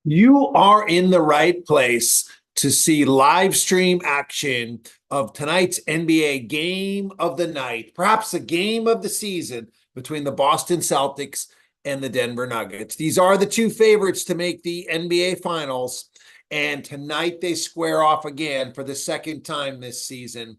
You are in the right place to see live stream action of tonight's NBA game of the night, perhaps the game of the season between the Boston Celtics and the Denver Nuggets. These are the two favorites to make the NBA Finals, and tonight they square off again for the second time this season.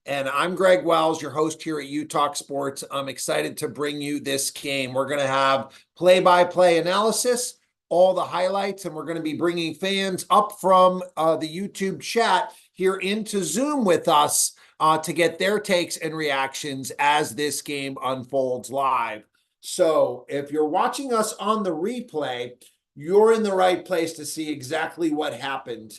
And I'm Greg Wells, your host here at Talk Sports. I'm excited to bring you this game. We're going to have play-by-play analysis, all the highlights, and we're going to be bringing fans up from the YouTube chat here into Zoom with us to get their takes and reactions as this game unfolds live. So if you're watching us on the replay, you're in the right place to see exactly what happened.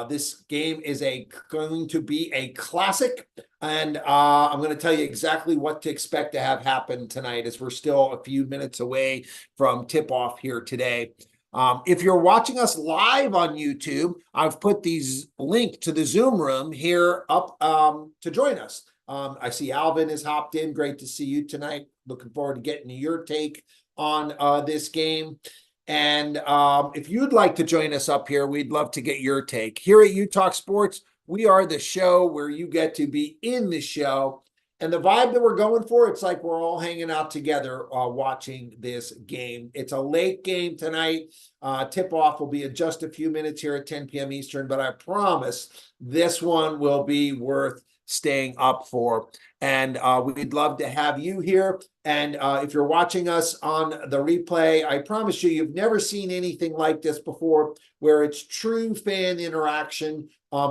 This game is going to be a classic, and I'm going to tell you exactly what to expect to have happen tonight, as we're still a few minutes away from tip-off here today. If you're watching us live on YouTube, I've put these link to the Zoom room here up to join us. I see Alvin has hopped in. Great to see you tonight. Looking forward to getting your take on this game. And if you'd like to join us up here, we'd love to get your take. Here at Talk Sports, we are the show where you get to be in the show. And the vibe that we're going for, it's like we're all hanging out together watching this game. It's a late game tonight. Tip-off will be in just a few minutes here at 10 p.m. Eastern, but I promise this one will be worth staying up for. And we'd love to have you here. And if you're watching us on the replay, I promise you, you've never seen anything like this before, where it's true fan interaction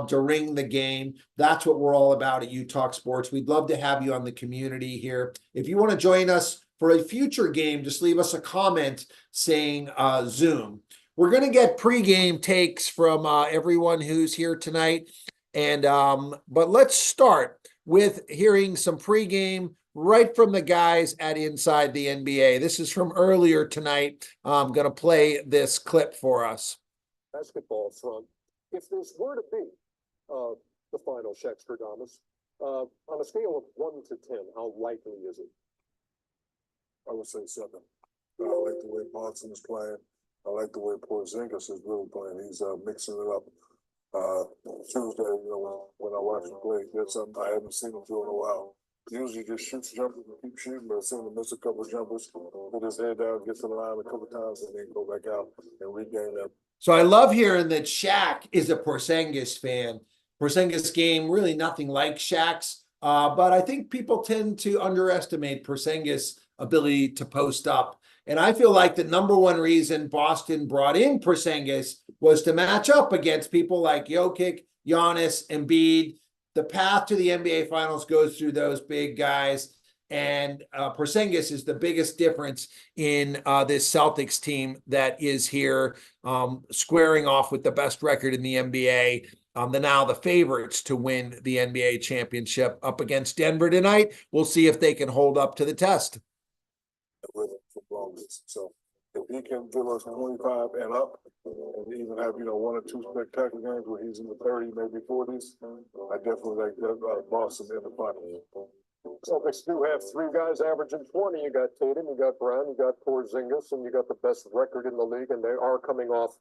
during the game. That's what we're all about at Talk Sports. We'd love to have you on the community here. If you want to join us for a future game, just leave us a comment saying Zoom. We're going to get pregame takes from everyone who's here tonight. And but let's start with hearing some pregame right from the guys at Inside the NBA. This is from earlier tonight. I'm going to play this clip for us. Basketball front, if this were to be the final Shaqstradamus, on a scale of 1 to 10, how likely is it? I would say 7. I like the way Boston is playing. I like the way Porzingis is really playing. He's mixing it up. Tuesday, when I watch him play, there's something I haven't seen him do in a while. He usually just shoots jumpers and keeps shooting, but I've seen him miss a couple of jumpers, put his head down, get to the line a couple of times, and then go back out and regain that. So I love hearing that Shaq is a Porzingis fan. Porzingis game, really nothing like Shaq's, but I think people tend to underestimate Porzingis' ability to post up. And I feel like the number one reason Boston brought in Porzingis was to match up against people like Jokic, Giannis, Embiid. The path to the NBA Finals goes through those big guys. And Porzingis is the biggest difference in this Celtics team that is here squaring off with the best record in the NBA. They're now the favorites to win the NBA championship up against Denver tonight. We'll see if they can hold up to the test. So if he can give us 25 and up, and even have 1 or 2 spectacular games where he's in the 30s, maybe 40s, I definitely like that Boston in the finals. Celtics do have 3 guys averaging 20. You got Tatum, you got Brown, you got Porzingis, and you got the best record in the league, and they are coming off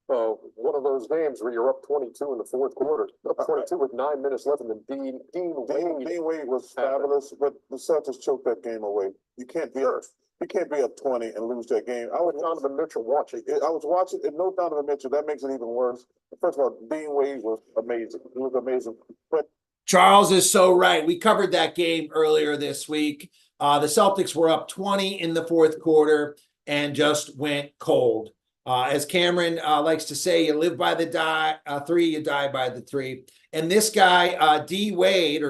one of those games where you're up 22 in the fourth quarter, up 22 with 9 minutes left, and then Dean Wade was fabulous, but the Celtics choked that game away. You can't be up 20 and lose that game. I was Donovan Mitchell watching. I was watching, and no Donovan Mitchell. That makes it even worse. First of all, Dean Wade was amazing. He was amazing. But Charles is so right. We covered that game earlier this week. The Celtics were up 20 in the fourth quarter and just went cold. As Cameron likes to say, you live by the 3, you die by the 3. And this guy, Dean Wade,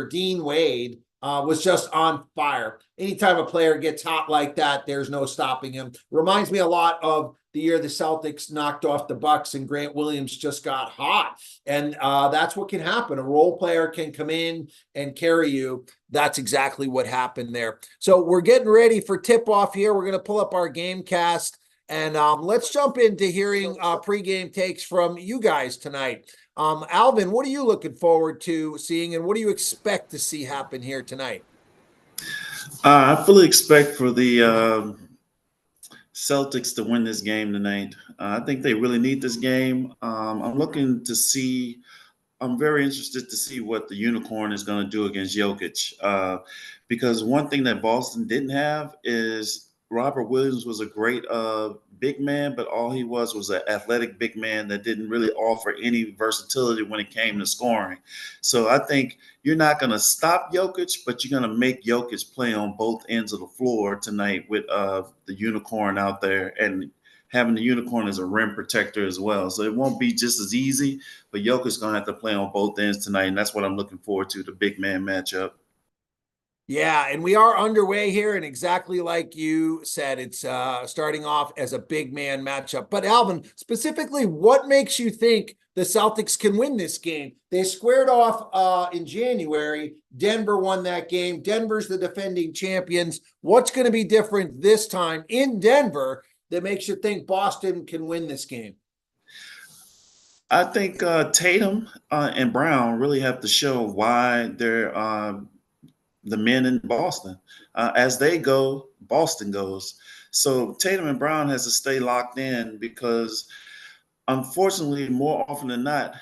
was just on fire. Anytime a player gets hot like that, there's no stopping him. Reminds me a lot of the year the Celtics knocked off the Bucks and Grant Williams just got hot. And that's what can happen. A role player can come in and carry you. That's exactly what happened there. So we're getting ready for tip-off here. We're going to pull up our game cast. And let's jump into hearing pregame takes from you guys tonight. Alvin, what are you looking forward to seeing, and what do you expect to see happen here tonight? I fully expect for the Celtics to win this game tonight. I think they really need this game. I'm looking to see. I'm very interested to see what the unicorn is going to do against Jokic, because one thing that Boston didn't have is Robert Williams was a great big man, but all he was an athletic big man that didn't really offer any versatility when it came to scoring. So I think you're not going to stop Jokic, but you're going to make Jokic play on both ends of the floor tonight with the unicorn out there and having the unicorn as a rim protector as well. So it won't be just as easy, but Joker's going to have to play on both ends tonight, and that's what I'm looking forward to, the big man matchup. Yeah, and we are underway here, and exactly like you said, it's starting off as a big man matchup. But Alvin, specifically, what makes you think the Celtics can win this game? They squared off in January. Denver won that game. Denver's the defending champions. What's going to be different this time in Denver that makes you think Boston can win this game? I think Tatum and Brown really have to show why they're the men in Boston. As they go, Boston goes. So Tatum and Brown has to stay locked in because, unfortunately, more often than not,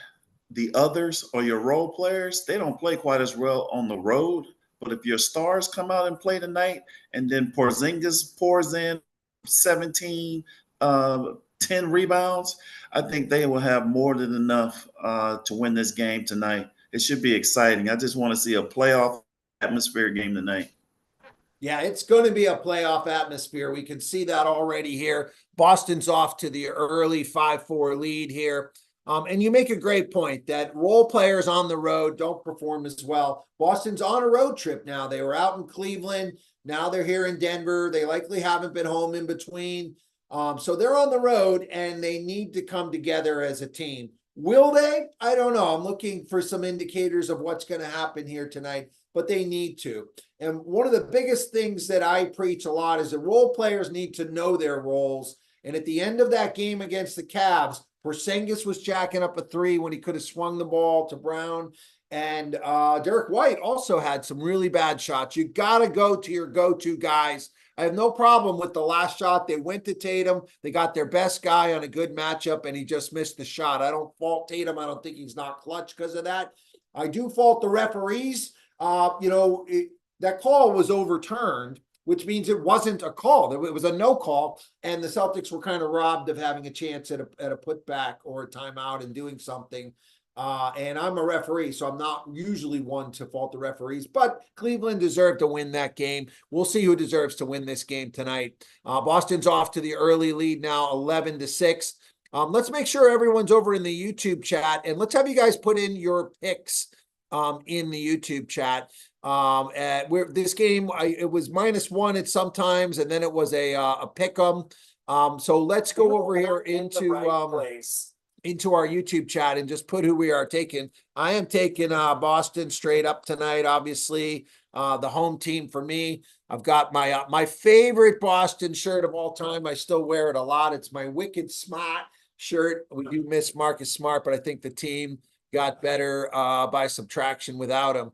the others or your role players, they don't play quite as well on the road. But if your stars come out and play tonight, and then Porzingis pours in 17, 10 rebounds, I think they will have more than enough to win this game tonight. It should be exciting. I just want to see a playoff atmosphere game tonight. Yeah, it's going to be a playoff atmosphere. We can see that already here. Boston's off to the early 5-4 lead here. And you make a great point that role players on the road don't perform as well. Boston's on a road trip now. They were out in Cleveland. Now they're here in Denver. They likely haven't been home in between. So they're on the road, and they need to come together as a team. Will they? I don't know. I'm looking for some indicators of what's going to happen here tonight, but they need to. And one of the biggest things that I preach a lot is that role players need to know their roles. And at the end of that game against the Cavs, Porzingis was jacking up a three when he could have swung the ball to Brown. And Derek White also had some really bad shots. You got to go to your go-to guys. I have no problem with the last shot. They went to Tatum. They got their best guy on a good matchup, and he just missed the shot. I don't fault Tatum. I don't think he's not clutch because of that. I do fault the referees. That call was overturned, which means it wasn't a call. It was a no call, and the Celtics were kind of robbed of having a chance at a putback or a timeout and doing something. And I'm a referee, so I'm not usually one to fault the referees, but Cleveland deserved to win that game. We'll see who deserves to win this game tonight. Boston's off to the early lead now, 11-6. Let's make sure everyone's over in the YouTube chat, and let's have you guys put in your picks in the YouTube chat. This game, it was -1 at sometimes, and then it was a pick 'em. So let's go over here into our YouTube chat and just put who we are taking. I am taking Boston straight up tonight, obviously. The home team for me. I've got my favorite Boston shirt of all time. I still wear it a lot. It's my Wicked Smart shirt. We do miss Marcus Smart, but I think the team got better by subtraction without him.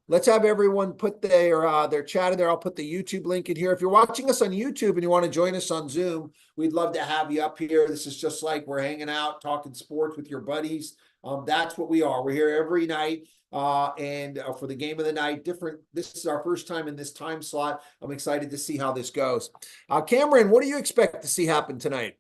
Let's have everyone put their chat in there. I'll put the YouTube link in here. If you're watching us on YouTube and you want to join us on Zoom, we'd love to have you up here. This is just like we're hanging out, talking sports with your buddies. That's what we are. We're here every night. And for the game of the night, this is our first time in this time slot. I'm excited to see how this goes. Cameron, what do you expect to see happen tonight?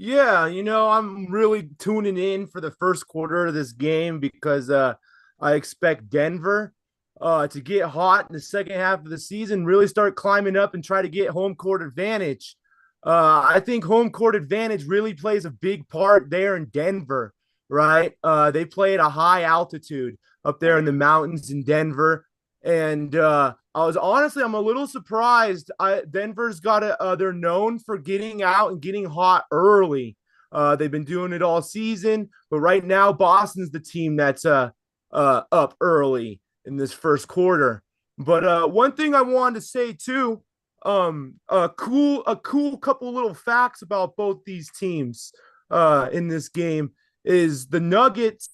Yeah, I'm really tuning in for the first quarter of this game because I expect Denver to get hot in the second half of the season, really start climbing up and try to get home court advantage. I think home court advantage really plays a big part there in Denver, right? They play at a high altitude up there in the mountains in Denver. And I'm a little surprised. Denver's they're known for getting out and getting hot early. They've been doing it all season, but right now Boston's the team that's up early in this first quarter. But one thing I wanted to say too, a cool couple little facts about both these teams in this game is the Nuggets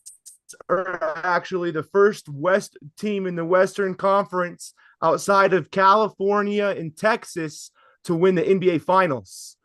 are actually the first West team in the Western Conference outside of California and Texas to win the NBA Finals,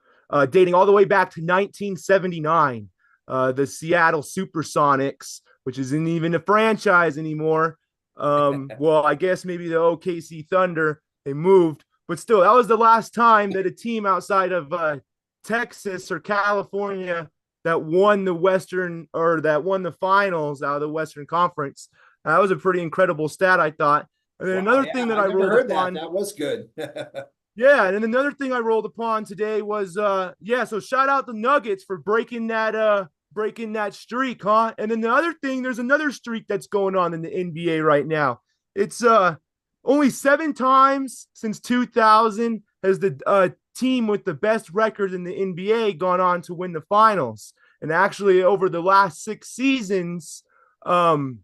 dating all the way back to 1979. The Seattle Supersonics, which isn't even a franchise anymore. Well, I guess maybe the OKC Thunder, they moved, but still, that was the last time that a team outside of Texas or California that won the finals out of the Western Conference. That was a pretty incredible stat, I thought. And then another thing that I never rolled heard upon. That was good. Yeah, and then another thing I rolled upon today was so shout out the Nuggets for breaking that streak, huh? And then the other thing, there's another streak that's going on in the NBA right now. It's only 7 times since 2000 has the team with the best record in the NBA gone on to win the finals. And actually, over the last 6 seasons, the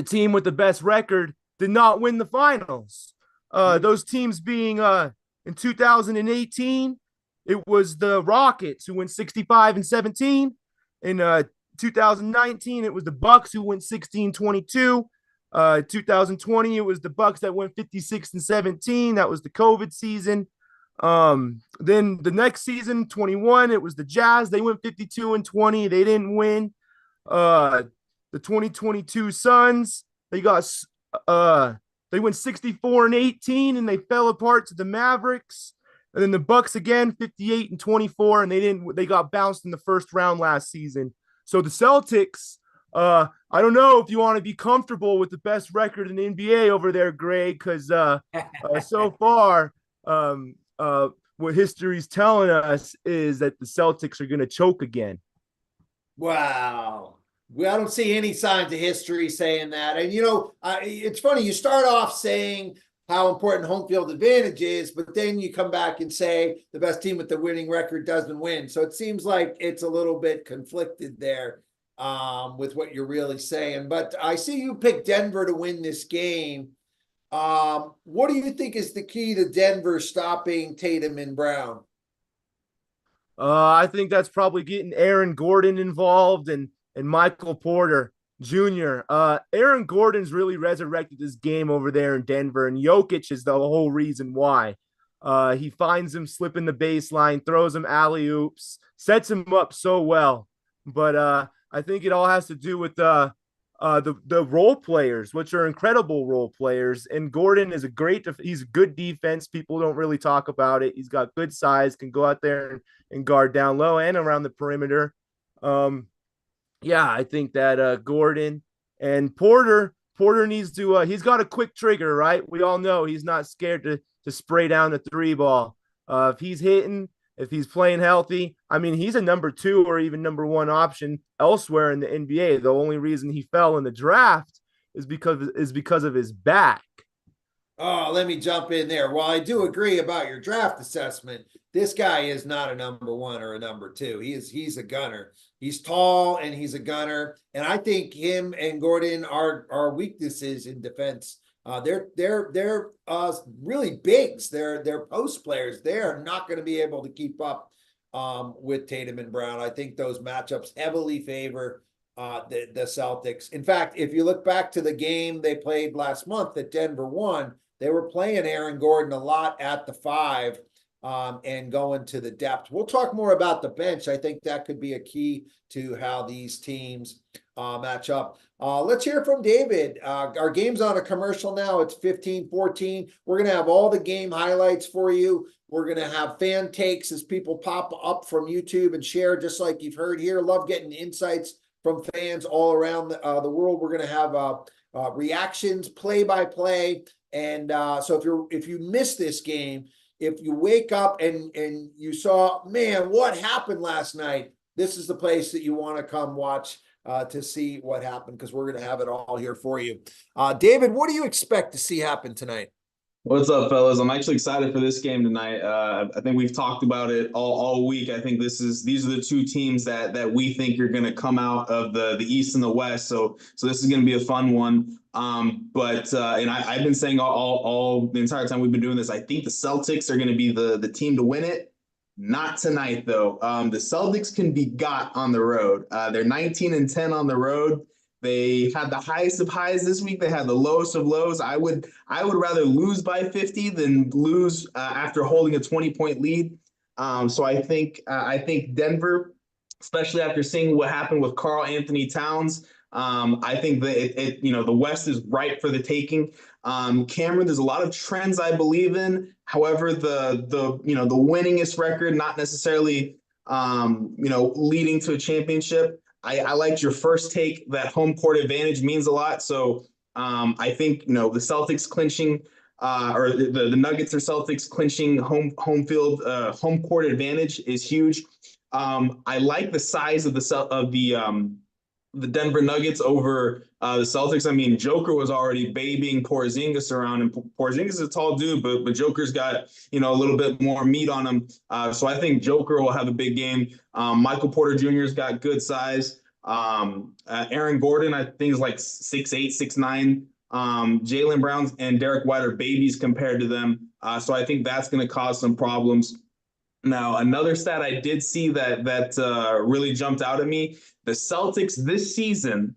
team with the best record did not win the finals. Those teams being in 2018, it was the Rockets who went 65-17. In 2019, it was the Bucks who went 16-22. 2020, it was the Bucks that went 56-17. That was the COVID season. Then the next season, 21, it was the Jazz. They went 52-20. They didn't win. The 2022 Suns, they went 64-18, and they fell apart to the Mavericks. And then the Bucks again, 58-24, and they got bounced in the first round last season. So the Celtics, I don't know if you want to be comfortable with the best record in the NBA over there, Greg, because so far, what history's telling us is that the Celtics are going to choke again. Wow. Well, I don't see any signs of history saying that. And, it's funny. You start off saying how important home field advantage is, but then you come back and say the best team with the winning record doesn't win. So it seems like it's a little bit conflicted there with what you're really saying. But I see you picked Denver to win this game. What do you think is the key to Denver stopping Tatum and Brown? I think that's probably getting Aaron Gordon involved and Michael Porter Jr. Aaron Gordon's really resurrected this game over there in Denver, and Jokic is the whole reason why. He finds him slipping the baseline, throws him alley-oops, sets him up so well. But I think it all has to do with the role players, which are incredible role players. And Gordon is he's a good defense. People don't really talk about it. He's got good size, can go out there and guard down low and around the perimeter. I think that Gordon and Porter needs to he's got a quick trigger, right? We all know he's not scared to spray down the 3 ball. If he's hitting, if he's playing healthy, I mean, he's a number 2 or even number 1 option elsewhere in the NBA. The only reason he fell in the draft is because of his back. Oh, let me jump in there. While I do agree about your draft assessment, this guy is not a number 1 or a number 2. He's a gunner. He's tall and he's a gunner. And I think him and Gordon are weaknesses in defense. They're really bigs. They're post players. They are not going to be able to keep up with Tatum and Brown. I think those matchups heavily favor the Celtics. In fact, if you look back to the game they played last month that Denver won, they were playing Aaron Gordon a lot at the 5 and going to the depth. We'll talk more about the bench. I think that could be a key to how these teams match up. Let's hear from David. Our game's on a commercial now. It's 15-14. We're going to have all the game highlights for you. We're going to have fan takes as people pop up from YouTube and share, just like you've heard here. Love getting insights from fans all around the world. We're going to have reactions, play-by-play. And so if you miss this game, if you wake up and you saw, man, what happened last night, this is the place that you want to come watch to see what happened, because we're going to have it all here for you. David, what do you expect to see happen tonight? What's up, fellas? I'm actually excited for this game tonight. I think we've talked about it all week. I think these are the 2 teams that we think are going to come out of the East and the West. So this is going to be a fun one. And I've been saying all the entire time we've been doing this, I think the Celtics are going to be the team to win it. Not tonight, though. The Celtics can be got on the road. They're 19-10 on the road. They had the highest of highs this week. They had the lowest of lows. I would rather lose by 50 than lose after holding a 20-point lead. So I think Denver, especially after seeing what happened with Karl Anthony Towns, I think that the West is ripe for the taking. Cameron, there's a lot of trends I believe in. However, the winningest record, not necessarily leading to a championship. I liked your first take that home court advantage means a lot. So I think the Celtics clinching or the Nuggets or Celtics clinching home court advantage is huge. I like the size of the Denver Nuggets over the Celtics. I mean, Joker was already babying Porzingis around, and Porzingis is a tall dude, but Joker's got a little bit more meat on him. So I think Joker will have a big game. Michael Porter Jr.'s got good size. Aaron Gordon, I think, is like 6'8", 6'9". Jaylen Brown and Derek White are babies compared to them. So I think that's going to cause some problems. Now, another stat I did see that really jumped out at me: the Celtics this season,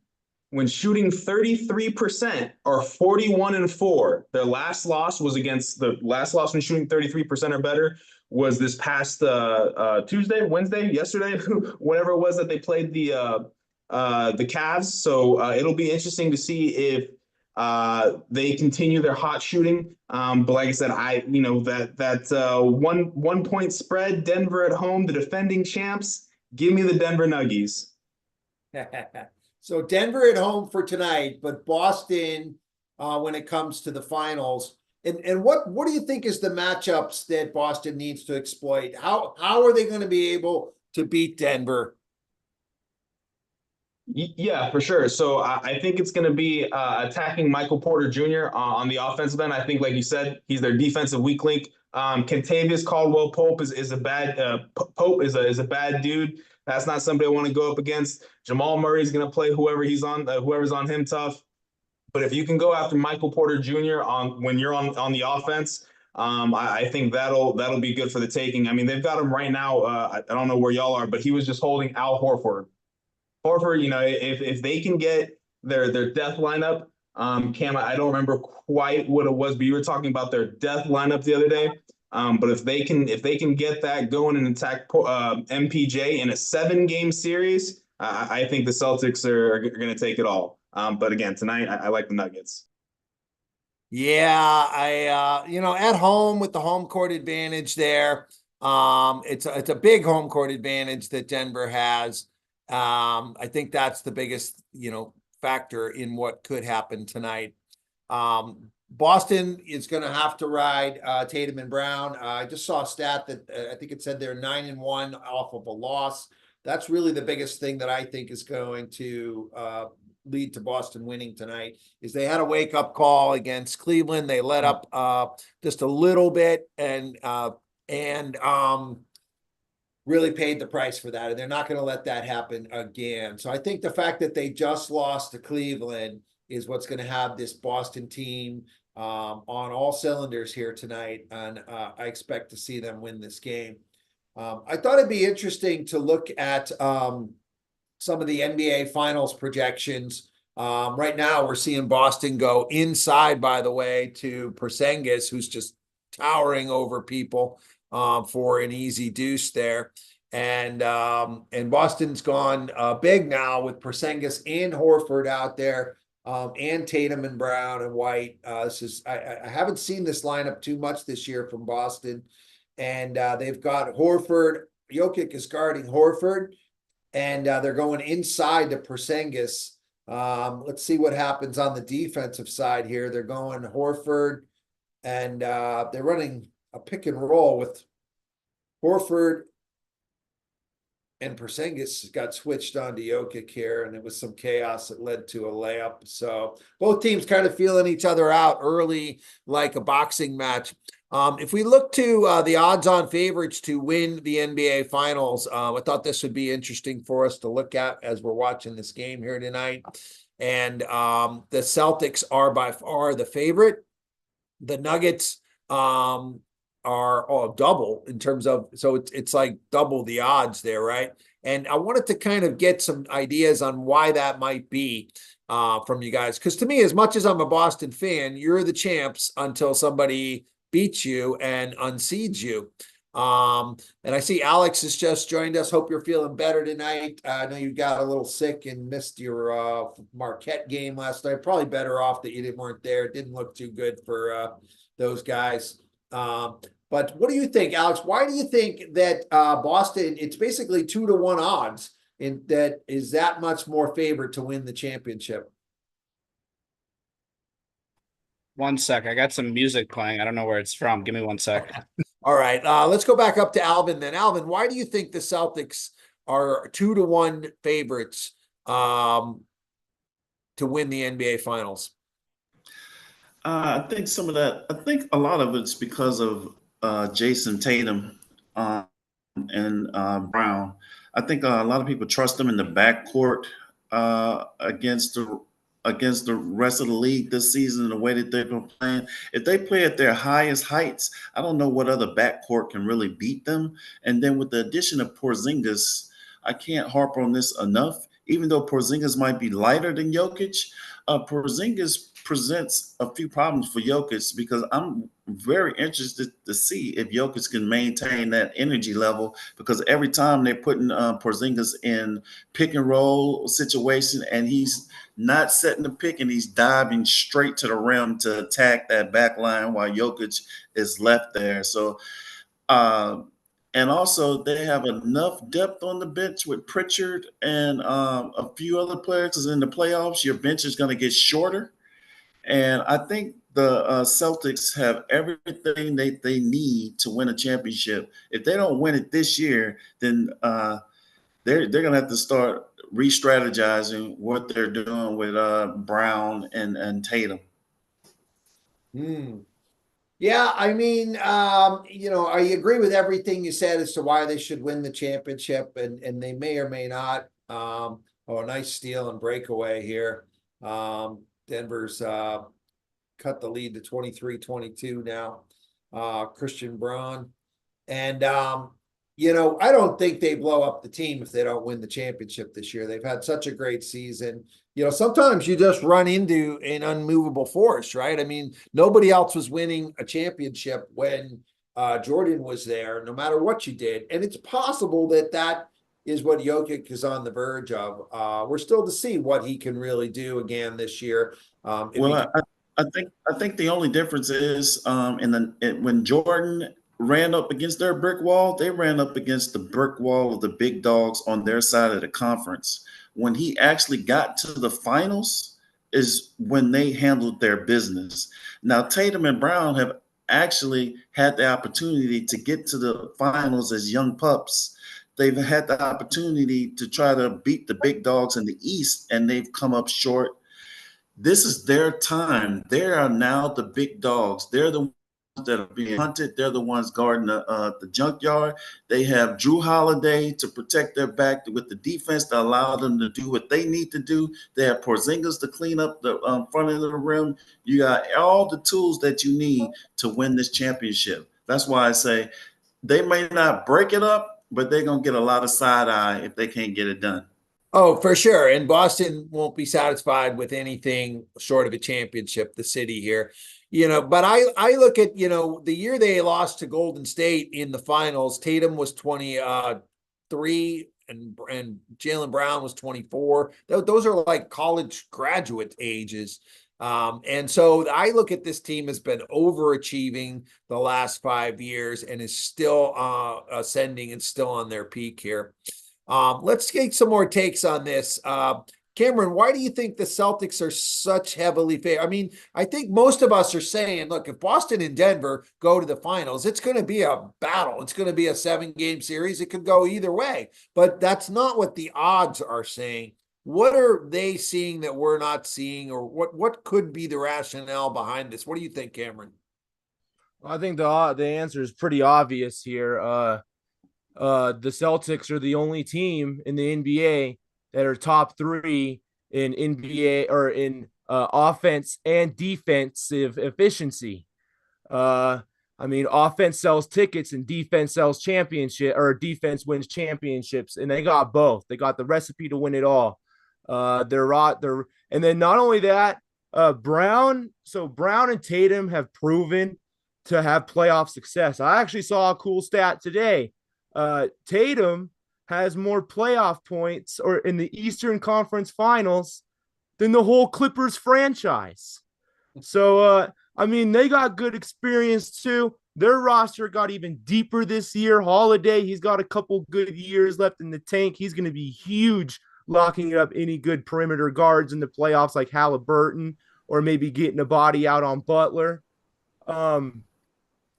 when shooting 33%, are 41-4. Their last loss was when shooting 33% or better was this past Tuesday, Wednesday, yesterday, whatever it was that they played the Cavs. So it'll be interesting to see if they continue their hot shooting. But like I said, that 1 point spread, Denver at home, the defending champs. Give me the Denver Nuggies. So Denver at home for tonight, but Boston when it comes to the finals. And what do you think is the matchups that Boston needs to exploit? How are they going to be able to beat Denver? Yeah, for sure. So I think it's going to be attacking Michael Porter Jr. On the offensive end. I think, like you said, he's their defensive weak link. Kentavious Caldwell Pope is a bad a bad dude. That's not somebody I want to go up against. Jamal Murray's going to play whoever's on him tough. But if you can go after Michael Porter Jr. when you're on the offense, I think that'll be good for the taking. I mean, they've got him right now. I don't know where y'all are, but he was just holding Al Horford. Horford, if they can get their death lineup, Cam, I don't remember quite what it was, but you were talking about their death lineup the other day. But if they can get that going and attack MPJ in a 7-game series, I think the Celtics are going to take it all. But again, tonight I like the Nuggets. Yeah, I at home with the home court advantage there. It's a big home court advantage that Denver has. I think that's the biggest, factor in what could happen tonight. Boston is going to have to ride Tatum and Brown. I just saw a stat that I think it said they're 9-1 off of a loss. That's really the biggest thing that I think is going to lead to Boston winning tonight. Is they had a wake-up call against Cleveland. They let up just a little bit and really paid the price for that, and they're not going to let that happen again. So I think the fact that they just lost to Cleveland is what's going to have this Boston team on all cylinders here tonight, and I expect to see them win this game. I thought it'd be interesting to look at some of the NBA Finals projections. Right now, we're seeing Boston go inside, by the way, to Porzingis, who's just towering over people for an easy deuce there. And Boston's gone big now with Porzingis and Horford out there, and Tatum and Brown and White. I haven't seen this lineup too much this year from Boston. And they've got Horford. Jokic is guarding Horford, and they're going inside to Porzingis. Let's see what happens on the defensive side here. They're going Horford, and they're running a pick and roll with Horford, and Porzingis got switched on to Jokic here, and it was some chaos that led to a layup. So both teams kind of feeling each other out early, like a boxing match. If we look to the odds-on favorites to win the NBA Finals, I thought this would be interesting for us to look at as we're watching this game here tonight. And the Celtics are by far the favorite. The Nuggets are double in terms of, so it's like double the odds there, right? And I wanted to kind of get some ideas on why that might be from you guys. Because to me, as much as I'm a Boston fan, you're the champs until somebody beats you and unseeds you. And I see Alex has just joined us. Hope you're feeling better tonight. I know you got a little sick and missed your Marquette game last night. Probably better off that you weren't there. It didn't look too good for those guys. But what do you think, Alex? Why do you think that Boston, it's basically 2-1 odds, in that is that much more favored to win the championship? One sec. I got some music playing. I don't know where it's from. Give me one sec. All right. Let's go back up to Alvin then. Alvin, why do you think the Celtics are 2-1 favorites to win the NBA Finals? I think some of that, I think a lot of it's because of Jason Tatum and Brown. I think a lot of people trust them in the backcourt against the rest of the league this season, the way that they've been playing. If they play at their highest heights, I don't know what other backcourt can really beat them. And then with the addition of Porzingis, I can't harp on this enough. Even though Porzingis might be lighter than Jokic, Porzingis presents a few problems for Jokic, because I'm very interested to see if Jokic can maintain that energy level, because every time they're putting Porzingis in pick and roll situation and he's not setting the pick and he's diving straight to the rim to attack that back line while Jokic is left there. So and also, they have enough depth on the bench with Pritchard and a few other players. Because in the playoffs, your bench is going to get shorter. And I think the Celtics have everything they need to win a championship. If they don't win it this year, then they're going to have to start re-strategizing what they're doing with Brown and Tatum. Yeah, I mean, I agree with everything you said as to why they should win the championship, and they may or may not. A nice steal and breakaway here. Denver's cut the lead to 23-22 now. Christian Braun. And I don't think they blow up the team if they don't win the championship this year. They've had such a great season. Sometimes you just run into an unmovable force, right? I mean, nobody else was winning a championship when Jordan was there, no matter what you did. And it's possible that is what Jokic is on the verge of. We're still to see what he can really do again this year. I think the only difference is when Jordan ran up against their brick wall, they ran up against the brick wall of the big dogs on their side of the conference. When he actually got to the finals is when they handled their business. Now, Tatum and Brown have actually had the opportunity to get to the finals as young pups. They've had the opportunity to try to beat the big dogs in the East, and they've come up short. This is their time. They are now the big dogs. They're the ones that are being hunted. They're the ones guarding the junkyard. They have Drew Holiday to protect their back with the defense to allow them to do what they need to do. They have Porzingis to clean up the front of the rim. You got all the tools that you need to win this championship. That's why I say they may not break it up, but they're going to get a lot of side eye if they can't get it done. Oh, for sure. And Boston won't be satisfied with anything short of a championship, the city here. But I look at, the year they lost to Golden State in the finals, Tatum was 23 and Jaylen Brown was 24. Those are like college graduate ages. And so I look at this team has been overachieving the last 5 years and is still ascending and still on their peak here. Let's get some more takes on this. Cameron, why do you think the Celtics are such heavily favored? I mean, I think most of us are saying, look, if Boston and Denver go to the finals, it's going to be a battle. It's going to be a 7-game series. It could go either way, but that's not what the odds are saying. What are they seeing that we're not seeing, or what could be the rationale behind this? What do you think, Cameron? I think the answer is pretty obvious here. The Celtics are the only team in the NBA that are top 3 in NBA or in offense and defensive efficiency. I I mean, offense sells tickets and defense sells championship, or defense wins championships, and they got both. They got the recipe to win it all. They're and then not only that, Brown. So Brown and Tatum have proven to have playoff success. I actually saw a cool stat today. Tatum has more playoff points or in the Eastern Conference Finals than the whole Clippers franchise. So I mean, they got good experience too. Their roster got even deeper this year. Holiday, he's got a couple good years left in the tank. He's going to be huge locking up any good perimeter guards in the playoffs like Halliburton, or maybe getting a body out on Butler. And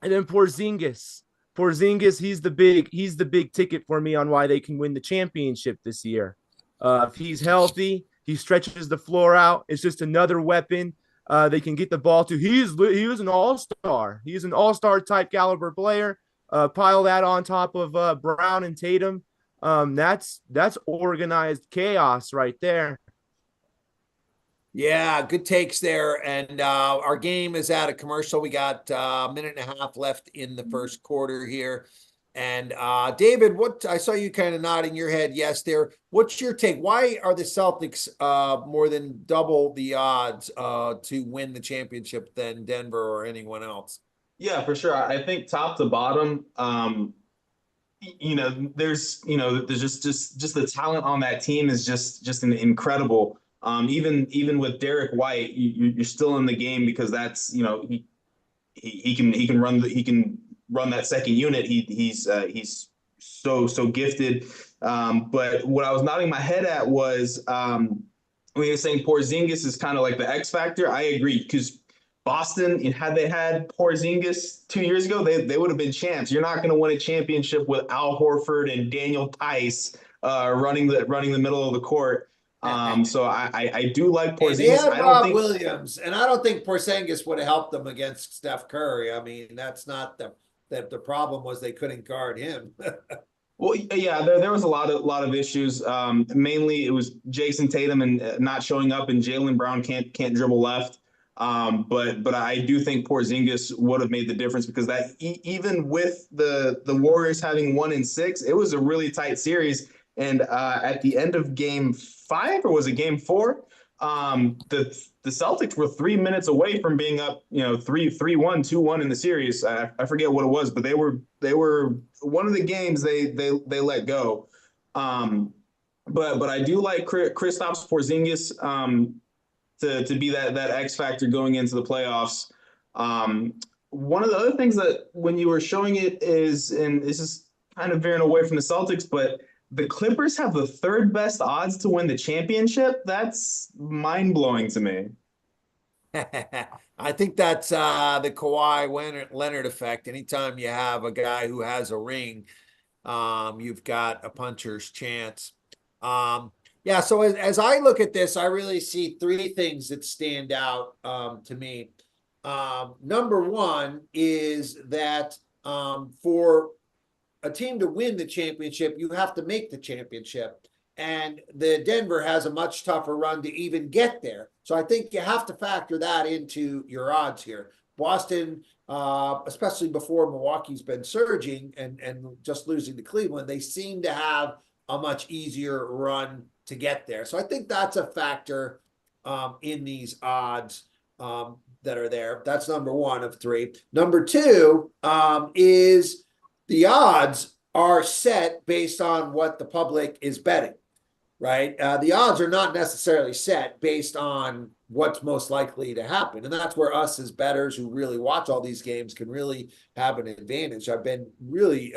then Porzingis. He's the big ticket for me on why they can win the championship this year. If he's healthy, he stretches the floor out. It's just another weapon they can get the ball to. He was an all-star. He's an all-star type caliber player. Pile that on top of Brown and Tatum. That's organized chaos right there. Yeah, good takes there. And our game is at a commercial. We got a minute and a half left in the first quarter here. And David, what I saw you kind of nodding your head yes there. What's your take? Why are the Celtics more than double the odds to win the championship than Denver or anyone else? Yeah, for sure. I think top to bottom, there's just the talent on that team is just an incredible. Even with Derek White, you're still in the game because that's he can run that second unit. He's so gifted. But what I was nodding my head at was when you're saying Porzingis is kind of like the X factor. I agree, because Boston, had they had Porzingis 2 years ago, they would have been champs. You're not going to win a championship with Al Horford and Daniel Tice running the middle of the court. So I do like Porzingis. They had I don't Rob think Williams, and I don't think Porzingis would have helped them against Steph Curry. I mean, that's not the problem was they couldn't guard him. Well, yeah, there was a lot of issues. Mainly, it was Jason Tatum and not showing up, and Jaylen Brown can't dribble left. But I do think Porzingis would have made the difference, because that even with the Warriors having 1 in 6, it was a really tight series. And at the end of Game 5, or was it Game 4? The Celtics were 3 minutes away from being up, 3-1, 2-1 in the series. I forget what it was, but they were one of the games they let go. But I do like Kristaps Porzingis to be that X factor going into the playoffs. One of the other things that when you were showing it is, and this is kind of veering away from the Celtics, but the Clippers have the 3rd best odds to win the championship. That's mind-blowing to me. I think that's the Kawhi Leonard effect. Anytime you have a guy who has a ring, you've got a puncher's chance. Yeah, so as I look at this, I really see 3 things that stand out to me. Number one is that for a team to win the championship, you have to make the championship. And the Denver has a much tougher run to even get there. So I think you have to factor that into your odds here. Boston, especially before Milwaukee's been surging and just losing to Cleveland, they seem to have a much easier run to get there. So I think that's a factor in these odds that are there. That's number one of 3. Number 2 is the odds are set based on what the public is betting, right? The odds are not necessarily set based on what's most likely to happen. And that's where us as bettors who really watch all these games can really have an advantage. I've been really,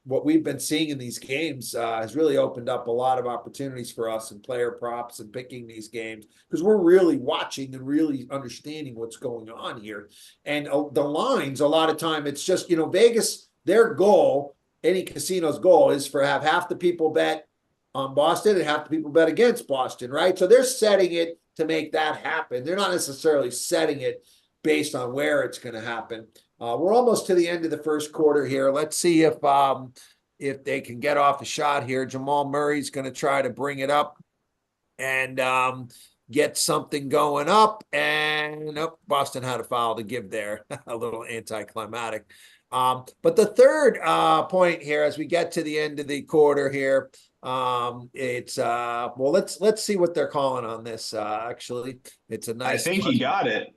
what we've been seeing in these games has really opened up a lot of opportunities for us in player props and picking these games, because we're really watching and really understanding what's going on here. And the lines, a lot of time, it's just, Vegas, their goal, any casino's goal is for have half the people bet on Boston and half the people bet against Boston, right? So they're setting it to make that happen. They're not necessarily setting it based on where it's going to happen. We're almost to the end of the first quarter here. Let's see if they can get off a shot here. Jamal Murray's going to try to bring it up. And get something going up, and Boston had a foul to give there, a little anticlimactic. But the third point here, as we get to the end of the quarter here, it's well, let's see what they're calling on this. Actually, it's a I nice think he got it.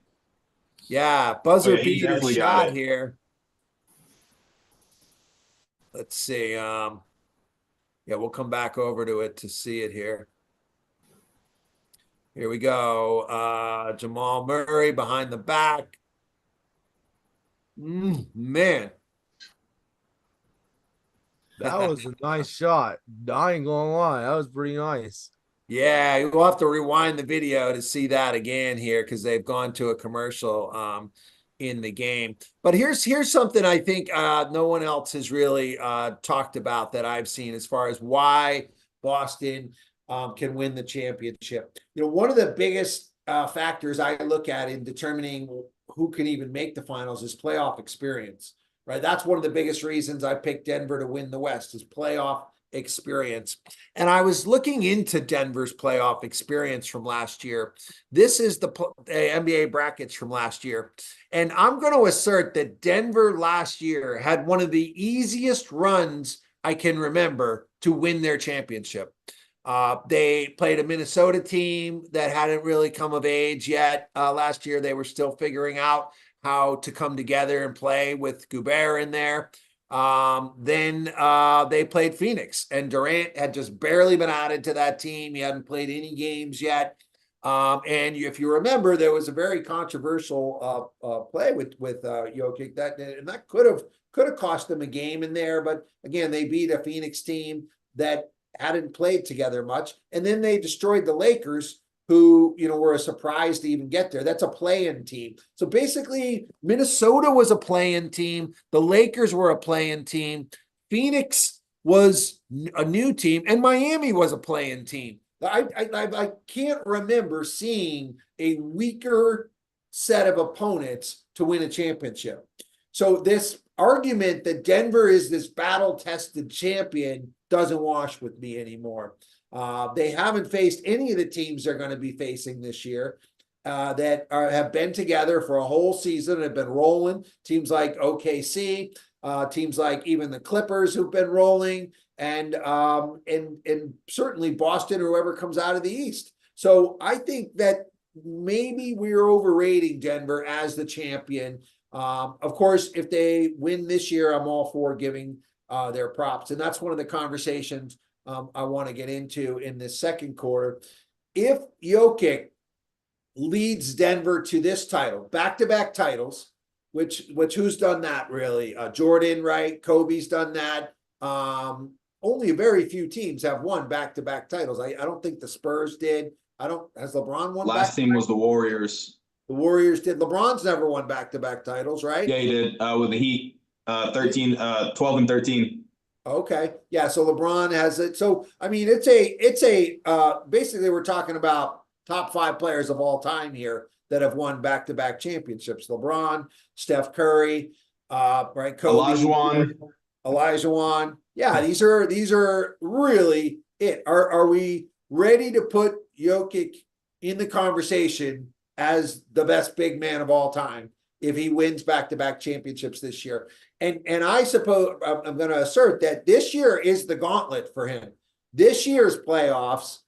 yeah, Oh, buzzer yeah, he beater definitely got shot it. here. Let's see. Yeah, we'll come back over to it to see it here. Here we go. Jamal Murray behind the back. Man, That was a nice shot. I ain't gonna lie, that was pretty nice. yeah, we'll have to rewind the video to see that again here because they've gone to a commercial in the game. But here's something I think no one else has really talked about that I've seen as far as why Boston can win the championship. You know, one of the biggest factors I look at in determining who can even make the finals is playoff experience, right? That's one of the biggest reasons I picked Denver to win the West is playoff experience. And I was looking into Denver's playoff experience from last year. This is the NBA brackets from last year. And I'm going to assert that Denver last year had one of the easiest runs I can remember to win their championship. They played a Minnesota team that hadn't really come of age yet. Last year, they were still figuring out how to come together and play with Gobert in there. Then they played Phoenix, and Durant had just barely been added to that team. He hadn't played any games yet. And if you remember, there was a very controversial play with Jokic that could have cost them a game in there. But again, they beat a Phoenix team that hadn't played together much, and then they destroyed the Lakers, who, you know, were a surprise to even get there. That's a play-in team. So basically, Minnesota was a play-in team. The Lakers were a play-in team. Phoenix was a new team, and Miami was a play-in team. I can't remember seeing a weaker set of opponents to win a championship. So this argument that Denver is this battle-tested champion doesn't wash with me anymore. They haven't faced any of the teams they're going to be facing this year that have been together for a whole season, have been rolling. Teams like OKC, teams like even the Clippers who've been rolling, and certainly Boston or whoever comes out of the East. So I think that maybe we're overrating Denver as the champion. Of course, if they win this year, I'm all for giving their props. And that's one of the conversations I want to get into in this second quarter. If Jokic leads Denver to this title, back-to-back titles, which who's done that really? Jordan, right? Kobe's done that. Only very few teams have won back-to-back titles. I don't think the Spurs did. Has LeBron won? Last team was the Warriors. The Warriors did. LeBron's never won back-to-back titles, right? Yeah, he did with the Heat. 12 and 13. Okay. Yeah. So LeBron has it. So, I mean, it's basically we're talking about top 5 players of all time here that have won back-to-back championships. LeBron, Steph Curry, right. Kobe, Olajuwon. Yeah. These are really it. Are we ready to put Jokic in the conversation as the best big man of all time if he wins back-to-back championships this year? And I suppose I'm going to assert that this year is the gauntlet for him. This year's playoffs,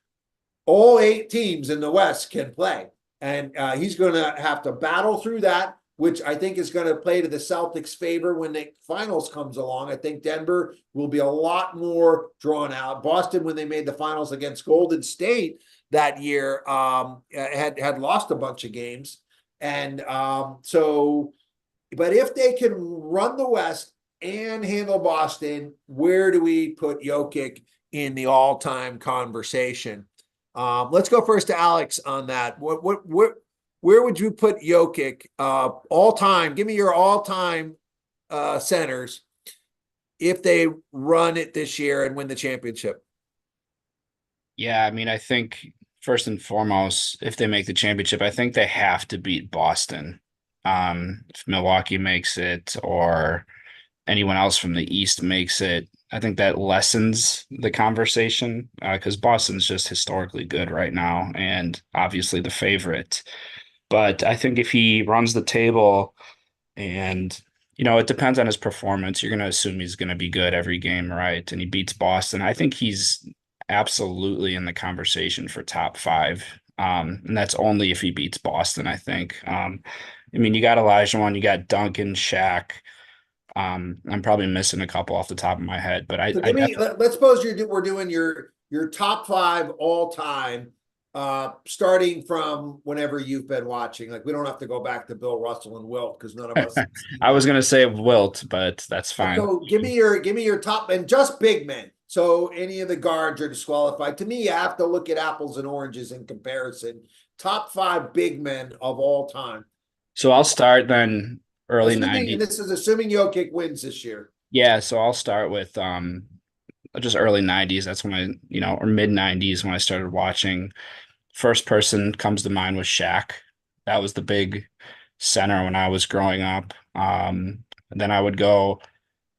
all 8 teams in the West can play. And he's going to have to battle through that, which I think is going to play to the Celtics' favor when the finals comes along. I think Denver will be a lot more drawn out. Boston, when they made the finals against Golden State that year, had lost a bunch of games. And but if they can run the West and handle Boston, where do we put Jokic in the all-time conversation? Let's go first to Alex on that. Where would you put Jokic all-time? Give me your all-time centers if they run it this year and win the championship. Yeah, I mean, I think first and foremost, if they make the championship, I think they have to beat Boston. If Milwaukee makes it or anyone else from the East makes it, I think that lessens the conversation because Boston's just historically good right now and obviously the favorite. But I think if he runs the table and it depends on his performance, you're going to assume he's going to be good every game, right? And he beats Boston. I think he's absolutely in the conversation for top five. And that's only if he beats Boston, I think. I mean, you got Elijah, you got Duncan, Shaq. I'm probably missing a couple off the top of my head, but So give me, let's suppose we're doing your top five all time, starting from whenever you've been watching. Like we don't have to go back to Bill Russell and Wilt because none of us. I was gonna say Wilt, but that's fine. So give me your top and just big men. So any of the guards are disqualified. To me, you have to look at apples and oranges in comparison. Top five big men of all time. So I'll start then early Assuming, 90s. and this is assuming Jokic wins this year. Yeah, so I'll start with just early 90s. That's when or mid 90s when I started watching. First person comes to mind was Shaq. That was the big center when I was growing up. And then I would go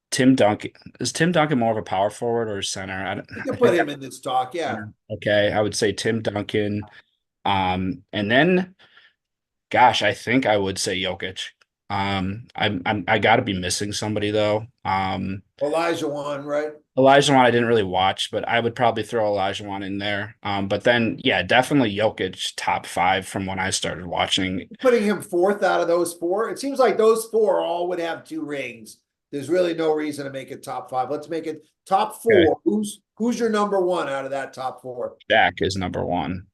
Tim Duncan. Is Tim Duncan more of a power forward or a center? You can put him in this talk, yeah. Okay, I would say Tim Duncan. And then, gosh, I think I would say Jokic. I got to be missing somebody though. Olajuwon, right? Elijah I didn't really watch, but I would probably throw Elijah in there. But then, yeah, definitely Jokic top five from when I started watching. Putting him fourth out of those four. It seems like those four all would have 2 rings. There's really no reason to make it top five. Let's make it top 4. Okay. Who's your number 1 out of that top 4? Shaq is number 1.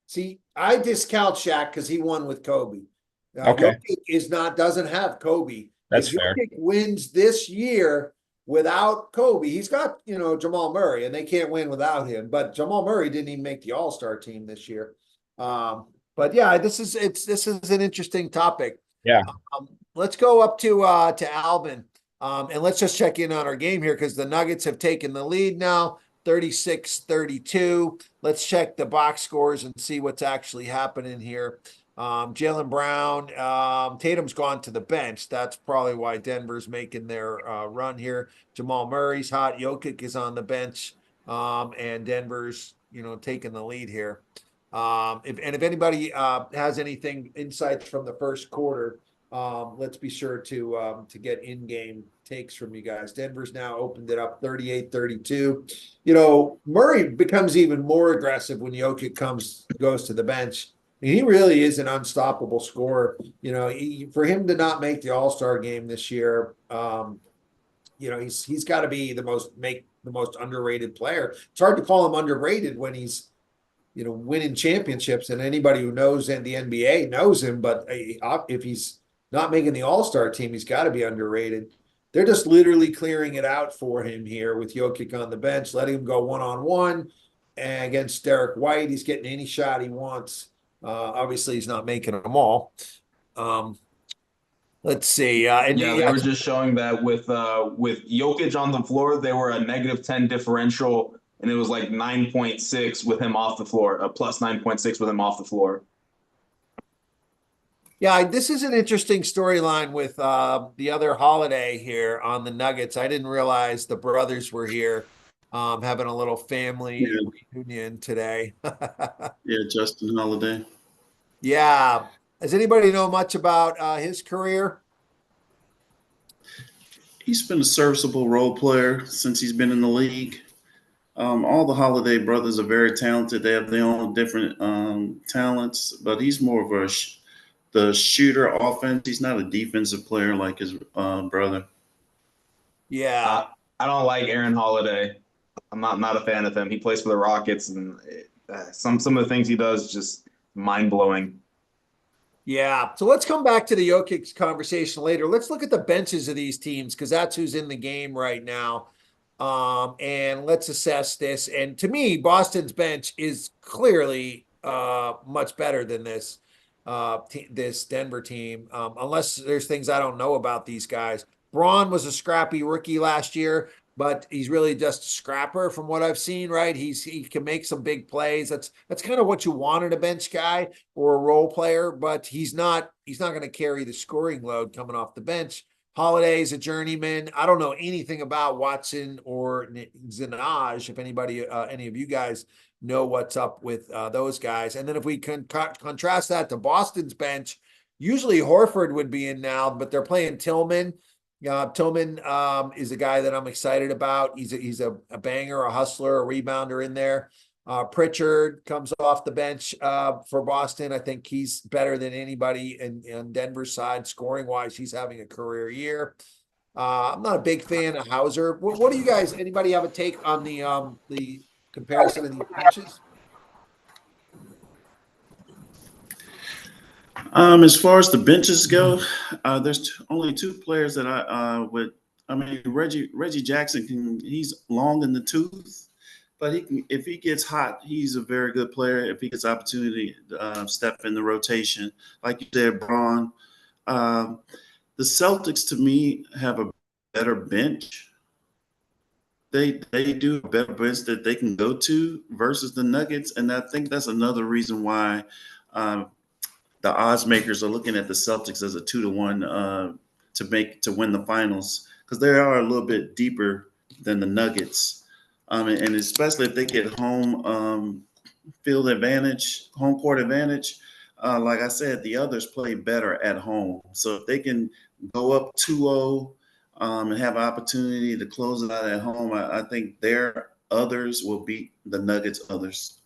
See, I discount Shaq because he won with Kobe. Okay. Jokic doesn't have Kobe. That's if fair. Jokic wins this year without Kobe, he's got Jamal Murray, and they can't win without him. But Jamal Murray didn't even make the All-Star team this year. But yeah, this is an interesting topic. Yeah. Let's go up to Albin, and let's just check in on our game here because the Nuggets have taken the lead now, 36-32. Let's check the box scores and see what's actually happening here. Jaylen Brown, Tatum's gone to the bench. That's probably why Denver's making their run here. Jamal Murray's hot. Jokic is on the bench, and Denver's taking the lead here. If anybody has anything insights from the first quarter, let's be sure to get in-game takes from you guys. Denver's now opened it up 38-32. Murray becomes even more aggressive when Jokic goes to the bench. He really is an unstoppable scorer. For him to not make the All-Star game this year, he's got to be the most underrated player. It's hard to call him underrated when he's winning championships, and anybody who knows in the NBA knows him. But if he's not making the All-Star team, he's got to be underrated. They're just literally clearing it out for him here with Jokic on the bench, letting him go one-on-one against Derek White. He's getting any shot he wants. Obviously, he's not making them all. Let's see. They were just showing that with Jokic on the floor, they were a -10 differential, and it was like 9.6 with him off the floor, a plus 9.6 with him off the floor. Yeah, this is an interesting storyline with the other Holiday here on the Nuggets. I didn't realize the brothers were here having a little family reunion today. Yeah, Justin Holiday. Yeah. Does anybody know much about his career? He's been a serviceable role player since he's been in the league. All the Holiday brothers are very talented. They have their own different talents, but he's more of the shooter offense. He's not a defensive player like his brother. Yeah. I don't like Aaron Holiday. I'm not a fan of him. He plays for the Rockets, and some of the things he does just mind-blowing. Yeah. So let's come back to the Jokic conversation later. Let's look at the benches of these teams because that's who's in the game right now. And let's assess this. And to me, Boston's bench is clearly much better than this Denver team, unless there's things I don't know about these guys. Braun was a scrappy rookie last year, but he's really just a scrapper from what I've seen, right? He can make some big plays. That's kind of what you want in a bench guy or a role player, but he's not going to carry the scoring load coming off the bench. Holiday's a journeyman. I don't know anything about Watson or Zinaj. If anybody, any of you guys know what's up with those guys. And then if we can contrast that to Boston's bench, usually Horford would be in now, but they're playing Tillman. Tillman is a guy that I'm excited about. He's a banger, a hustler, a rebounder in there. Pritchard comes off the bench for Boston. I think he's better than anybody in Denver's side scoring wise. He's having a career year. I'm not a big fan of Hauser. What do you guys? Anybody have a take on the comparison of these benches? As far as the benches go, there's only two players that I would. I mean, Reggie Jackson he's long in the tooth, but he can, if he gets hot, he's a very good player. If he gets opportunity to step in the rotation, like you said, Braun. The Celtics to me have a better bench. They do a better bench that they can go to versus the Nuggets, and I think that's another reason why the odds makers are looking at the Celtics as a 2-1 to win the finals, because they are a little bit deeper than the Nuggets, and especially if they get home field advantage, home court advantage. Like I said, the others play better at home, so if they can go up 2-0 and have an opportunity to close it out at home, I think their others will beat the Nuggets others.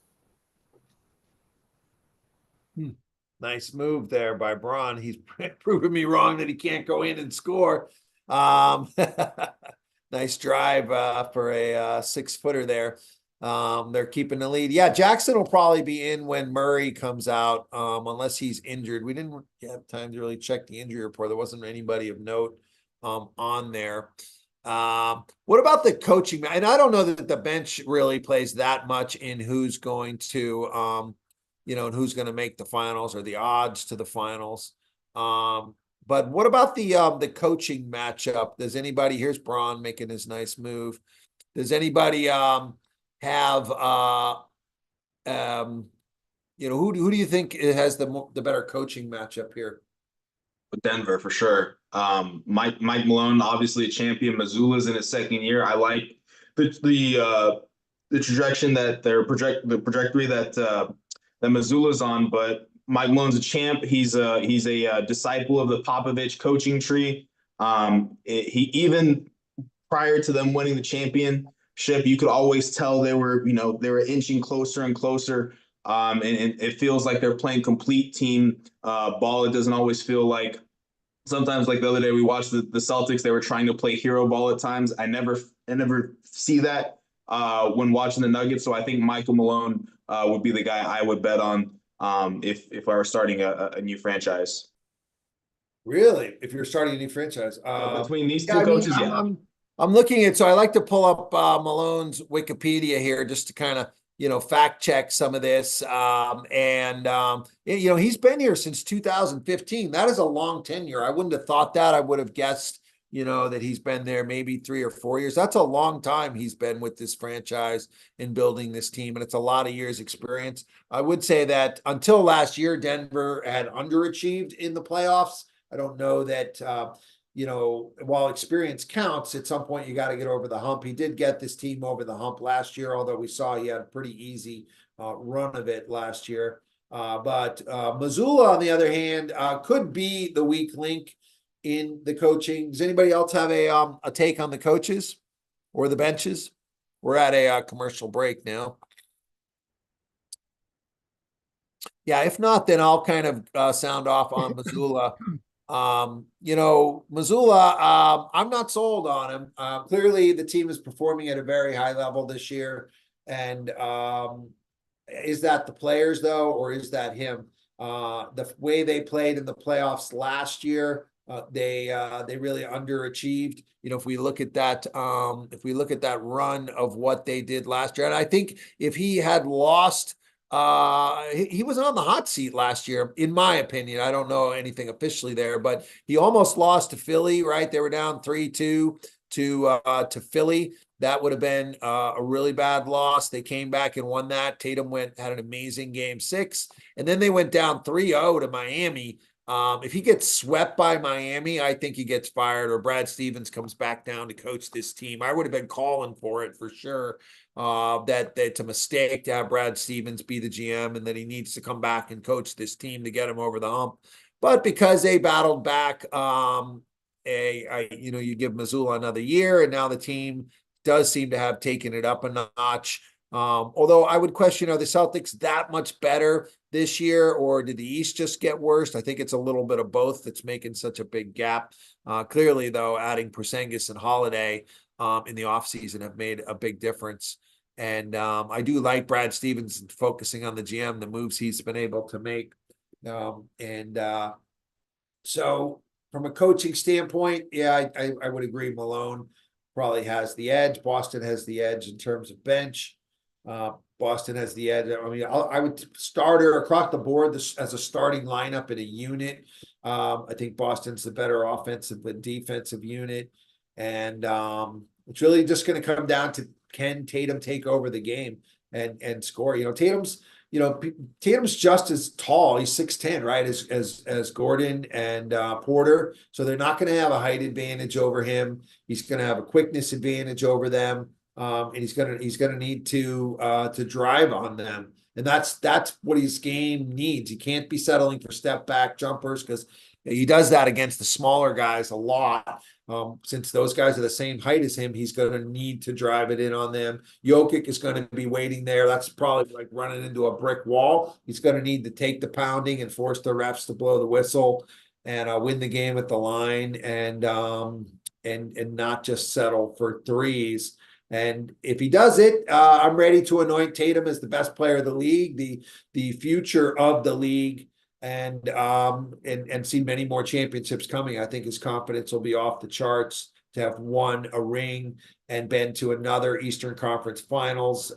Nice move there by Braun. He's proven me wrong that he can't go in and score. Nice drive for a 6-footer there. They're keeping the lead. Yeah, Jackson will probably be in when Murray comes out, unless he's injured. We didn't have time to really check the injury report. There wasn't anybody of note on there. What about the coaching? And I don't know that the bench really plays that much in who's going to and who's going to make the finals or the odds to the finals. But what about the coaching matchup? Does anybody, here's Braun making his nice move. Does anybody have who do you think has the better coaching matchup here? Denver for sure. Mike Malone, obviously a champion. Missoula's in his second year. I like the trajectory that the trajectory that Missoula's on, but Mike Malone's a champ. He's a disciple of the Popovich coaching tree. He even prior to them winning the championship, you could always tell they were inching closer and closer. And it feels like they're playing complete team ball. It doesn't always feel like sometimes, like the other day we watched the Celtics, they were trying to play hero ball at times. I never see that when watching the Nuggets. So I think Michael Malone would be the guy I would bet on if I were starting a new franchise. Really? If you're starting a new franchise? Between these two coaches, yeah. I'm looking at, so I like to pull up Malone's Wikipedia here just to kind of, fact check some of this. He's been here since 2015. That is a long tenure. I wouldn't have thought that. I would have guessed, that he's been there maybe 3 or 4 years. That's a long time he's been with this franchise and building this team. And it's a lot of years experience. I would say that until last year, Denver had underachieved in the playoffs. I don't know that, while experience counts, at some point you got to get over the hump. He did get this team over the hump last year, although we saw he had a pretty easy run of it last year. But Missoula, on the other hand, could be the weak link in the coaching. Does anybody else have a take on the coaches or the benches? We're at a commercial break now. Yeah, if not, then I'll kind of sound off on Missoula. Missoula, I'm not sold on him. Clearly the team is performing at a very high level this year. And is that the players though, or is that him? The way they played in the playoffs last year, they really underachieved. If we look at that run of what they did last year, and I think if he had lost, he was on the hot seat last year, in my opinion. I don't know anything officially there, but he almost lost to Philly, right? They were down 3-2 to Philly. That would have been a really bad loss. They came back and won that. Tatum had an amazing game 6, and then they went down 3-0 to Miami If he gets swept by Miami, I think he gets fired, or Brad Stevens comes back down to coach this team. I would have been calling for it for sure. That it's a mistake to have Brad Stevens be the GM, and that he needs to come back and coach this team to get him over the hump. But because they battled back, you give Missoula another year, and now the team does seem to have taken it up a notch. Although I would question, are the Celtics that much better this year, or did the East just get worse? I think it's a little bit of both that's making such a big gap. Clearly, though, adding Porzingis and Holiday in the offseason have made a big difference. And I do like Brad Stevens focusing on the GM, the moves he's been able to make. So from a coaching standpoint, yeah, I would agree. Malone probably has the edge. Boston has the edge in terms of bench. Boston has the edge. I mean, I would starter across the board as a starting lineup in a unit. I think Boston's the better offensive and defensive unit. And it's really just going to come down to, can Tatum take over the game and score? Tatum's just as tall. He's 6'10", right, as Gordon and Porter. So they're not going to have a height advantage over him. He's going to have a quickness advantage over them. And he's gonna need to drive on them, and that's what his game needs. He can't be settling for step back jumpers, because he does that against the smaller guys a lot. Since those guys are the same height as him, he's going to need to drive it in on them. Jokic is going to be waiting there. That's probably like running into a brick wall. He's going to need to take the pounding and force the refs to blow the whistle and win the game at the line, and not just settle for threes. And if he does it, I'm ready to anoint Tatum as the best player of the league, the future of the league, and see many more championships coming. I think his confidence will be off the charts to have won a ring and been to another Eastern Conference Finals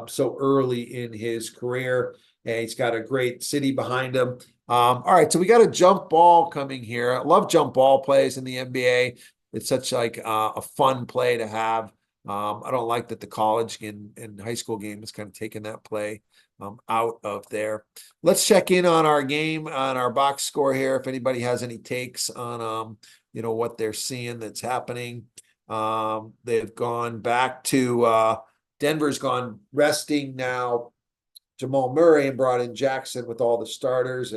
so early in his career. And he's got a great city behind him. All right, so we got a jump ball coming here. I love jump ball plays in the NBA. It's such like a fun play to have. I don't like that the college and high school game is kind of taking that play out of there. Let's check in on our game, on our box score here. If anybody has any takes on, what they're seeing that's happening. They've gone back to, Denver's gone resting now Jamal Murray and brought in Jackson with all the starters,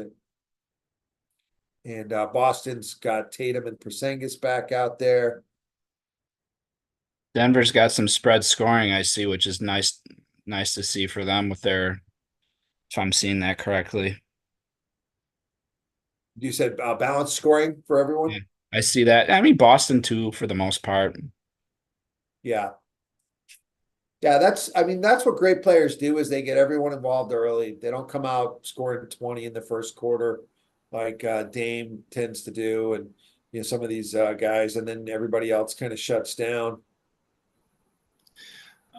and Boston's got Tatum and Porzingis back out there. Denver's got some spread scoring, I see, which is nice to see for them with their, if I'm seeing that correctly. You said balanced scoring for everyone? Yeah, I see that. I mean, Boston too, for the most part. Yeah. Yeah, that's what great players do, is they get everyone involved early. They don't come out scoring 20 in the first quarter like Dame tends to do, and some of these guys, and then everybody else kind of shuts down.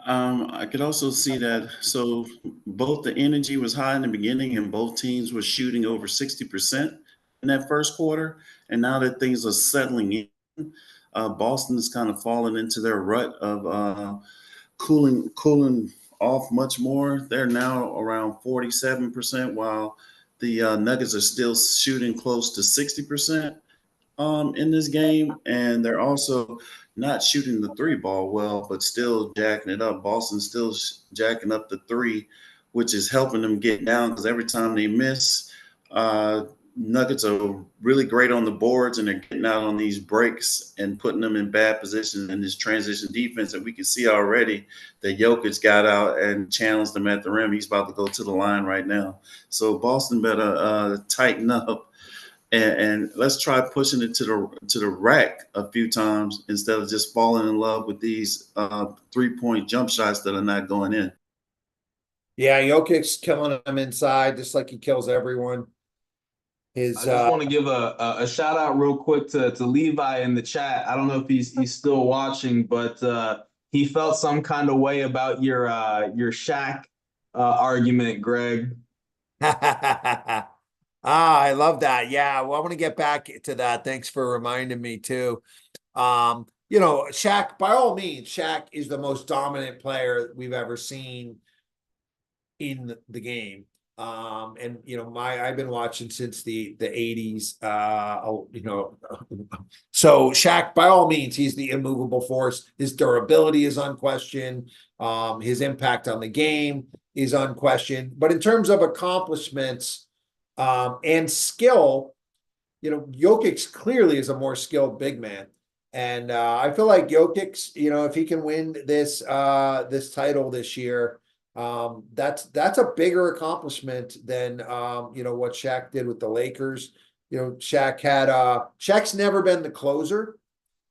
I could also see that. So both the energy was high in the beginning, and both teams were shooting over 60% in that first quarter. And now that things are settling in, Boston is kind of falling into their rut of cooling off much more. They're now around 47%, while the Nuggets are still shooting close to 60% in this game, and they're also not shooting the three ball well, but still jacking it up. Boston's still jacking up the three, which is helping them get down, because every time they miss, Nuggets are really great on the boards, and they're getting out on these breaks and putting them in bad positions in this transition defense. And we can see already that Jokic got out and challenged them at the rim. He's about to go to the line right now. So Boston better tighten up. And let's try pushing it to the rack a few times instead of just falling in love with these 3-point jump shots that are not going in. Yeah, Jokic's killing them inside just like he kills everyone. I just want to give a shout out real quick to Levi in the chat. I don't know if he's still watching, but he felt some kind of way about your Shaq argument, Greg. I love that. Yeah, well, I want to get back to that. Thanks for reminding me too. Shaq, by all means, Shaq is the most dominant player we've ever seen in the game. And I've been watching since the 80s. So Shaq, by all means, he's the immovable force. His durability is unquestioned. His impact on the game is unquestioned. But in terms of accomplishments and skill, Jokic clearly is a more skilled big man. And I feel like Jokic, if he can win this title this year, that's a bigger accomplishment than what Shaq did with the Lakers. Shaq's never been the closer,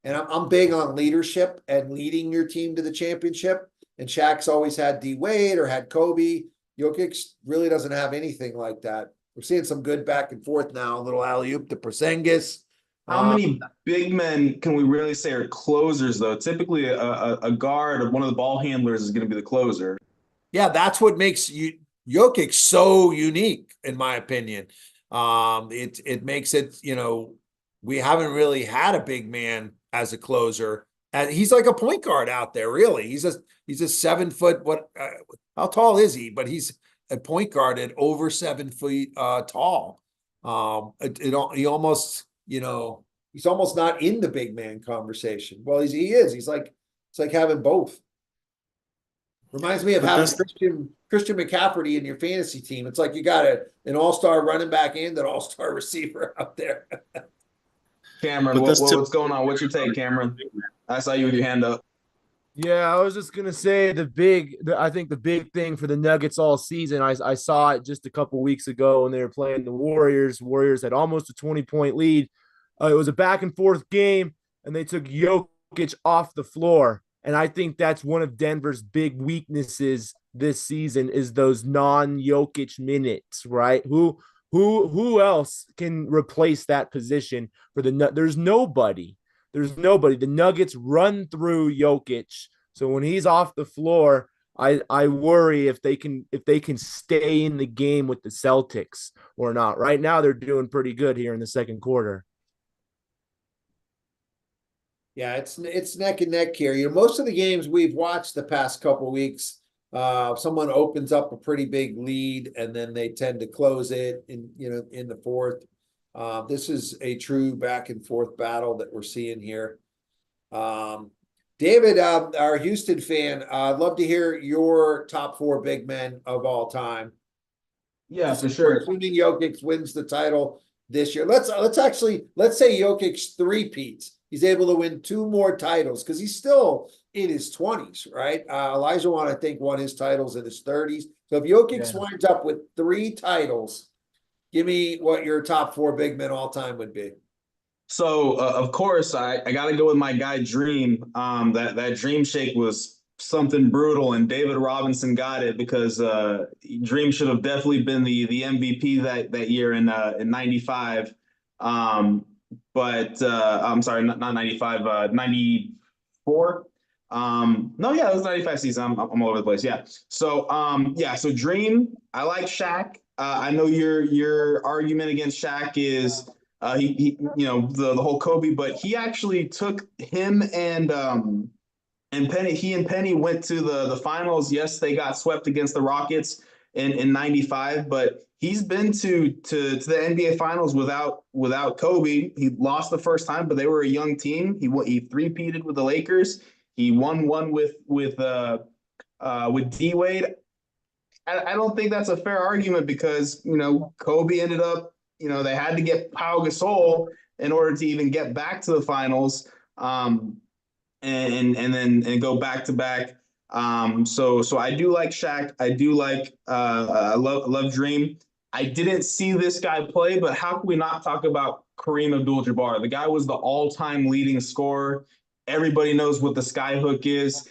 and I'm big on leadership and leading your team to the championship. And Shaq's always had D Wade or had Kobe. Jokic really doesn't have anything like that. We're seeing some good back and forth now. A little alley oop to Porzingis. How many big men can we really say are closers, though? Typically, a guard or one of the ball handlers is going to be the closer. Yeah, that's what makes Jokic so unique, in my opinion. It makes it, we haven't really had a big man as a closer. And he's like a point guard out there, really. He's a 7 foot, how tall is he? But he's a point guard at over 7 feet tall. He almost, he's almost not in the big man conversation. Well, he is. It's like having both. Reminds me of having Christian McCaffrey in your fantasy team. It's like you got an all-star running back and an all-star receiver out there. Cameron, what's going on? What's your take, Cameron? I saw you with your hand up. Yeah, I was just gonna say I think the big thing for the Nuggets all season. I saw it just a couple weeks ago when they were playing the Warriors. Warriors had almost a 20-point lead. It was a back and forth game, and they took Jokic off the floor. And I think that's one of Denver's big weaknesses this season is those non-Jokic minutes, right? Who else can replace that position for there's nobody. There's nobody. The Nuggets run through Jokic. So when he's off the floor, I worry if they can stay in the game with the Celtics or not. Right now they're doing pretty good here in the second quarter. Yeah, it's neck and neck here. Most of the games we've watched the past couple of weeks, someone opens up a pretty big lead and then they tend to close it in the fourth. This is a true back and forth battle that we're seeing here. David, our Houston fan, I'd love to hear your top 4 big men of all time. Yeah, for sure. Assuming Jokic wins the title this year. Let's say Jokic three-peats. He's able to win 2 more titles because he's still in his 20s, right? Olajuwon, I think, won his titles in his 30s. So if Jokic winds up with 3 titles, give me what your top 4 big men all time would be. So, of course, I got to go with my guy Dream. That Dream Shake was something brutal, and David Robinson got it because Dream should have definitely been the MVP that year in '95. But I'm sorry, not 95, 94. No, yeah, it was 95 season. I'm all over the place. Yeah. So, so Dream, I like Shaq. I know your argument against Shaq is he the whole Kobe, but he actually took him and Penny. He and Penny went to the finals. Yes, they got swept against the Rockets in '95, but he's been to the NBA Finals without Kobe. He lost the first time, but they were a young team. He three-peated with the Lakers. He won one with D Wade. I don't think that's a fair argument because Kobe ended up they had to get Pau Gasol in order to even get back to the finals, and then go back to back. So I do like Shaq. I do like I love Dream. I didn't see this guy play, but how can we not talk about Kareem Abdul-Jabbar? The guy was the all-time leading scorer. Everybody knows what the sky hook is.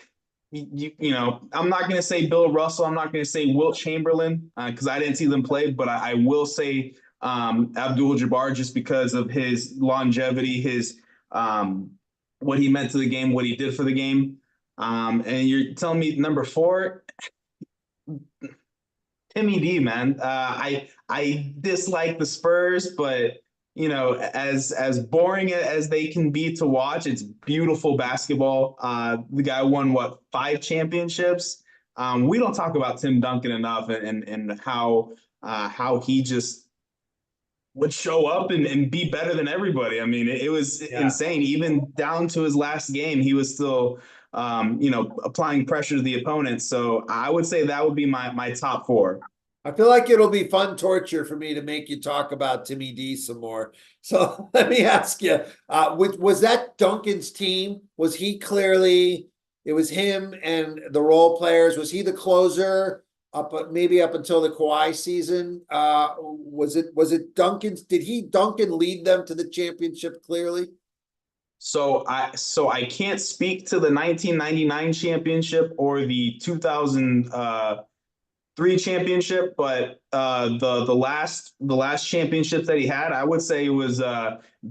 I'm not going to say Bill Russell. I'm not going to say Wilt Chamberlain because I didn't see them play, but I will say Abdul-Jabbar just because of his longevity, his what he meant to the game, what he did for the game. And you're telling me number 4, Timmy D, man. I dislike the Spurs, but as boring as they can be to watch, it's beautiful basketball. The guy won 5 championships. We don't talk about Tim Duncan enough and how how he just would show up and be better than everybody. I mean, it was insane. Even down to his last game, he was still, applying pressure to the opponent. So I would say that would be my top four. I feel like it'll be fun torture for me to make you talk about Timmy D some more. So let me ask you, was that Duncan's team? Was he clearly, it was him and the role players? Was he the closer maybe up until the Kawhi season? Was it Duncan's? Did Duncan lead them to the championship clearly? So I can't speak to the 1999 championship or the 2003 championship, but the last championships that he had, I would say it was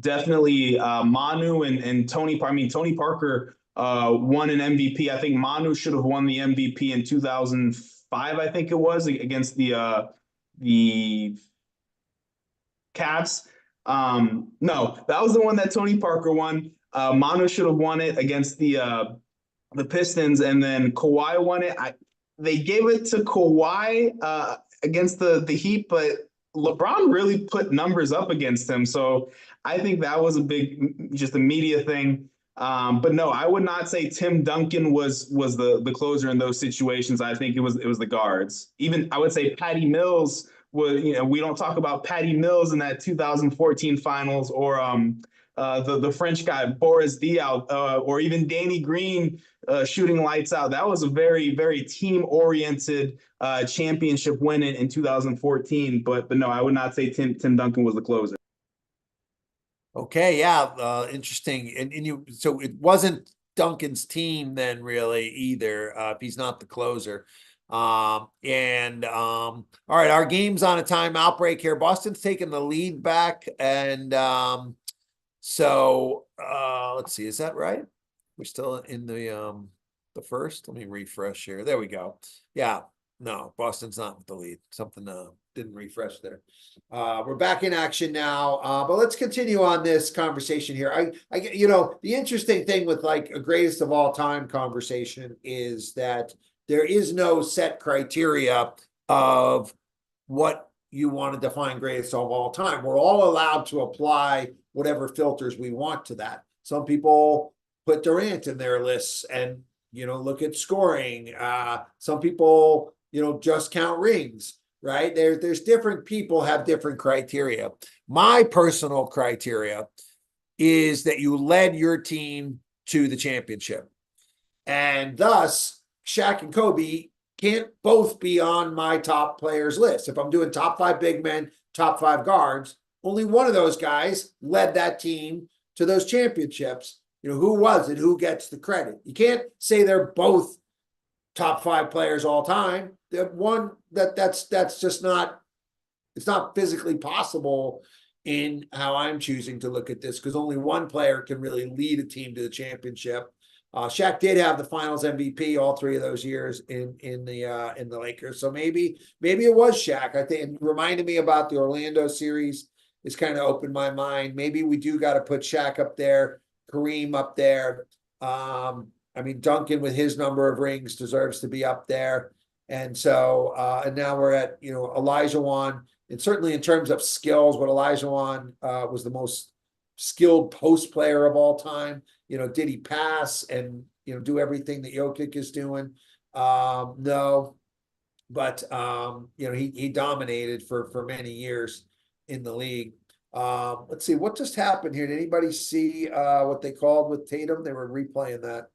definitely Manu and Tony. I mean, Tony Parker won an MVP. I think Manu should have won the MVP in 2005. I think it was against the Cavs. No, that was the one that Tony Parker won. Manu should have won it against the Pistons, and then Kawhi won it. They gave it to Kawhi against the Heat, but LeBron really put numbers up against him. So I think that was just a media thing. But no, I would not say Tim Duncan was the closer in those situations. I think it was the guards. Even I would say Patty Mills was. We don't talk about Patty Mills in that 2014 finals, or the French guy Boris Diaw, or even Danny Green shooting lights out. That was a very, very team-oriented championship win in 2014. But no, I would not say Tim Duncan was the closer. Okay, yeah, interesting. So it wasn't Duncan's team then, really, either, if he's not the closer. All right, our game's on a timeout break here. Boston's taking the lead back, and so let's see, is that right? We're still in the first. Let me refresh here. There we go. Yeah, no, Boston's not with the lead. Something didn't refresh there. We're back in action now, but let's continue on this conversation here. The interesting thing with like a greatest of all time conversation is that there is no set criteria of what you want to define greatest of all time. We're all allowed to apply whatever filters we want to that. Some people put Durant in their lists and, look at scoring. Some people, just count rings, right? There's different people have different criteria. My personal criteria is that you led your team to the championship. And thus, Shaq and Kobe can't both be on my top players list. If I'm doing top 5 big men, top 5 guards, only one of those guys led that team to those championships. Who was it? Who gets the credit? You can't say they're both top 5 players all time. That's just not, it's not physically possible in how I'm choosing to look at this, because only one player can really lead a team to the championship. Shaq did have the Finals MVP all 3 of those years in the Lakers, so maybe it was Shaq. I think it reminded me about the Orlando series. It's kind of opened my mind. Maybe we do got to put Shaq up there, Kareem up there. Duncan with his number of rings deserves to be up there, and so and now we're at Olajuwon, and certainly in terms of skills, what Olajuwon was the most skilled post player of all time. Did he pass and, do everything that Jokic is doing? No, but, he dominated for many years in the league. Let's see, what just happened here? Did anybody see what they called with Tatum? They were replaying that.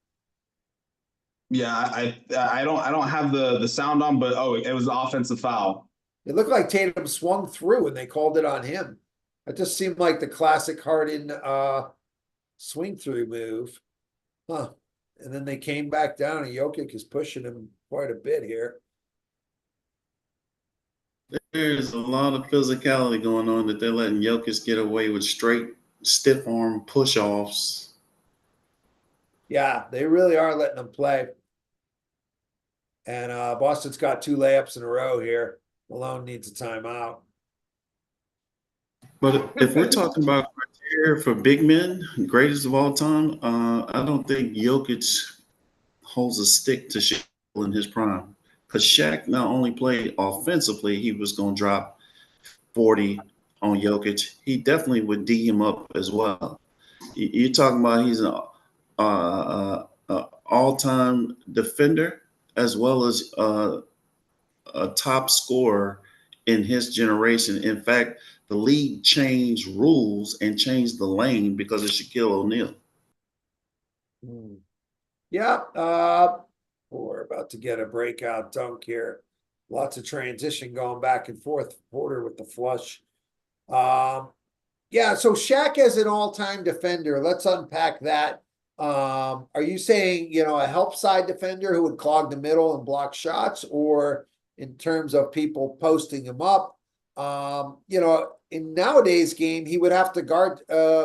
Yeah, I don't have the sound on, but it was an offensive foul. It looked like Tatum swung through and they called it on him. It just seemed like the classic Harden swing through move. And then they came back down and Jokic is pushing him quite a bit here. There's a lot of physicality going on that they're letting Jokic get away with straight stiff arm push-offs. Yeah, they really are letting them play. And Boston's got 2 layups in a row here. Malone needs a timeout. But if we're talking about criteria for big men, greatest of all time, I don't think Jokic holds a stick to Shaquille in his prime. because Shaq not only played offensively, he was going to drop 40 on Jokic. He definitely would D him up as well. You're talking about he's an all-time defender as well as a top scorer in his generation. In fact, the league changed rules and changed the lane because of Shaquille O'Neal. Yeah, we're about to get a breakout dunk here. Lots of transition going back and forth. Porter with the flush. Yeah, so Shaq as an all-time defender, let's unpack that. Are you saying, a help side defender who would clog the middle and block shots, or in terms of people posting him up? In nowadays game, he would have to guard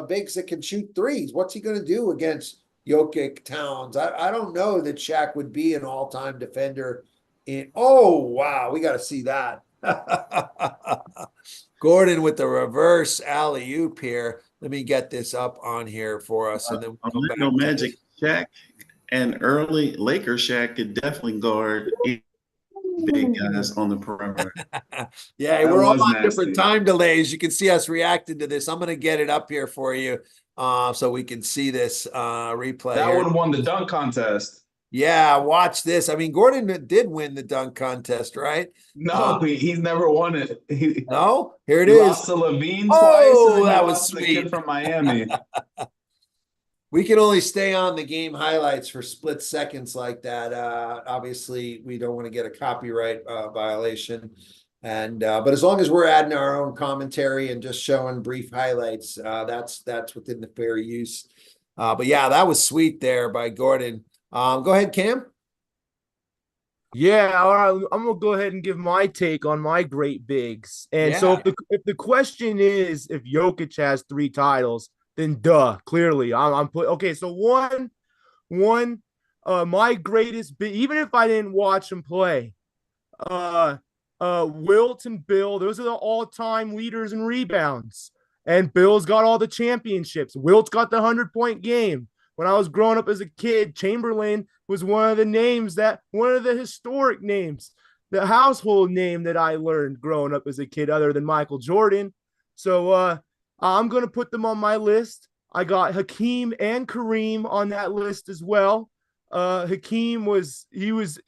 bigs that can shoot threes. What's he going to do against Jokic, Towns? I don't know that Shaq would be an all-time defender. Oh, wow, we got to see that. Gordon with the reverse alley-oop here. Let me get this up on here for us, and then we'll come back to Magic this. Shaq and early Lakers Shaq could definitely guard big guys on the perimeter. Yeah, we're all on different time delays. You can see us reacting to this. I'm going to get it up here for you so we can see this replay. That here. would have won the dunk contest. Yeah, watch this. I mean, Gordon did win the dunk contest, right? No, he's never won it. No? Here it he is. lost to Levine twice, Oh, and then that he was lost to the sweet. kid from Miami. We can only stay on the game highlights for split seconds like that. Obviously, we don't want to get a copyright violation. And but as long as we're adding our own commentary and just showing brief highlights, that's within the fair use. But yeah, that was sweet there by Gordon. Go ahead, Cam. Yeah, all right. I'm gonna go ahead and give my take on my great bigs. And so if the question is if Jokic has 3 titles, then clearly I'm put okay. So one, my greatest big, even if I didn't watch him play, Wilt and Bill, those are the all-time leaders in rebounds. And Bill's got all the championships. Wilt's got the 100-point game. When I was growing up as a kid, Chamberlain was one of the historic names, the household name that I learned growing up as a kid, other than Michael Jordan. So I'm going to put them on my list. I got Hakeem and Kareem on that list as well. Hakeem he's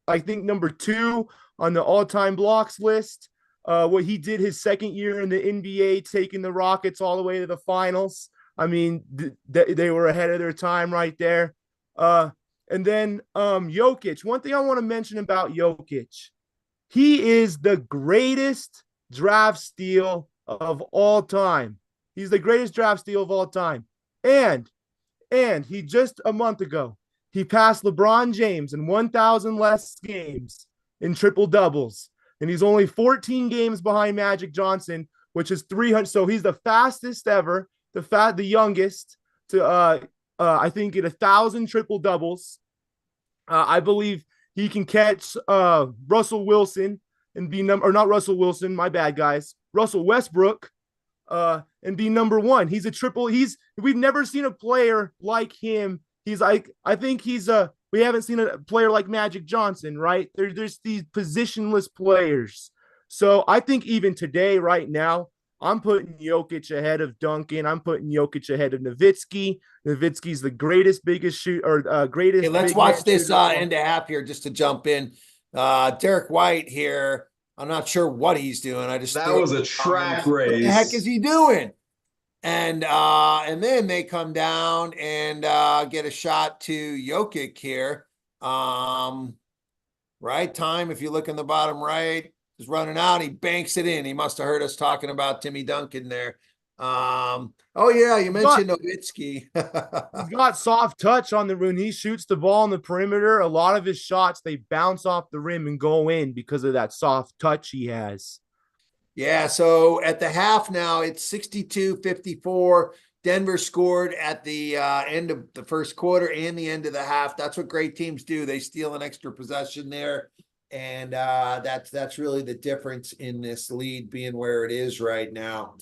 I think number 2 on the all-time blocks list. What he did his second year in the NBA, taking the Rockets all the way to the finals. I mean, they were ahead of their time right there. And then Jokic. One thing I want to mention about Jokic, he is the greatest draft steal of all time. He's the greatest draft steal of all time. And he just a month ago, he passed LeBron James in 1,000 less games in triple doubles. And he's only 14 games behind Magic Johnson, which is 300. So he's the fastest ever, the youngest to, I think, get 1,000 triple doubles. I believe he can catch Russell Wilson and be not Russell Wilson, my bad guys, Russell Westbrook, and be number 1. He's a triple. We've never seen a player like him. He's like, I think we haven't seen a player like Magic Johnson, right? There's these positionless players. So I think even today, right now, I'm putting Jokic ahead of Duncan. I'm putting Jokic ahead of Nowitzki. Nowitzki's the greatest, biggest greatest. Okay, let's watch this end of half here just to jump in. Derek White here. I'm not sure what he's doing. That was a track race. What the heck is he doing? And then they come down and get a shot to Jokic here. Right time, if you look in the bottom right, is running out. He banks it in. He must have heard us talking about Timmy Duncan there. Oh yeah, you mentioned Nowitzki. He's got soft touch on the rim. He shoots the ball on the perimeter. A lot of his shots, they bounce off the rim and go in because of that soft touch he has. Yeah, so at the half now, it's 62-54. Denver scored at the end of the first quarter and the end of the half. That's what great teams do. They steal an extra possession there. And that's really the difference in this lead being where it is right now.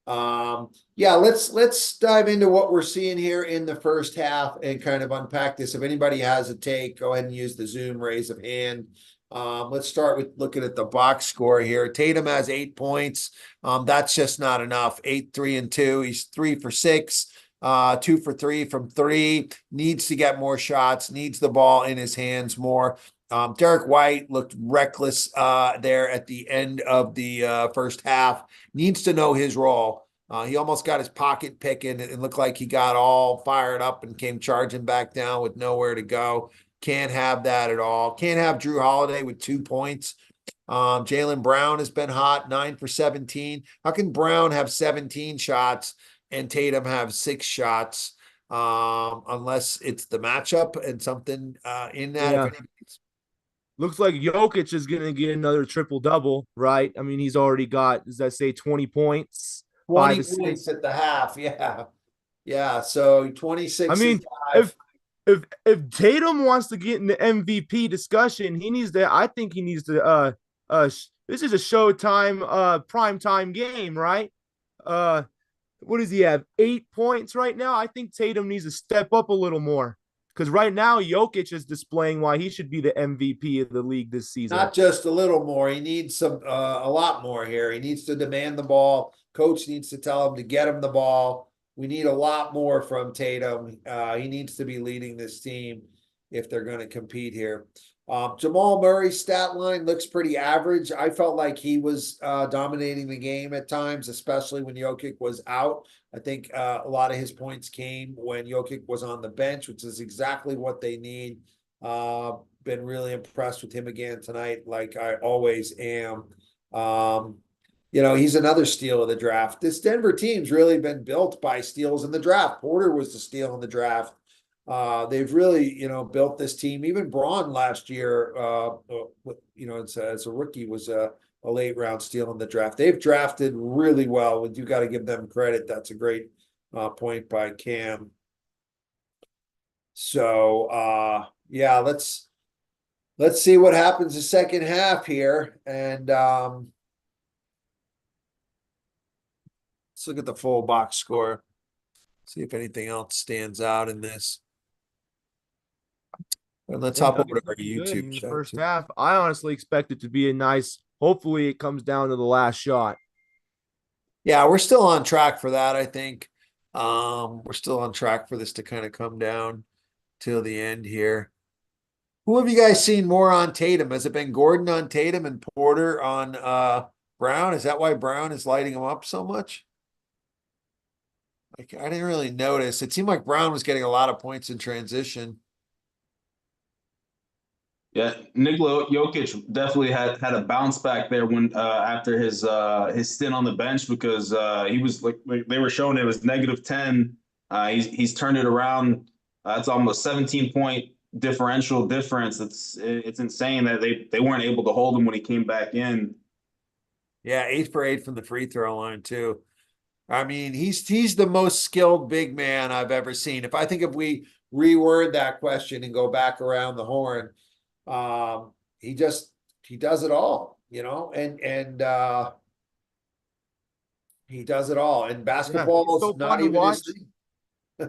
Yeah, let's dive into what we're seeing here in the first half and kind of unpack this. If anybody has a take, go ahead and use the Zoom raise of hand. Let's start with looking at the box score here. Tatum has 8 points. That's just not enough. 8, 3, and 2. He's 3 for 6. 2 for 3 from 3. Needs to get more shots. Needs the ball in his hands more. Derek White looked reckless there at the end of the first half. Needs to know his role. He almost got his pocket picking. It looked like he got all fired up and came charging back down with nowhere to go. Can't have that at all. Can't have Drew Holiday with 2 points. Jaylen Brown has been hot, 9 for 17. How can Brown have 17 shots and Tatum have 6 shots? Unless it's the matchup and something in that. Yeah. Looks like Jokic is going to get another triple double, right? I mean, he's already got, does that say 20 points? 20 points at the half. Yeah. Yeah. So 26. I mean, if Tatum wants to get in the MVP discussion, he needs to, I think he needs to, this is a Showtime, primetime game, right? What does he have? 8 points right now? I think Tatum needs to step up a little more. Because right now, Jokic is displaying why he should be the MVP of the league this season. Not just a little more. He needs a lot more here. He needs to demand the ball. Coach needs to tell him to get him the ball. We need a lot more from Tatum. He needs to be leading this team if they're going to compete here. Jamal Murray's stat line looks pretty average. I felt like he was dominating the game at times, especially when Jokic was out. I think a lot of his points came when Jokic was on the bench, which is exactly what they need. Been really impressed with him again tonight, like I always am. He's another steal of the draft. This Denver team's really been built by steals in the draft. Porter was the steal in the draft. They've really, built this team. Even Braun last year, as a rookie, was a late round steal in the draft. They've drafted really well, and you got to give them credit. That's a great point by Cam. So, yeah, let's see what happens the second half here, and let's look at the full box score. See if anything else stands out in this. And let's hop over to our YouTube chat. First half, I honestly expect it to be a nice. Hopefully, it comes down to the last shot. Yeah, we're still on track for that. I think we're still on track for this to kind of come down till the end here. Who have you guys seen more on Tatum? Has it been Gordon on Tatum and Porter on Brown? Is that why Brown is lighting him up so much? I didn't really notice. It seemed like Brown was getting a lot of points in transition. Yeah, Nikola Jokic definitely had a bounce back there when after his stint on the bench, because he was like they were showing it was -10. He's turned it around. That's almost 17-point difference. It's insane that they weren't able to hold him when he came back in. Yeah, 8 for 8 from the free throw line too. I mean, he's the most skilled big man I've ever seen. If we reword that question and go back around the horn, he does it all, and he does it all. And basketball is not even his thing.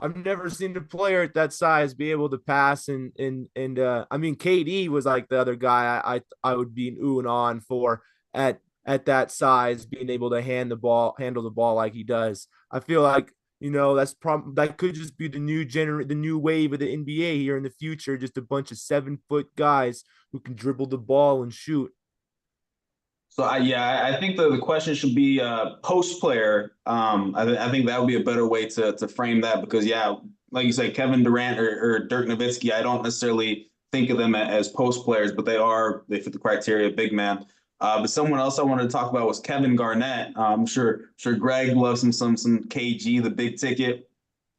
I've never seen a player at that size be able to pass and I mean, KD was like the other guy I would be ooh and on for at that size, being able to handle the ball like he does. I feel like, that could just be the new wave of the NBA here in the future. Just a bunch of 7-foot guys who can dribble the ball and shoot. So I think the question should be post player. I think that would be a better way to frame that, because like you say, Kevin Durant or Dirk Nowitzki, I don't necessarily think of them as post players, but they fit the criteria, big man. But someone else I wanted to talk about was Kevin Garnett. I'm sure Greg loves some KG, the big ticket.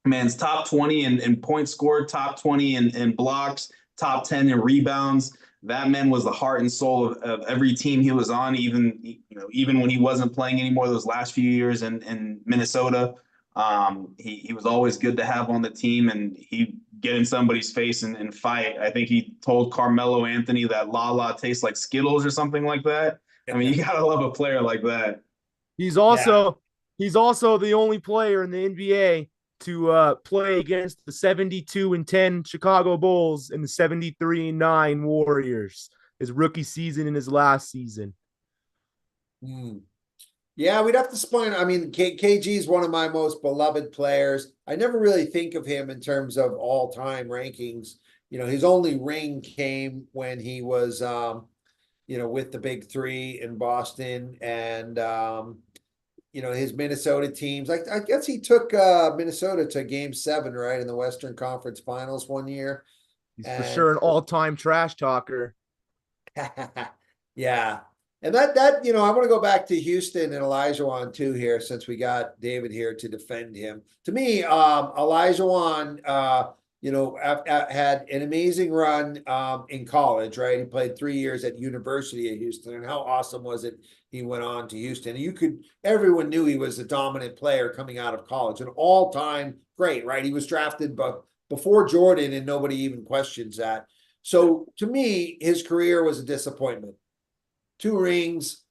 Man's top 20 in points scored, top 20 in blocks, top 10 in rebounds. That man was the heart and soul of every team he was on, even when he wasn't playing anymore those last few years in Minnesota. He was always good to have on the team, and he'd get in somebody's face and fight. I think he told Carmelo Anthony that Lala tastes like Skittles or something like that. I mean, you gotta love a player like that. He's Yeah. also he's also the only player in the NBA to play against the 72-10 Chicago Bulls and the 73-9 Warriors. His rookie season and his last season. Hmm. Yeah, we'd have to split. I mean, KG is one of my most beloved players. I never really think of him in terms of all-time rankings. His only ring came when he was, with the big three in Boston and, his Minnesota teams. I guess he took Minnesota to Game 7, right, in the Western Conference Finals one year. He's for And sure an all-time trash talker. yeah. And I want to go back to Houston and Olajuwon too here, since we got David here to defend him. To me, Olajuwon, had an amazing run in college, right? He played 3 years at University of Houston, and how awesome was it? He went on to Houston. Everyone knew he was a dominant player coming out of college, an all-time great, right? He was drafted before Jordan, and nobody even questions that. So to me, his career was a disappointment. 2 rings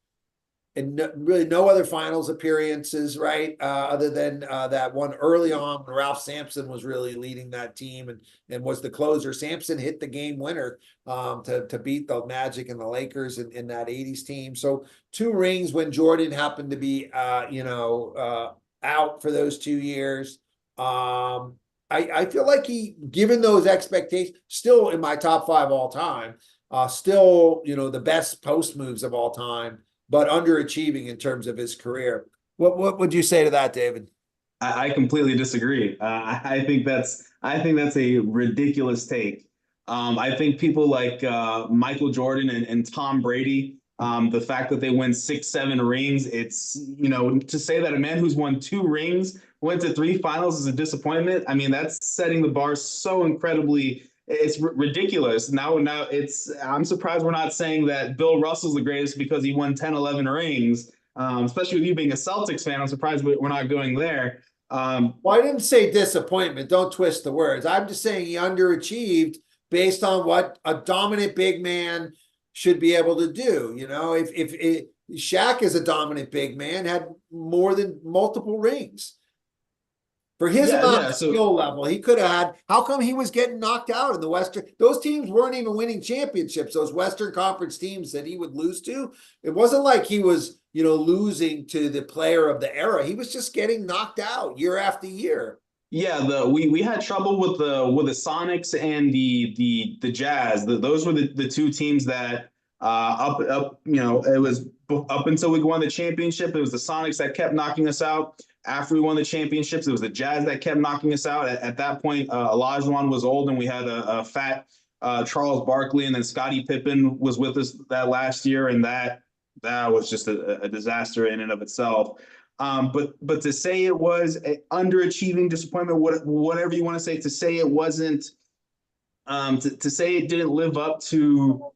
and really no other finals appearances, right? Other than that one early on when Ralph Sampson was really leading that team and was the closer. Sampson hit the game winner to beat the Magic and the Lakers in that 80s team. So 2 rings when Jordan happened to be, out for those 2 years. I feel like given those expectations, still in my top 5 all time. Still, the best post moves of all time, but underachieving in terms of his career. What would you say to that, David? I completely disagree. I think that's a ridiculous take. I think people like Michael Jordan and Tom Brady, the fact that they win 6, 7 rings, it's, to say that a man who's won 2 rings went to 3 finals is a disappointment. I mean, that's setting the bar so incredibly. It's ridiculous. Now I'm surprised we're not saying that Bill Russell's the greatest because he won 10, 11 rings. Especially with you being a Celtics fan, I'm surprised we're not going there. Well, I didn't say disappointment. Don't twist the words. I'm just saying he underachieved based on what a dominant big man should be able to do. If Shaq is a dominant big man, had more than multiple rings. For his Yeah, amount yeah. of So skill level, he could have had. How come he was getting knocked out in the Western? Those teams weren't even winning championships. Those Western Conference teams that he would lose to. It wasn't like he was, losing to the player of the era. He was just getting knocked out year after year. yeah, we had trouble with the Sonics and the Jazz. Those were the 2 teams that up it was up until we won the championship. It was the Sonics that kept knocking us out. After we won the championships, it was the Jazz that kept knocking us out. At that point, Olajuwon was old, and we had a fat Charles Barkley, and then Scottie Pippen was with us that last year, and that was just a disaster in and of itself. But to say it was an underachieving disappointment, whatever you want to say, to say it wasn't, to say it didn't live up to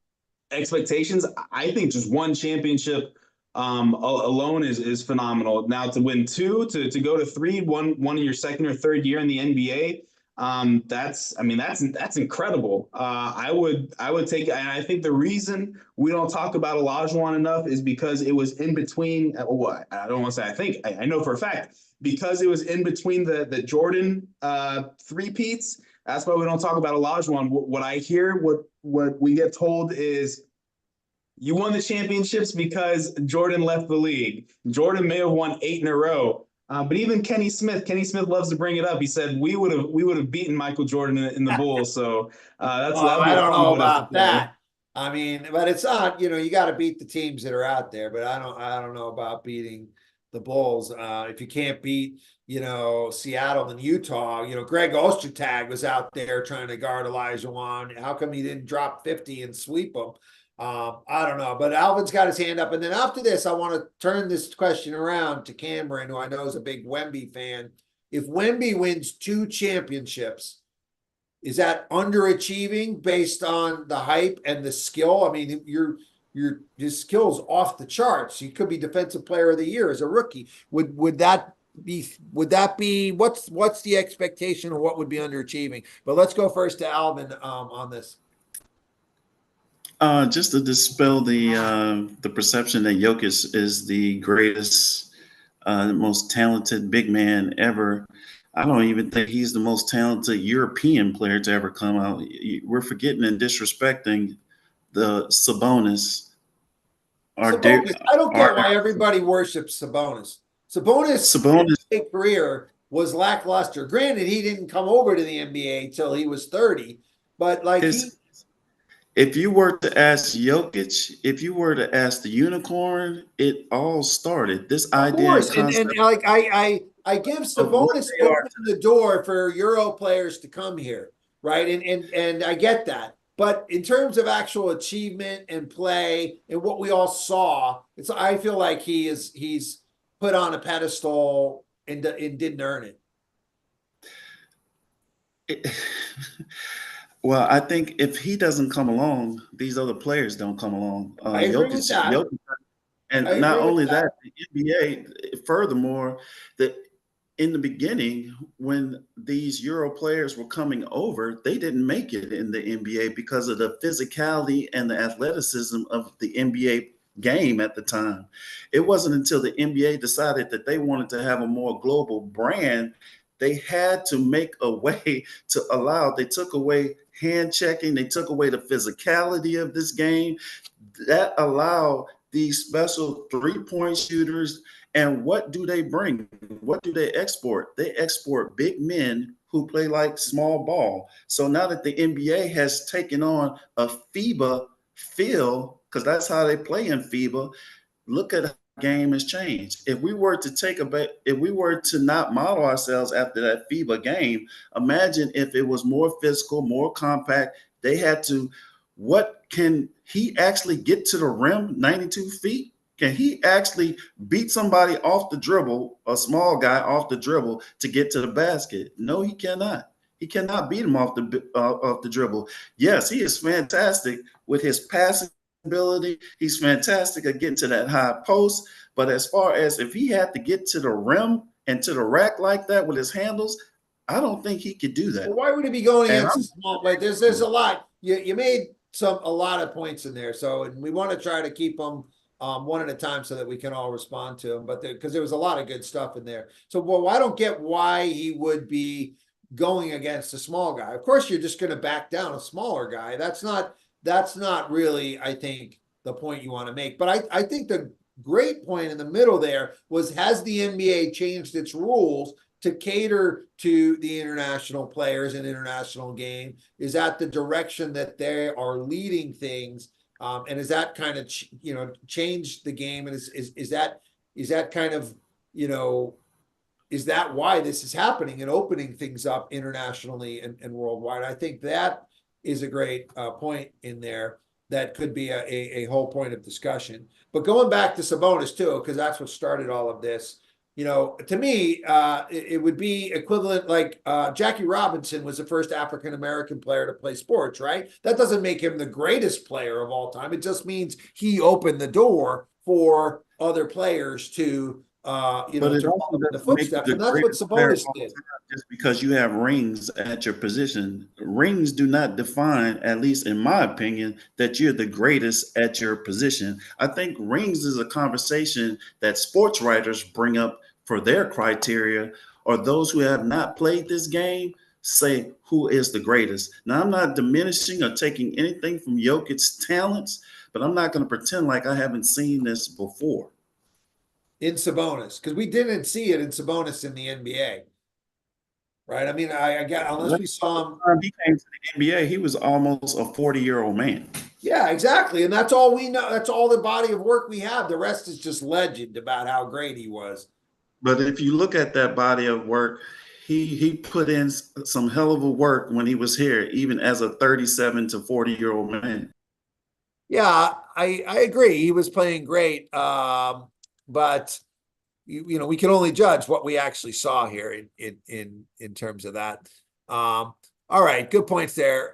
expectations, I think just 1 championship alone is phenomenal. Now to win 2, to go to 3, one in your second or third year in the NBA, that's incredible. I would take, and I think the reason we don't talk about Olajuwon enough is because it was in between. Well, I don't want to say I think, I know for a fact, because it was in between the Jordan three-peats. That's why we don't talk about Olajuwon. What I hear, what we get told is, you won the championships because Jordan left the league. Jordan may have won 8 in a row. But even Kenny Smith loves to bring it up. He said we would have beaten Michael Jordan in the Bulls. So that'd be I a don't fun know one to about play. that. I mean, but it's not, you got to beat the teams that are out there, but I don't know about beating the Bulls. If you can't beat, Seattle and Utah, Greg Ostertag was out there trying to guard Olajuwon. How come he didn't drop 50 and sweep them? I don't know, but Alvin's got his hand up. And then after this, I want to turn this question around to Cameron, who I know is a big Wemby fan. If Wemby wins 2 championships, is that underachieving based on the hype and the skill? I mean, his skill's off the charts. He could be defensive player of the year as a rookie. Would that be what's the expectation, or what would be underachieving? But let's go first to Alvin on this. Just to dispel the perception that Jokic is the greatest the most talented big man ever. I don't even think he's the most talented European player to ever come out. We're forgetting and disrespecting the Sabonis. Sabonis, I don't Our get why everybody worships Sabonis. Sabonis' Sabonis career was lackluster. Granted, he didn't come over to the NBA until he was 30, but like is. If you were to ask Jokic, if you were to ask the unicorn, it all started. This of idea and course, and concept like I give of what Sabonis they are. open the door for Euro players to come here, right? And I get that. But in terms of actual achievement and play and what we all saw, I feel like he's put on a pedestal and didn't earn it. Well, I think if he doesn't come along, these other players don't come along. I agree with that. Jokic, I and not agree with only that. that, the NBA. Furthermore, that in the beginning, when these Euro players were coming over, they didn't make it in the NBA because of the physicality and the athleticism of the NBA game at the time. It wasn't until the NBA decided that they wanted to have a more global brand, they had to make a way to allow, they took away hand checking, they took away the physicality of this game. That allowed these special three-point shooters. And what do they bring? What do they export? They export big men who play like small ball. So now that the NBA has taken on a FIBA feel, because that's how they play in FIBA, look at how the game has changed. If we were to if we were to not model ourselves after that FIBA game, imagine if it was more physical, more compact. They had to, what can he actually get to the rim 92 feet? Can he actually beat somebody off the dribble, a small guy off the dribble to get to the basket? No, he cannot. He cannot beat him off the dribble. Yes, he is fantastic with his passing ability. He's fantastic at getting to that high post. But as far as if he had to get to the rim and to the rack like that with his handles, I don't think he could do that. Well, why would he be going And against the small? But there's a lot. You made a lot of points in there. So and we want to try to keep them one at a time so that we can all respond to them. But because there was a lot of good stuff in there. So well, I don't get why he would be going against a small guy. Of course, you're just going to back down a smaller guy. That's not really, I think, the point you want to make. But I think the great point in the middle there was, has the NBA changed its rules to cater to the international players and international game? Is that the direction that they are leading things? And is that kind of, changed the game? And is that kind of, is that why this is happening and opening things up internationally and worldwide? I think that is a great point in there that could be a whole point of discussion. But going back to Sabonis too, because that's what started all of this. To me, it would be equivalent, like Jackie Robinson was the first African-American player to play sports, right? That doesn't make him the greatest player of all time. It just means he opened the door for other players to, but it to also follow in the doesn't make you footsteps. the And that's what greatest player of Sabonis all did. time just because you have rings at your position. Rings do not define, at least in my opinion, that you're the greatest at your position. I think rings is a conversation that sports writers bring up for their criteria, or those who have not played this game say who is the greatest. Now, I'm not diminishing or taking anything from Jokic's talents, but I'm not going to pretend like I haven't seen this before. In Sabonis, because we didn't see it in Sabonis in the NBA, right? I mean, I get, unless we saw him. Time he came to the NBA, he was almost a 40-year-old man. Yeah, exactly. And that's all we know. That's all the body of work we have. The rest is just legend about how great he was. But if you look at that body of work, he put in some hell of a work when he was here, even as a 37 to 40-year-old man. Yeah, I agree. He was playing great. But we can only judge what we actually saw here in terms of that. All right, good points there.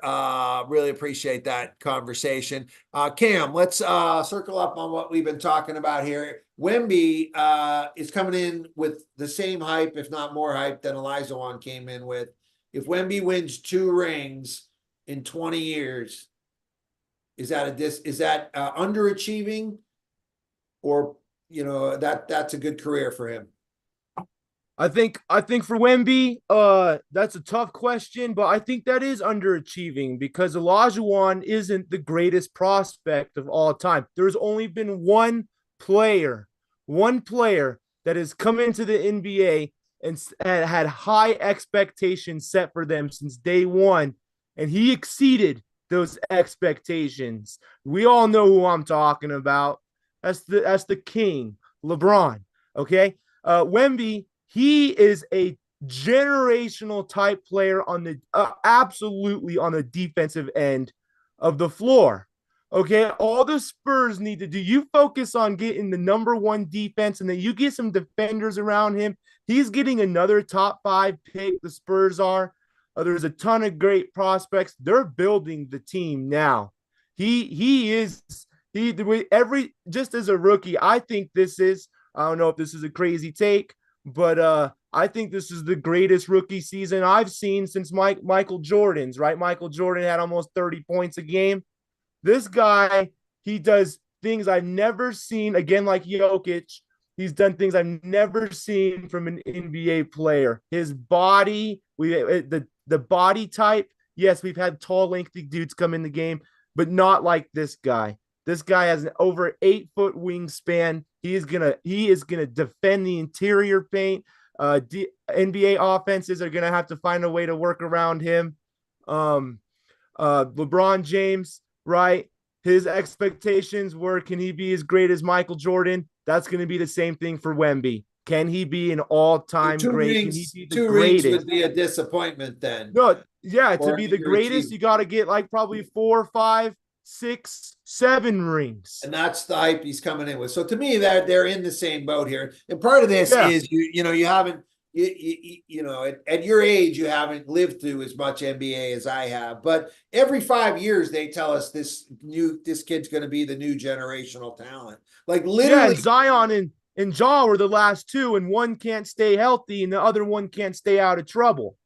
Really appreciate that conversation. Cam, let's circle up on what we've been talking about here. Wemby is coming in with the same hype, if not more hype, than Olajuwon came in with. If Wemby wins 2 rings in 20 years, is that underachieving, or that's a good career for him? I think for Wemby, that's a tough question, but I think that is underachieving because Olajuwon isn't the greatest prospect of all time. There's only been one player that has come into the NBA and had high expectations set for them since day one, and he exceeded those expectations. We all know who I'm talking about. That's the king, LeBron. Okay, Wemby, he is a generational type player on the absolutely on the defensive end of the floor. Okay, all the Spurs need to do, you focus on getting the number one defense, and then you get some defenders around him. He's getting another top 5 pick. The Spurs are. There's a ton of great prospects. They're building the team now. He is he every just as a rookie. I think this is. I don't know if this is a crazy take, but I think this is the greatest rookie season I've seen since Michael Jordan's. Right, Michael Jordan had almost 30 points a game. This guy, he does things I've never seen. Again, like Jokic, he's done things I've never seen from an NBA player. His body, the body type. Yes, we've had tall, lengthy dudes come in the game, but not like this guy. This guy has an over 8-foot wingspan. He is gonna defend the interior paint. NBA offenses are gonna have to find a way to work around him. LeBron James, right? His expectations were, can he be as great as Michael Jordan? That's going to be the same thing for Wemby. Can he be an all-time great? Can he be the Two rings greatest? would be a disappointment then. No, yeah, to Or be the greatest, underachieved. you got to get like probably 4, 5, 6, 7 rings. And that's the hype he's coming in with. So to me, that they're in the same boat here. And part of this Yeah. is you haven't at your age you haven't lived through as much NBA as I have. But every 5 years they tell us this kid's going to be the new generational talent. Like Yeah, literally, and Zion and Ja were the last two, and one can't stay healthy, and the other one can't stay out of trouble.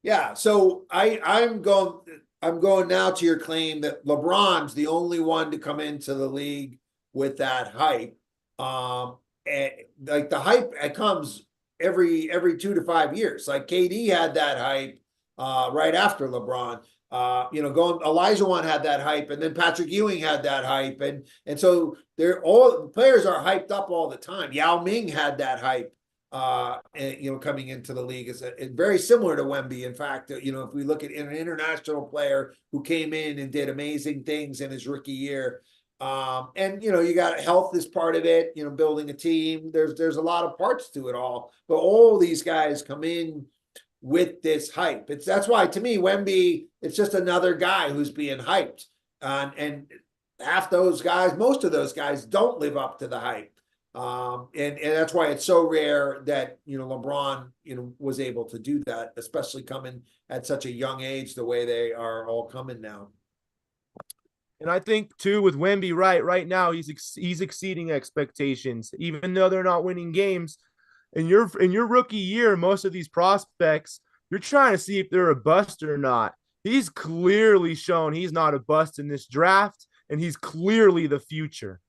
yeah. So I'm going now to your claim that LeBron's the only one to come into the league with that hype. And like the hype, it comes every 2 to 5 years. Like KD had that hype right after LeBron. Olajuwon had that hype, and then Patrick Ewing had that hype, and so they're all the players are hyped up all the time. Yao Ming had that hype, coming into the league is very similar to Wemby. In fact, if we look at an international player who came in and did amazing things in his rookie year, and you got health is part of it. Building a team. There's a lot of parts to it all, but all these guys come in with this hype. That's why to me Wemby, it's just another guy who's being hyped, and most of those guys don't live up to the hype. And that's why it's so rare that LeBron was able to do that, especially coming at such a young age the way they are all coming now. And I think too with Wemby, right now he's exceeding expectations, even though they're not winning games. In your rookie year, most of these prospects, you're trying to see if they're a bust or not. He's clearly shown he's not a bust in this draft, and he's clearly the future.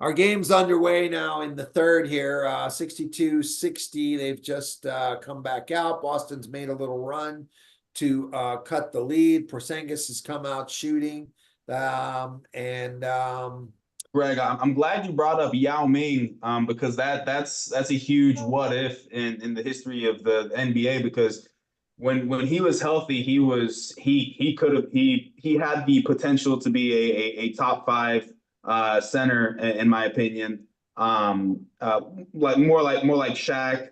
Our game's underway now in the third here, 62-60. They've just come back out. Boston's made a little run to cut the lead. Porzingis has come out shooting. Greg, I'm glad you brought up Yao Ming because that's a huge what if in the history of the NBA, because when he was healthy, he had the potential to be a top 5 center in my opinion. Like more like Shaq.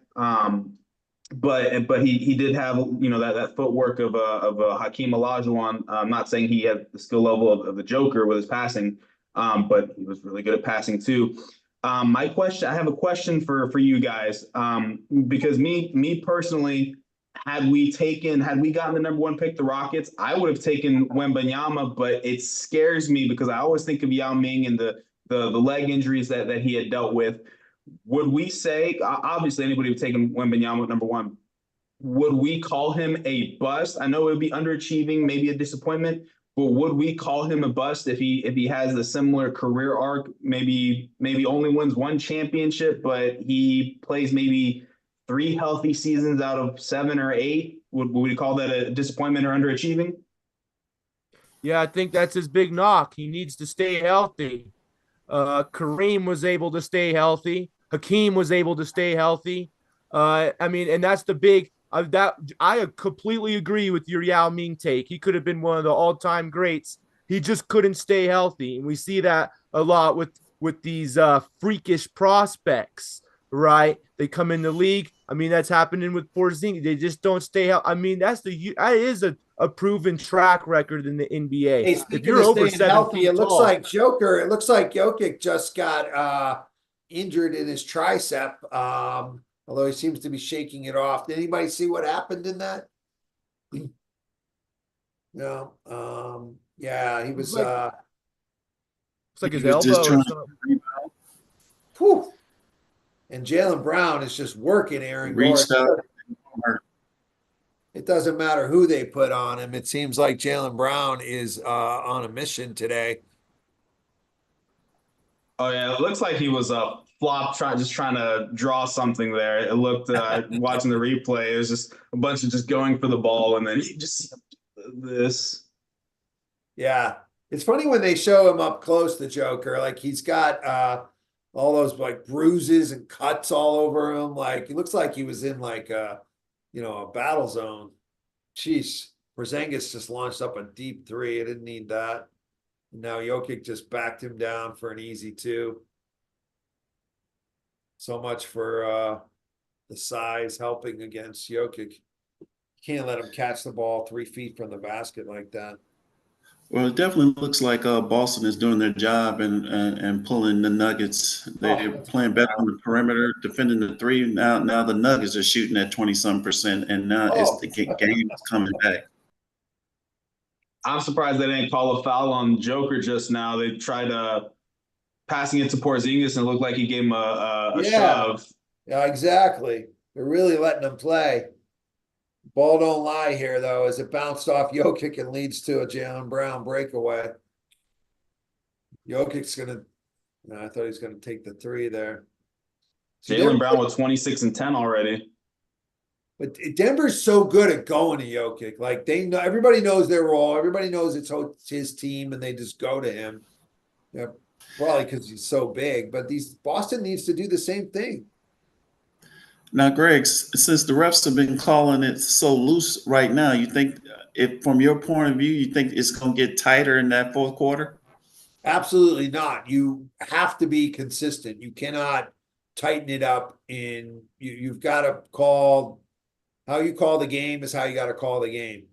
But he did have that footwork of a Hakeem Olajuwon. I'm not saying he had the skill level of the Joker with his passing. But he was really good at passing too. I have a question for you guys. Because me personally, had we gotten the number 1 pick, the Rockets, I would have taken Wembanyama, but it scares me because I always think of Yao Ming and the leg injuries that he had dealt with. Would we say, obviously anybody would take Wembanyama at number 1? Would we call him a bust? I know it would be underachieving, maybe a disappointment. Well, would we call him a bust if he has a similar career arc? Maybe only wins one championship, but he plays maybe 3 healthy seasons out of 7 or 8. Would we call that a disappointment or underachieving? Yeah, I think that's his big knock. He needs to stay healthy. Kareem was able to stay healthy. Hakeem was able to stay healthy. I mean, and that's the big that I completely agree with your Yao Ming take. He could have been one of the all-time greats. He just couldn't stay healthy, and we see that a lot with these freakish prospects. Right? They come in the league. I mean, that's happening with Porzingis. They just don't stay healthy. I mean, that is a proven track record in the NBA. Hey, If speaking you're of over staying seven healthy, feet it looks tall, like Jokic just got injured in his tricep. Although he seems to be shaking it off. Did anybody see what happened in that? No. Yeah, he was it's like his He was just elbow or trying something. to whew. And Jalen Brown is just working Aaron Gordon. reach out. It doesn't matter who they put on him. It seems like Jalen Brown is on a mission today. Oh yeah, it looks like he was a flop trying to draw something there. It looked watching the replay, it was just a bunch of just going for the ball, and then you just see this. Yeah. It's funny when they show him up close, the Joker. Like he's got all those like bruises and cuts all over him. Like he looks like he was in like a battle zone. Jeez. Porzingis just launched up a deep three. I didn't need that. Now Jokic just backed him down for an easy 2. So much for the size helping against Jokic. Can't let him catch the ball 3 feet from the basket like that. Well, it definitely looks like Boston is doing their job and pulling the Nuggets. They're playing better on the perimeter, defending the 3. Now the Nuggets are shooting at 20-some%, and now it's the game is coming back. I'm surprised they didn't call a foul on Joker just now. They tried passing it to Porzingis and it looked like he gave him a shove. Yeah, exactly. They're really letting him play. Ball don't lie here, though, as it bounced off Jokic and leads to a Jalen Brown breakaway. Jokic's I thought he was gonna take the 3 there. Jalen Brown with 26 and 10 already. But Denver's so good at going to Jokic. Like they know, everybody knows their role. Everybody knows it's his team, and they just go to him. Yeah, probably because he's so big. But Boston needs to do the same thing. Now, Greg, since the refs have been calling it so loose right now, you think, if from your point of view, you think it's going to get tighter in that fourth quarter? Absolutely not. You have to be consistent. You cannot tighten it up. You've got to call. How you call the game is how you got to call the game.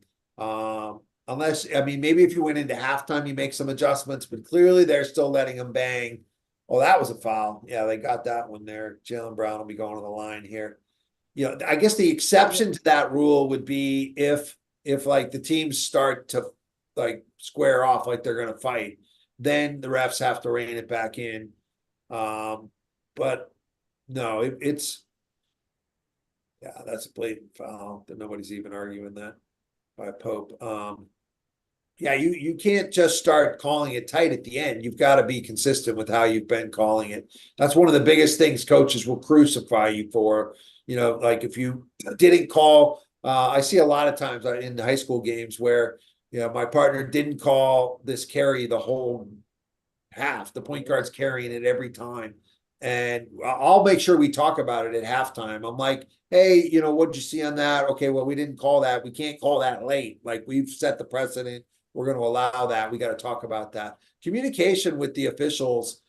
Unless, I mean, maybe if you went into halftime, you make some adjustments, but clearly they're still letting them bang. Oh, that was a foul. Yeah, they got that one there. Jalen Brown will be going to the line here. I guess the exception to that rule would be if like the teams start to like square off like they're going to fight, then the refs have to rein it back in. But no, it's. Yeah, that's a blatant foul. Nobody's even arguing that by Pope. Yeah, you can't just start calling it tight at the end. You've got to be consistent with how you've been calling it. That's one of the biggest things coaches will crucify you for. Like if you didn't call, I see a lot of times in high school games where, my partner didn't call this carry the whole half. The point guard's carrying it every time. And I'll make sure we talk about it at halftime. I'm like, hey, what'd you see on that? Okay, well, we didn't call that. We can't call that late. Like we've set the precedent. We're going to allow that. We got to talk about that. Communication with the officials.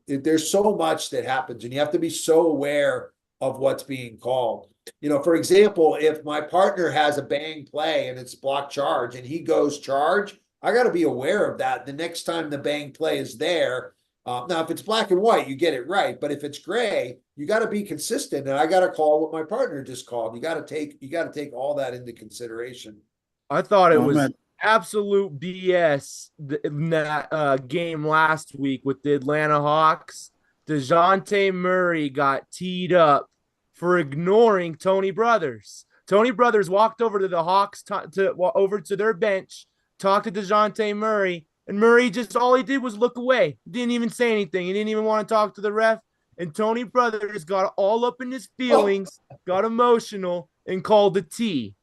There's so much that happens, and you have to be so aware of what's being called. For example, if my partner has a bang play and it's block charge and he goes charge, I got to be aware of that the next time the bang play is there. Now, if it's black and white, you get it right. But if it's gray, you got to be consistent. And I got to call what my partner just called. You got to take all that into consideration. I thought it was absolute BS in that game last week with the Atlanta Hawks. DeJounte Murray got teed up for ignoring Tony Brothers. Tony Brothers walked over to the Hawks over to their bench, talked to DeJounte Murray, and Murray just all he did was look away. Didn't even say anything. He didn't even want to talk to the ref. And Tony Brothers got all up in his feelings, got emotional, and called the T.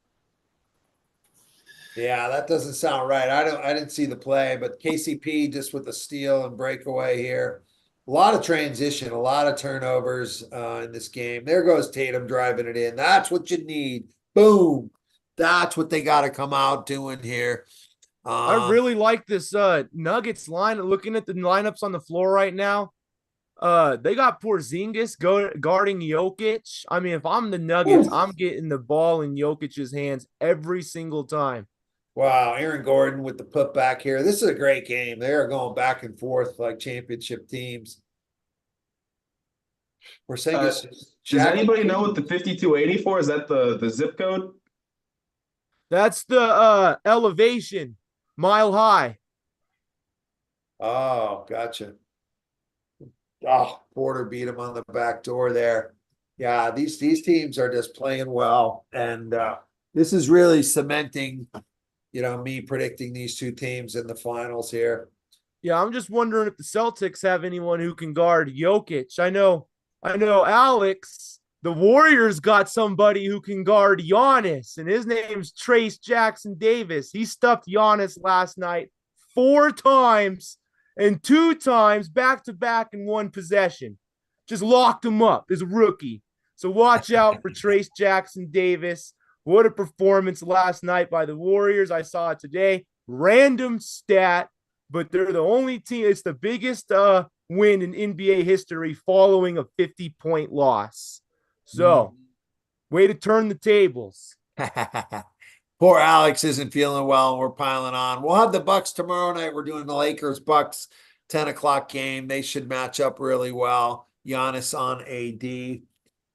Yeah, that doesn't sound right. I didn't see the play, but KCP just with the steal and breakaway here. A lot of transition, a lot of turnovers in this game. There goes Tatum driving it in. That's what you need. Boom. That's what they got to come out doing here. I really like this Nuggets line. Looking at the lineups on the floor right now, they got Porzingis guarding Jokic. I mean, if I'm the Nuggets, I'm getting the ball in Jokic's hands every single time. Wow, Aaron Gordon with the putback here. This is a great game. They are going back and forth like championship teams. We're saying Does anybody know what the 5284 is? That the zip code? That's the elevation, Mile High. Oh, gotcha. Oh, Porter beat him on the back door there. Yeah, these teams are just playing well, and this is really cementing, me predicting these two teams in the finals here. Yeah, I'm just wondering if the Celtics have anyone who can guard Jokic. I know, Alex. The Warriors got somebody who can guard Giannis, and his name's Trace Jackson Davis. He stuffed Giannis last night 4 times and 2 times back to back in one possession. Just locked him up as a rookie. So watch out for Trace Jackson Davis. What a performance last night by the Warriors. I saw it today. Random stat, but they're the only team. It's the biggest win in NBA history following a 50-point loss. So, way to turn the tables. Poor Alex isn't feeling well, and we're piling on. We'll have the Bucks tomorrow night. We're doing the Lakers-Bucks 10 o'clock game. They should match up really well. Giannis on AD.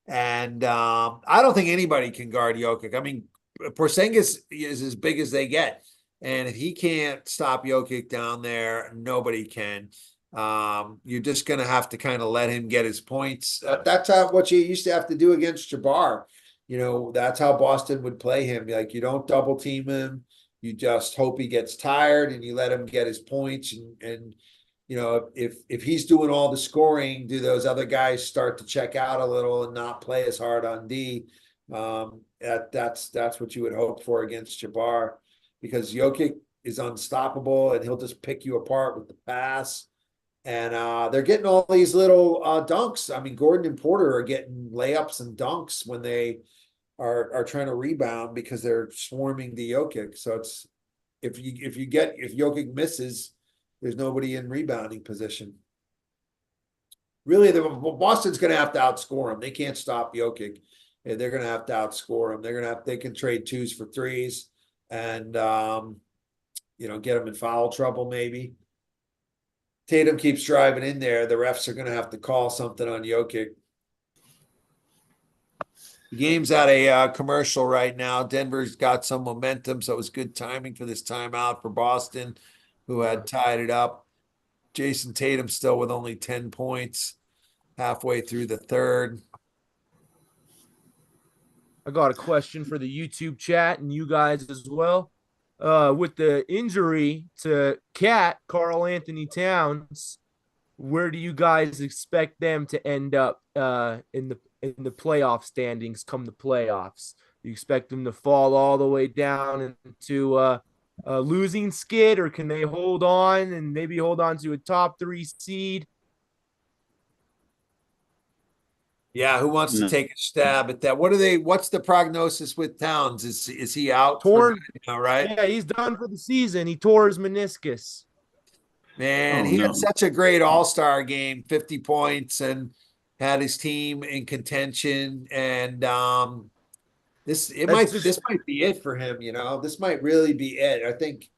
And I don't think anybody can guard Jokic. I mean, Porzingis is as big as they get. And if he can't stop Jokic down there, nobody can. You're just going to have to kind of let him get his points. That's what you used to have to do against Jabbar. That's how Boston would play him. Like, you don't double team him. You just hope he gets tired and you let him get his points. And if he's doing all the scoring, do those other guys start to check out a little and not play as hard on D? That's what you would hope for against Jabbar, because Jokic is unstoppable and he'll just pick you apart with the pass. And they're getting all these little dunks. I mean, Gordon and Porter are getting layups and dunks when they are trying to rebound because they're swarming the Jokic. So it's if Jokic misses, there's nobody in rebounding position. Really, Boston's going to have to outscore them. They can't stop Jokic. They're going to have to outscore them. They can trade 2s for 3s and get them in foul trouble maybe. Tatum keeps driving in there. The refs are going to have to call something on Jokic. The game's at a commercial right now. Denver's got some momentum, so it was good timing for this timeout for Boston, who had tied it up. Jason Tatum still with only 10 points halfway through the third. I got a question for the YouTube chat and you guys as well. With the injury to Karl Anthony Towns, where do you guys expect them to end up in the playoff standings come the playoffs? Do you expect them to fall all the way down into a losing skid, or can they hold on and maybe hold on to a top 3 seed? Yeah, who wants to take a stab at that? What's the prognosis with Towns? Is he out? Torn. Right? Yeah, he's done for the season. He tore his meniscus. Man, he had such a great all-star game, 50 points, and had his team in contention. And this might be it for him, This might really be it. I think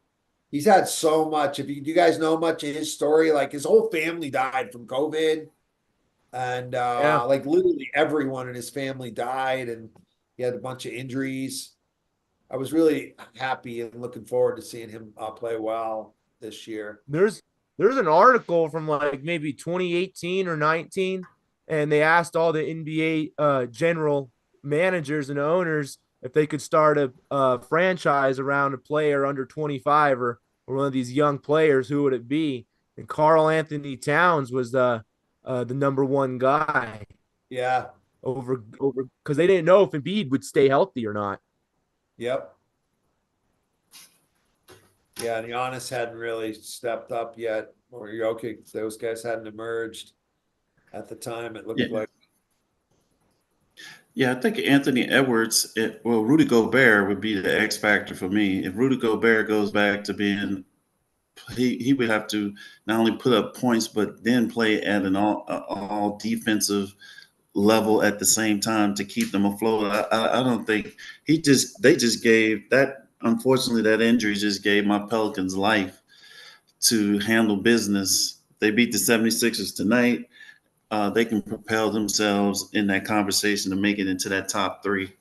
he's had so much. Do you guys know much of his story? Like, his whole family died from COVID. And like literally everyone in his family died, and he had a bunch of injuries. I was really happy and looking forward to seeing him play well this year. There's an article from like maybe 2018 or 19, and they asked all the NBA general managers and owners if they could start a franchise around a player under 25 or one of these young players, who would it be? And Carl Anthony Towns was the number one guy Yeah. over because they didn't know if Embiid would stay healthy or not. Yep. Yeah, and Giannis hadn't really stepped up yet, or Jokic. Those guys hadn't emerged at the time. It Yeah. looked like. Yeah, I think Anthony Edwards, Rudy Gobert would be the X factor for me. If Rudy Gobert goes back to being, he would have to not only put up points, but then play at an all defensive level at the same time to keep them afloat. I don't think they just gave that, unfortunately, that injury just gave my Pelicans life to handle business. They beat the 76ers tonight. They can propel themselves in that conversation to make it into that top three.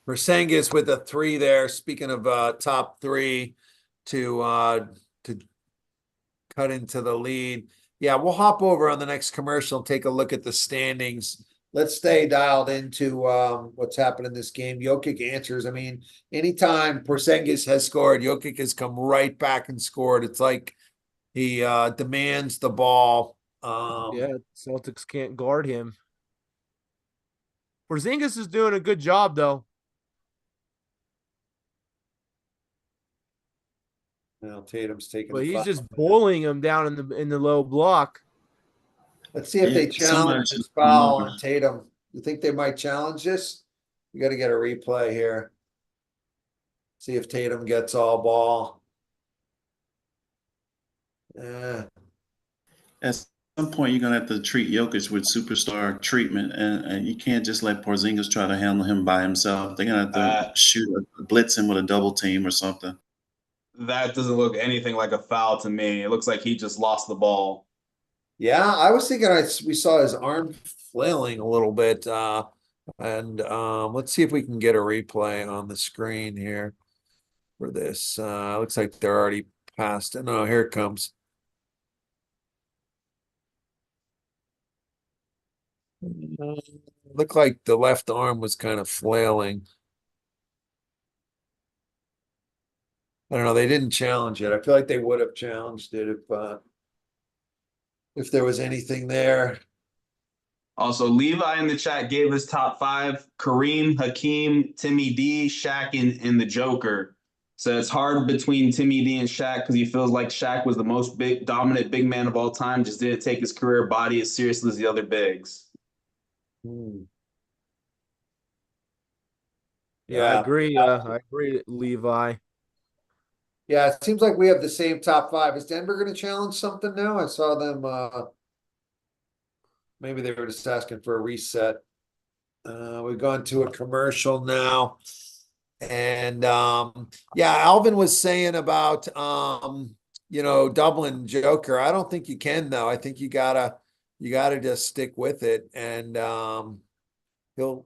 Porzingis with a 3 there. Speaking of top 3 to cut into the lead. Yeah, we'll hop over on the next commercial and take a look at the standings. Let's stay dialed into what's happened in this game. Jokic answers. I mean, anytime Porzingis has scored, Jokic has come right back and scored. It's like he demands the ball. Yeah, Celtics can't guard him. Porzingis is doing a good job though. Now Tatum's taking But the he's foul. just bullying him down in the low block. Let's see if they Somebody challenge should this come foul over. on Tatum. You think they might challenge this? You got to get a replay here. See if Tatum gets all ball. At some point, you're gonna have to treat Jokic with superstar treatment, and you can't just let Porzingis try to handle him by himself. They're gonna have to blitz him with a double team or something. That doesn't look anything like a foul to me. It looks like he just lost the ball. Yeah, I was thinking we saw his arm flailing a little bit. And let's see if we can get a replay on the screen here for this. Looks like they're already past it. No, here it comes. Looked like the left arm was kind of flailing. I don't know. They didn't challenge it. I feel like they would have challenged it if there was anything there. Also, Levi in the chat gave his top 5: Kareem, Hakeem, Timmy D, Shaq, and the Joker. So it's hard between Timmy D and Shaq because he feels like Shaq was the most dominant big man of all time, just didn't take his career body as seriously as the other bigs. Yeah, I agree. I agree, Levi. Yeah, it seems like we have the same top 5. Is Denver going to challenge something now? I saw them. Maybe they were just asking for a reset. We've gone to a commercial now. And yeah, Alvin was saying about doubling Joker. I don't think you can though. I think you gotta just stick with it, and he'll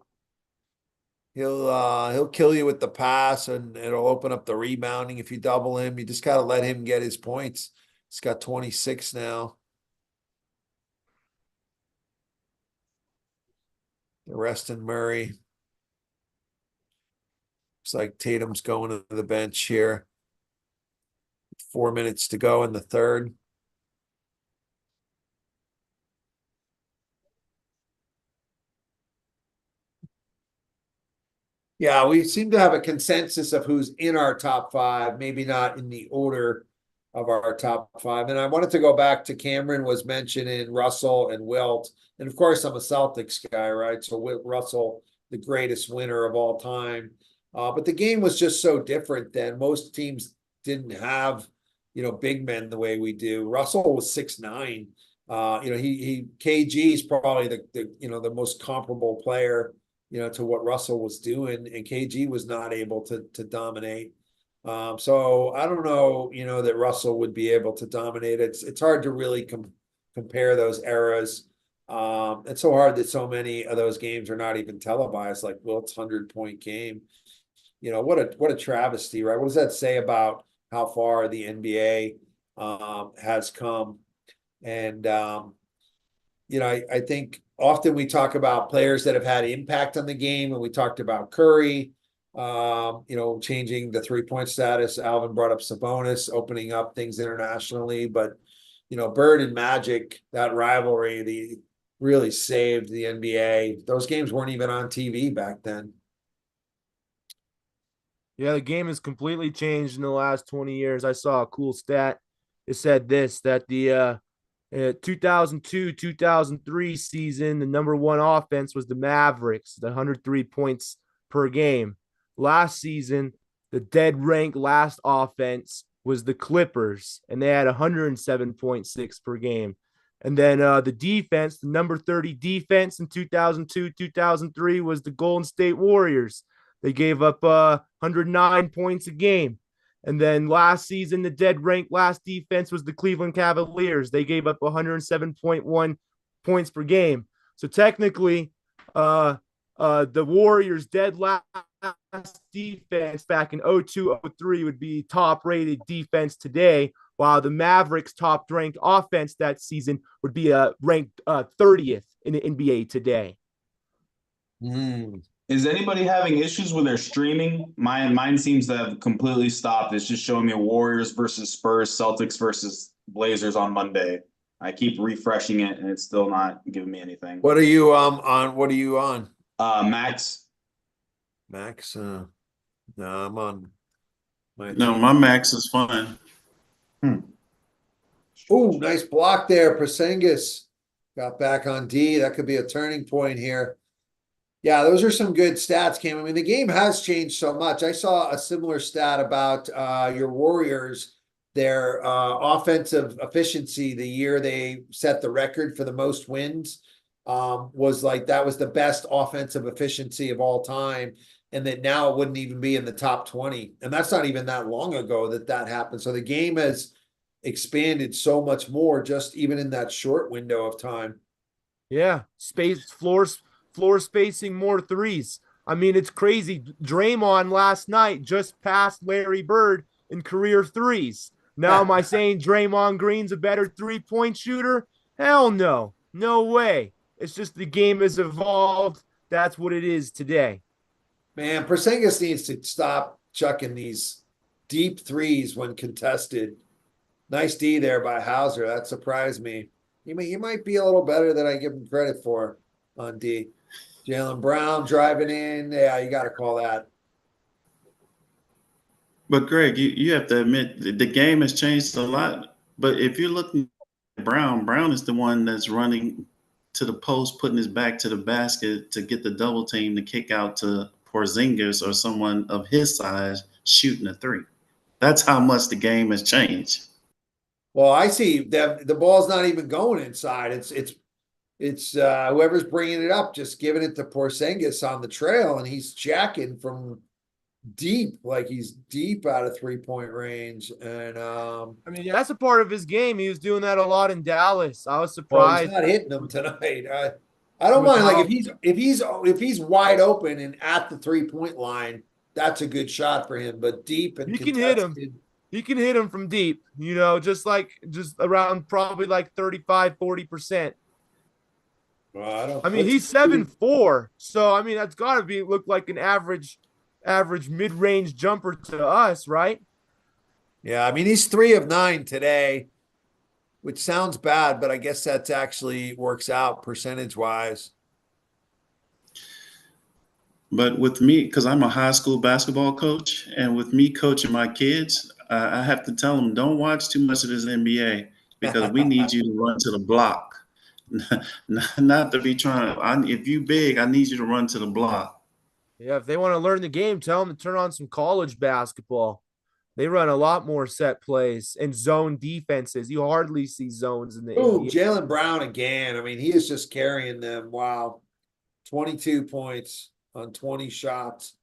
kill you with the pass, and it'll open up the rebounding if you double him. You just gotta let him get his points. He's got 26 now. Reston Murray. Looks like Tatum's going to the bench here. 4 minutes to go in the third. Yeah, we seem to have a consensus of who's in our top 5, maybe not in the order of our top 5. And I wanted to go back to Cameron was mentioning Russell and Wilt. And of course, I'm a Celtics guy, right? So Russell, the greatest winner of all time. But the game was just so different then. Most teams didn't have, big men the way we do. Russell was 6'9". KG is probably the most comparable player, to what Russell was doing, and KG was not able to dominate. So I don't know, that Russell would be able to dominate. It's hard to really compare those eras. It's so hard that so many of those games are not even televised, like Wilt's 100-point game. What a travesty, right? What does that say about how far the NBA has come? And I think often we talk about players that have had impact on the game, and we talked about Curry, Changing the 3-point status. Alvin brought up Sabonis, opening up things internationally, but Bird and Magic, that rivalry, really saved the NBA. Those games weren't even on TV back then. Yeah, the game has completely changed in the last 20 years. I saw a cool stat. It said that the 2002-2003 season, the number one offense was the Mavericks, the 103 points per game. Last season, the dead rank last offense was the Clippers, and they had 107.6 per game. And then the defense, the number 30 defense in 2002-2003 was the Golden State Warriors. They gave up 109 points a game. And then last season, the dead rank last defense was the Cleveland Cavaliers. They gave up 107.1 points per game. So technically, the Warriors' dead last defense back in 02-03 would be top rated defense today, while the Mavericks' top ranked offense that season would be ranked 30th in the NBA today. Is anybody having issues with their streaming? Mine seems to have completely stopped. It's just showing me Warriors versus Spurs, Celtics versus Blazers on Monday. I keep refreshing it and it's still not giving me anything. What are you on? What are you on? Max. Max? No, I'm on my Max is fine. Oh, nice block there. Porzingis got back on D. That could be a turning point here. Yeah, those are some good stats, Cam. I mean, the game has changed so much. I saw a similar stat about your Warriors, their offensive efficiency the year they set the record for the most wins was like that was the best offensive efficiency of all time. And that now it wouldn't even be in the top 20. And that's not even that long ago that happened. So the game has expanded so much more just even in that short window of time. Yeah, floor spacing, more threes. I mean, it's crazy. Draymond last night just passed Larry Bird in career threes. Now, am I saying Draymond Green's a better 3-point shooter? Hell no. No way. It's just the game has evolved. That's what it is today. Man, Porzingis needs to stop chucking these deep threes when contested. Nice D there by Hauser. That surprised me. He might be a little better than I give him credit for on D. Jaylen Brown driving in. Yeah, you got to call that. But Greg, you have to admit the game has changed a lot. But if you're looking at Brown is the one that's running to the post, putting his back to the basket to get the double team to kick out to Porzingis or someone of his size shooting a three. That's how much the game has changed. Well, I see that the ball's not even going inside. It's whoever's bringing it up, just giving it to Porzingis on the trail, and he's jacking from deep, like he's deep out of 3-point range. And I mean, that's a part of his game. He was doing that a lot in Dallas. I was well, surprised. he's not hitting them tonight. I don't mind. Like if he's wide open and at the 3-point line, that's a good shot for him. But deep and You can hit him. contested. He can hit him from deep, just around probably like 35-40%. Well, I mean, he's 7'4", so I mean that's got to look like an average mid-range jumper to us, right? Yeah, I mean he's 3 of 9 today, which sounds bad, but I guess that's actually works out percentage-wise. But with me, because I'm a high school basketball coach, and with me coaching my kids, I have to tell them, don't watch too much of this NBA because we need you to run to the block. Not to be trying. If you big, I need you to run to the block. Yeah, if they want to learn the game, tell them to turn on some college basketball. They run a lot more set plays and zone defenses. You hardly see zones in the Oh, NBA. Jaylen Brown again. I mean, he is just carrying them. Wow. 22 points on 20 shots.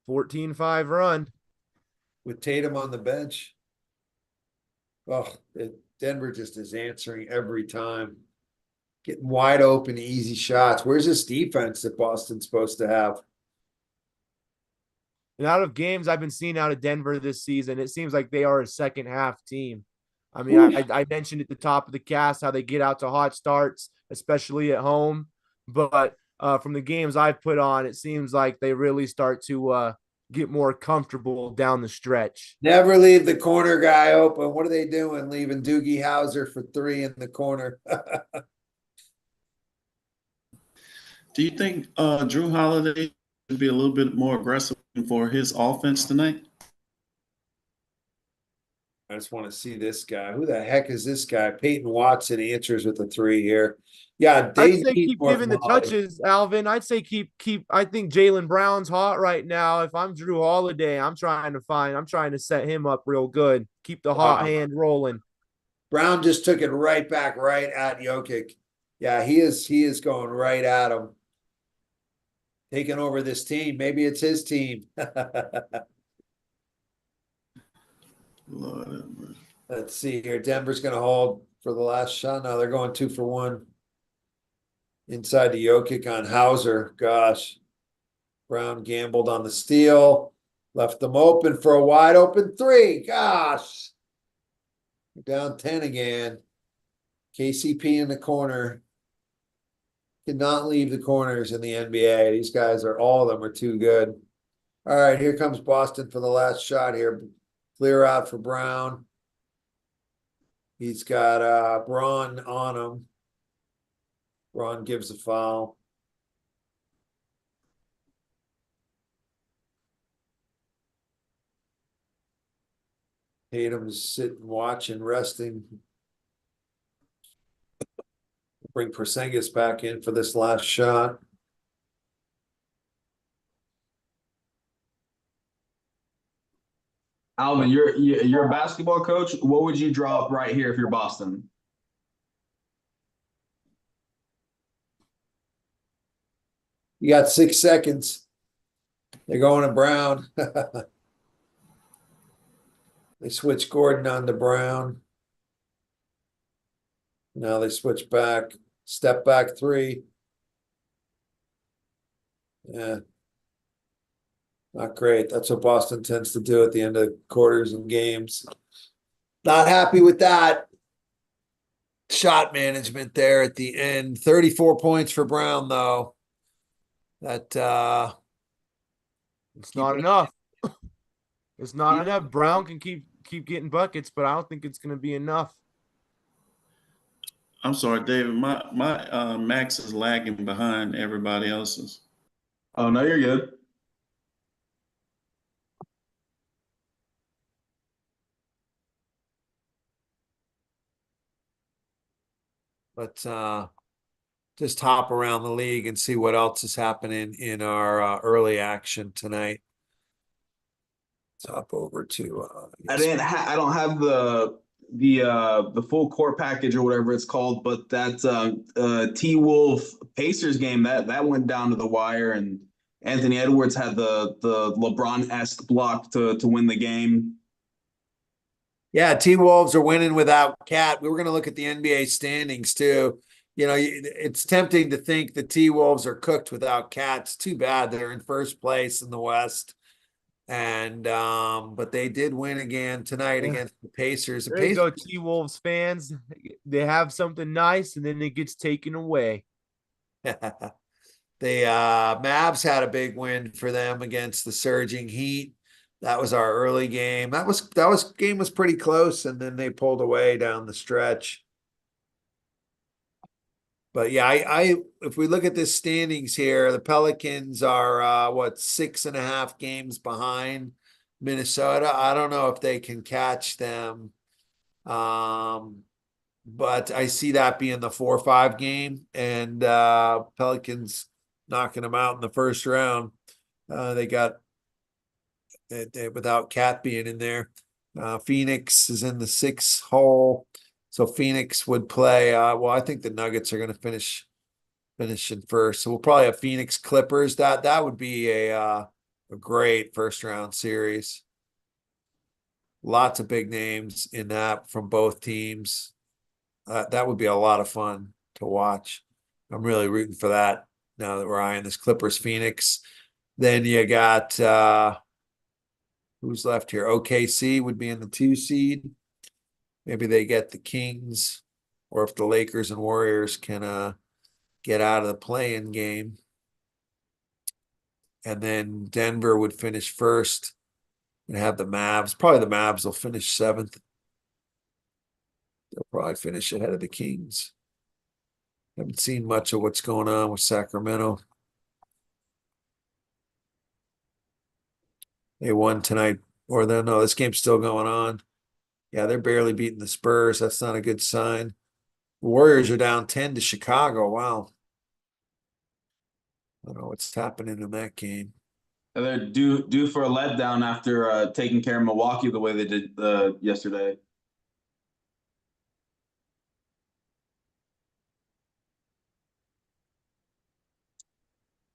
$14-5 run. With Tatum on the bench. Oh, Denver just is answering every time. Getting wide open, easy shots. Where's this defense that Boston's supposed to have? And out of games I've been seeing out of Denver this season, it seems like they are a second half team. I mean, I mentioned at the top of the cast how they get out to hot starts, especially at home. But from the games I've put on, it seems like they really start to get more comfortable down the stretch. Never leave the corner guy open. What are they doing? Leaving Doogie Howser for three in the corner. Do you think Drew Holiday should be a little bit more aggressive for his offense tonight? I just want to see this guy. Who the heck is this guy? Peyton Watson answers with the three here. Yeah, I'd they say need keep more giving the from Holiday. touches, Alvin. I'd say keep. I think Jaylen Brown's hot right now. If I'm Drew Holiday, I'm trying to set him up real good. Keep the hot hand rolling. Brown just took it right back, right at Jokic. Yeah, he is going right at him. Taking over this team. Maybe it's his team. Lord, Let's see here. Denver's going to hold for the last shot. No, they're going 2 for 1. Inside the Jokic on Hauser. Gosh. Brown gambled on the steal. Left them open for a wide open three. Gosh. Down 10 again. KCP in the corner. Cannot leave the corners in the NBA. These guys all of them are too good. All right, here comes Boston for the last shot here. Clear out for Brown. He's got Braun on him. Braun gives a foul. Tatum's sitting, watching, resting. Bring Porzingis back in for this last shot. Alvin, you're a basketball coach. What would you draw up right here if you're Boston? You got 6 seconds. They're going to Brown. They switch Gordon on to Brown. Now they switch back. Step back 3. Yeah. Not great. That's what Boston tends to do at the end of quarters and games. Not happy with that. Shot management there at the end. 34 points for Brown, though. That It's not enough. It's not enough. Brown can keep getting buckets, but I don't think it's going to be enough. I'm sorry, David. My Max is lagging behind everybody else's. Oh no, you're good. Let's just hop around the league and see what else is happening in our early action tonight. Let's hop over to I don't have the full court package or whatever it's called, but that T-Wolf Pacers game that went down to the wire, and Anthony Edwards had the LeBron-esque block to win the game. Yeah, T-Wolves are winning without Cat. We were going to look at the NBA standings too. You know, it's tempting to think the T-Wolves are cooked without Cat. It's too bad they're in first place in the West. And but they did win again tonight against the Pacers. There you go, T-Wolves fans. They have something nice and then it gets taken away. The Mavs had a big win for them against the surging Heat. That was our early game. Game was pretty close, and then they pulled away down the stretch. But yeah, I if we look at the standings here, the Pelicans are 6.5 games behind Minnesota. I don't know if they can catch them. But I see that being the 4-5 game, and Pelicans knocking them out in the first round. They got without Cat being in there. Phoenix is in the 6 hole. So Phoenix would play. I think the Nuggets are going to finish in first. So we'll probably have Phoenix Clippers. That would be a great first round series. Lots of big names in that from both teams. That would be a lot of fun to watch. I'm really rooting for that now that we're eyeing this Clippers Phoenix. Then you got who's left here? OKC would be in the 2 seed. Maybe they get the Kings, or if the Lakers and Warriors can get out of the play-in game. And then Denver would finish first and have the Mavs. Probably the Mavs will finish 7th. They'll probably finish ahead of the Kings. Haven't seen much of what's going on with Sacramento. They won tonight, or no, this game's still going on. Yeah, they're barely beating the Spurs. That's not a good sign. Warriors are down 10 to Chicago. Wow. I don't know what's happening in that game. And they're due for a letdown after taking care of Milwaukee the way they did yesterday.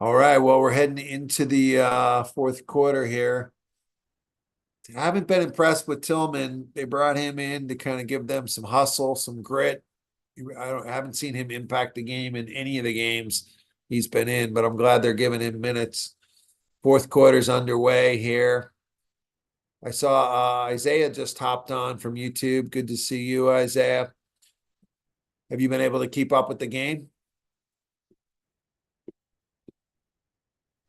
All right, well, we're heading into the fourth quarter here. I haven't been impressed with Tillman. They brought him in to kind of give them some hustle, some grit. I haven't seen him impact the game in any of the games he's been in, but I'm glad they're giving him minutes. Fourth quarter's underway here. I saw Isaiah just hopped on from YouTube. Good to see you, Isaiah. Have you been able to keep up with the game?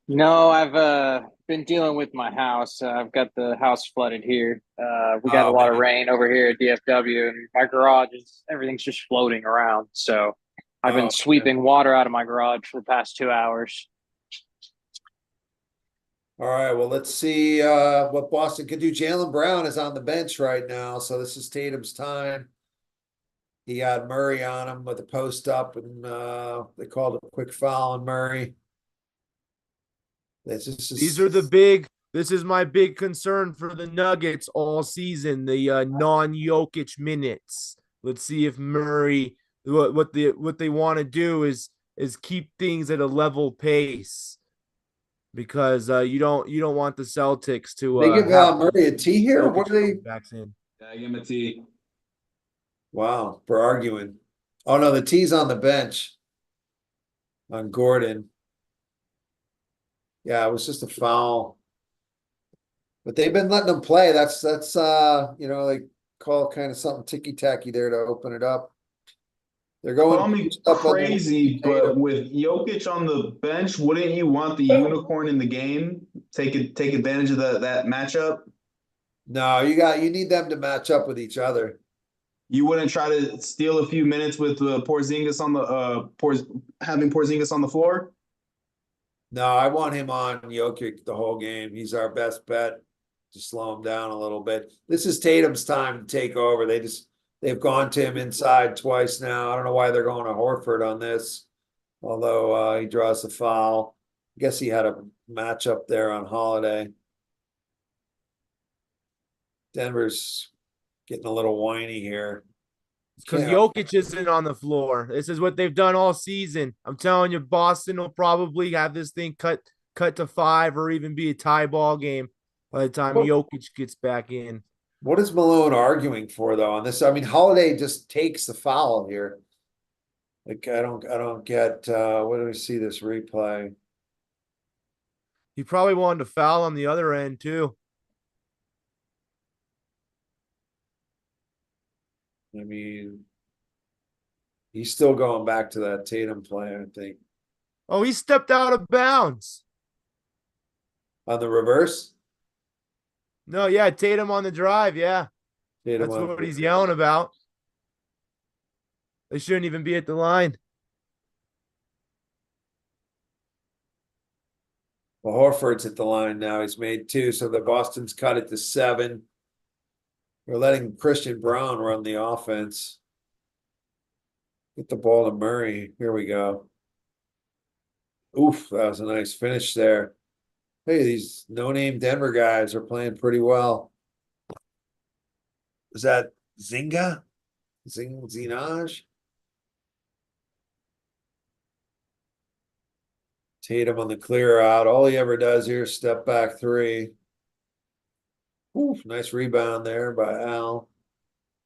No, I've been dealing with my house. I've got the house flooded here. We got a lot of rain over here at DFW, and my garage everything's just floating around. So I've been sweeping water out of my garage for the past 2 hours. All right, well, let's see what Boston can do. Jaylen Brown is on the bench right now, so this is Tatum's time. He had Murray on him with a post up, and they called a quick foul on Murray. This is my big concern for the Nuggets all season, the non-Jokic minutes. Let's see if Murray, what they want to do is keep things at a level pace, because you don't want the Celtics to they give Murray a T here. What are they? Yeah, I give him a T. Wow, for arguing. Oh no, the T's on the bench on Gordon. Yeah, it was just a foul. But they've been letting them play. That's they call kind of something ticky-tacky there to open it up. They're going Call me crazy, but with Jokic on the bench, wouldn't you want the unicorn in the game? Take advantage of that matchup? No, you need them to match up with each other. You wouldn't try to steal a few minutes with Porzingis on the having Porzingis on the floor? No, I want him on Jokic the whole game. He's our best bet to slow him down a little bit. This is Tatum's time to take over. They've gone to him inside twice now. I don't know why they're going to Horford on this, although he draws a foul. I guess he had a matchup there on Holiday. Denver's getting a little whiny here. Because Jokic isn't on the floor. This is what they've done all season. I'm telling you, Boston will probably have this thing cut to 5 or even be a tie ball game by the time Jokic gets back in. What is Malone arguing for though on this? I mean, Holiday just takes the foul here. Like I don't get what do we see this replay? He probably wanted to foul on the other end too. I mean, he's still going back to that Tatum play, I think. Oh, he stepped out of bounds. On the reverse? No, yeah, Tatum on the drive, yeah. Tatum That's what he's yelling about. They shouldn't even be at the line. Well, Horford's at the line now. He's made 2, so the Boston's cut it to 7. We're letting Christian Braun run the offense. Get the ball to Murray. Here we go. Oof, that was a nice finish there. Hey, these no-name Denver guys are playing pretty well. Is that Zinga? Zinaj? Tatum on the clear out. All he ever does here is step back 3. Oof, nice rebound there by Al.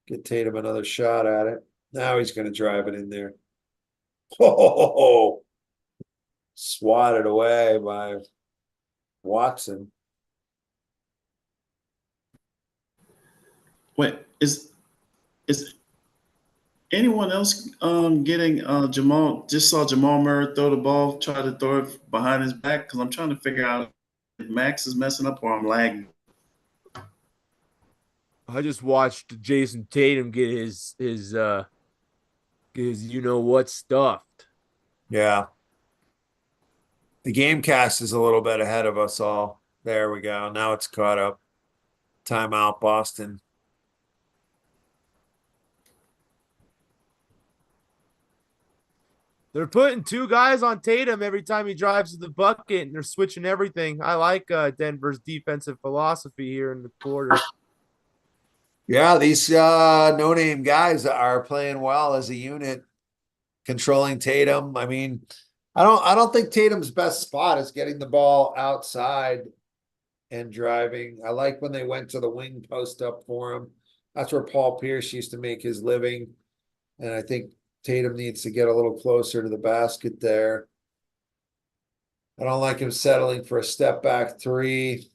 Get Tatum another shot at it. Now he's going to drive it in there. Oh, swatted away by Watson. Wait, is Is anyone else getting Jamal? Just saw Jamal Murray throw the ball, try to throw it behind his back because I'm trying to figure out if Max is messing up or I'm lagging. I just watched Jason Tatum get his you know what stuffed. Yeah. The game cast is a little bit ahead of us all. There we go. Now it's caught up. Timeout, Boston. They're putting two guys on Tatum every time he drives to the bucket, and they're switching everything. I like Denver's defensive philosophy here in the quarter. Yeah, these no-name guys are playing well as a unit, controlling Tatum. I mean, I don't think Tatum's best spot is getting the ball outside and driving. I like when they went to the wing post up for him. That's where Paul Pierce used to make his living. And I think Tatum needs to get a little closer to the basket there. I don't like him settling for a step back three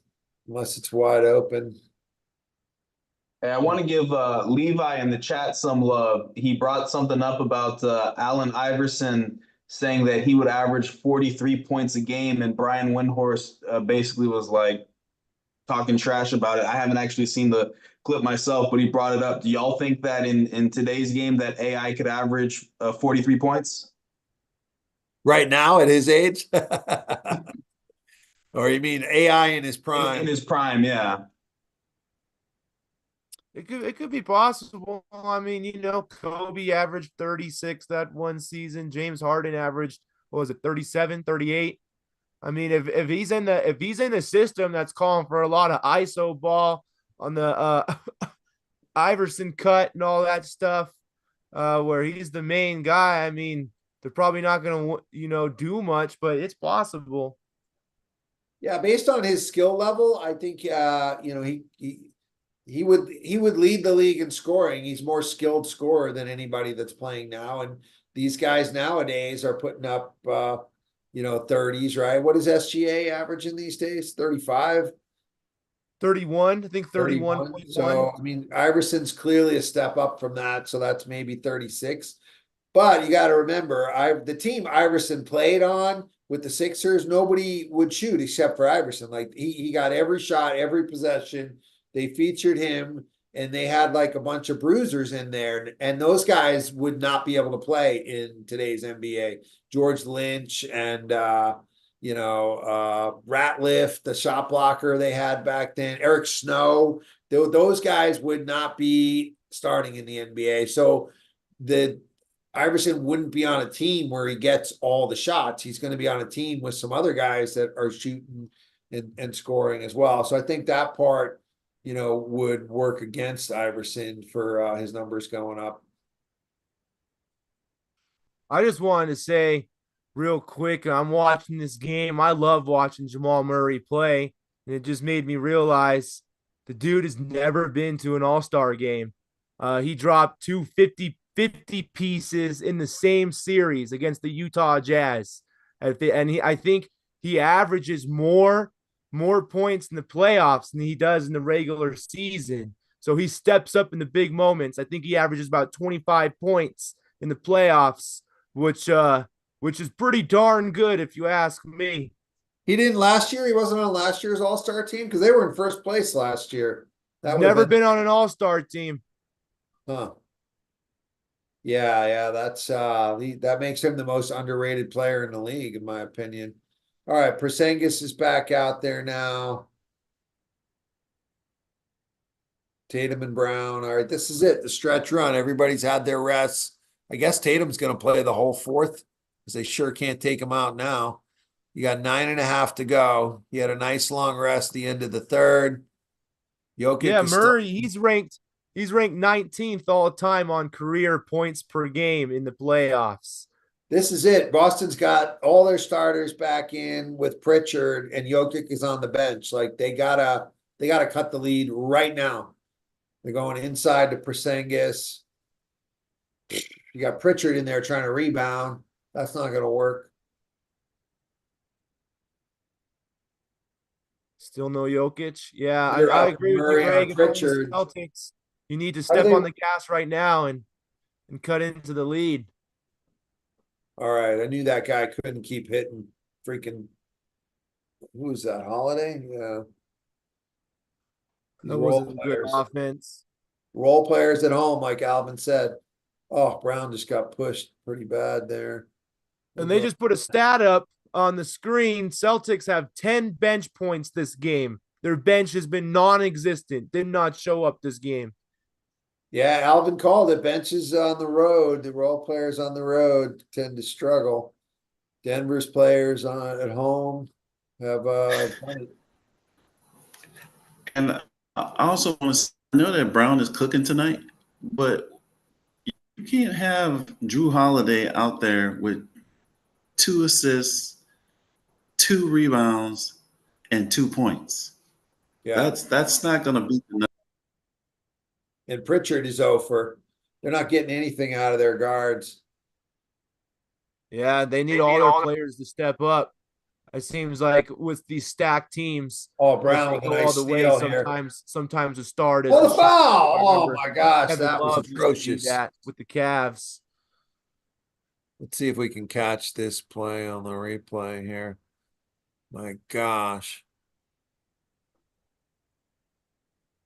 unless it's wide open. Hey, I want to give Levi in the chat some love. He brought something up about Allen Iverson saying that he would average 43 points a game, and Brian Windhorst basically was like talking trash about it. I haven't actually seen the clip myself, but he brought it up. Do y'all think that in today's game that AI could average 43 points? Right now at his age? Or you mean AI in his prime? In his prime, yeah. It could be possible. I mean, you know, Kobe averaged 36 that one season. James Harden averaged, what was it, 37, 38? I mean, if he's in the system that's calling for a lot of ISO ball on the Iverson cut and all that stuff, where he's the main guy, I mean, they're probably not gonna do much, but it's possible. Yeah, based on his skill level, I think he would lead the league in scoring. He's more skilled scorer than anybody that's playing now. And these guys nowadays are putting up 30s, right? What is SGA averaging these days? 35? 31, I think 31.1. So I mean, Iverson's clearly a step up from that. So that's maybe 36. But you got to remember, the team Iverson played on with the Sixers, nobody would shoot except for Iverson. Like he got every shot, every possession. They featured him, and they had like a bunch of bruisers in there, and those guys would not be able to play in today's NBA. George Lynch and Ratliff, the shot blocker they had back then, Eric Snow. Those guys would not be starting in the NBA. So the Iverson wouldn't be on a team where he gets all the shots. He's going to be on a team with some other guys that are shooting and scoring as well. So I think that part, would work against Iverson for his numbers going up. I just wanted to say real quick, I'm watching this game. I love watching Jamal Murray play, and it just made me realize the dude has never been to an All-Star game. He dropped two 50 pieces in the same series against the Utah Jazz. I think he averages more points in the playoffs than he does in the regular season. So he steps up in the big moments. I think he averages about 25 points in the playoffs, which is pretty darn good if you ask me. He didn't last year. He wasn't on last year's All-Star team because they were in first place last year. He's never been on an All-Star team. Huh. Yeah, that's that makes him the most underrated player in the league, in my opinion. All right, Porzingis is back out there now. Tatum and Brown. All right, this is it. The stretch run. Everybody's had their rests. I guess Tatum's going to play the whole fourth because they sure can't take him out now. You got 9.5 to go. He had a nice long rest at the end of the third. Jokic Murray, he's ranked 19th all time on career points per game in the playoffs. This is it. Boston's got all their starters back in with Pritchard, and Jokic is on the bench. Like they gotta cut the lead right now. They're going inside to Porzingis. You got Pritchard in there trying to rebound. That's not going to work. Still no Jokic. Yeah, I agree with you, Greg. If I'm the Celtics, You need to step on the gas right now and cut into the lead. All right, I knew that guy couldn't keep hitting freaking. Who was that? Holiday? Yeah. That wasn't good offense. Role players at home, like Alvin said. Oh, Brown just got pushed pretty bad there. And they just put a stat up on the screen. Celtics have 10 bench points this game. Their bench has been non-existent, did not show up this game. Yeah, Alvin called it. Benches on the road, the role players on the road tend to struggle. Denver's players at home have And I also want to know that Brown is cooking tonight, but you can't have Drew Holiday out there with 2 assists, 2 rebounds, and 2 points. yeah. That's not going to beat the. And Pritchard is over. They're not getting anything out of their guards. Yeah, they need all their players to step up. It seems like with these stacked teams, Oh, Brown with a nice steal here. Sometimes a start is Oh, the foul! Oh my gosh, Kevin that was Love used to do atrocious. that with the Cavs. Let's see if we can catch this play on the replay here. My gosh.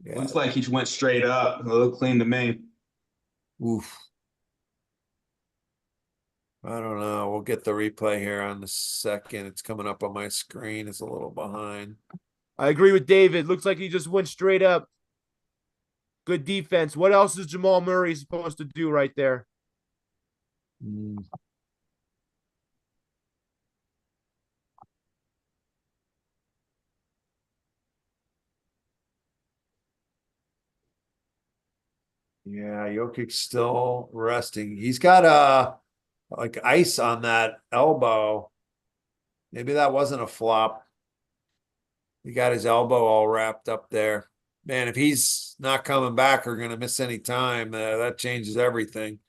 Yeah. Looks like he went straight up. It looked clean to me. Oof. I don't know. We'll get the replay here on the second. It's coming up on my screen. It's a little behind. I agree with David. Looks like he just went straight up. Good defense. What else is Jamal Murray supposed to do right there? Yeah, Jokic still resting. He's got like ice on that elbow. Maybe that wasn't a flop. He got his elbow all wrapped up there. Man, if he's not coming back or going to miss any time, that changes everything.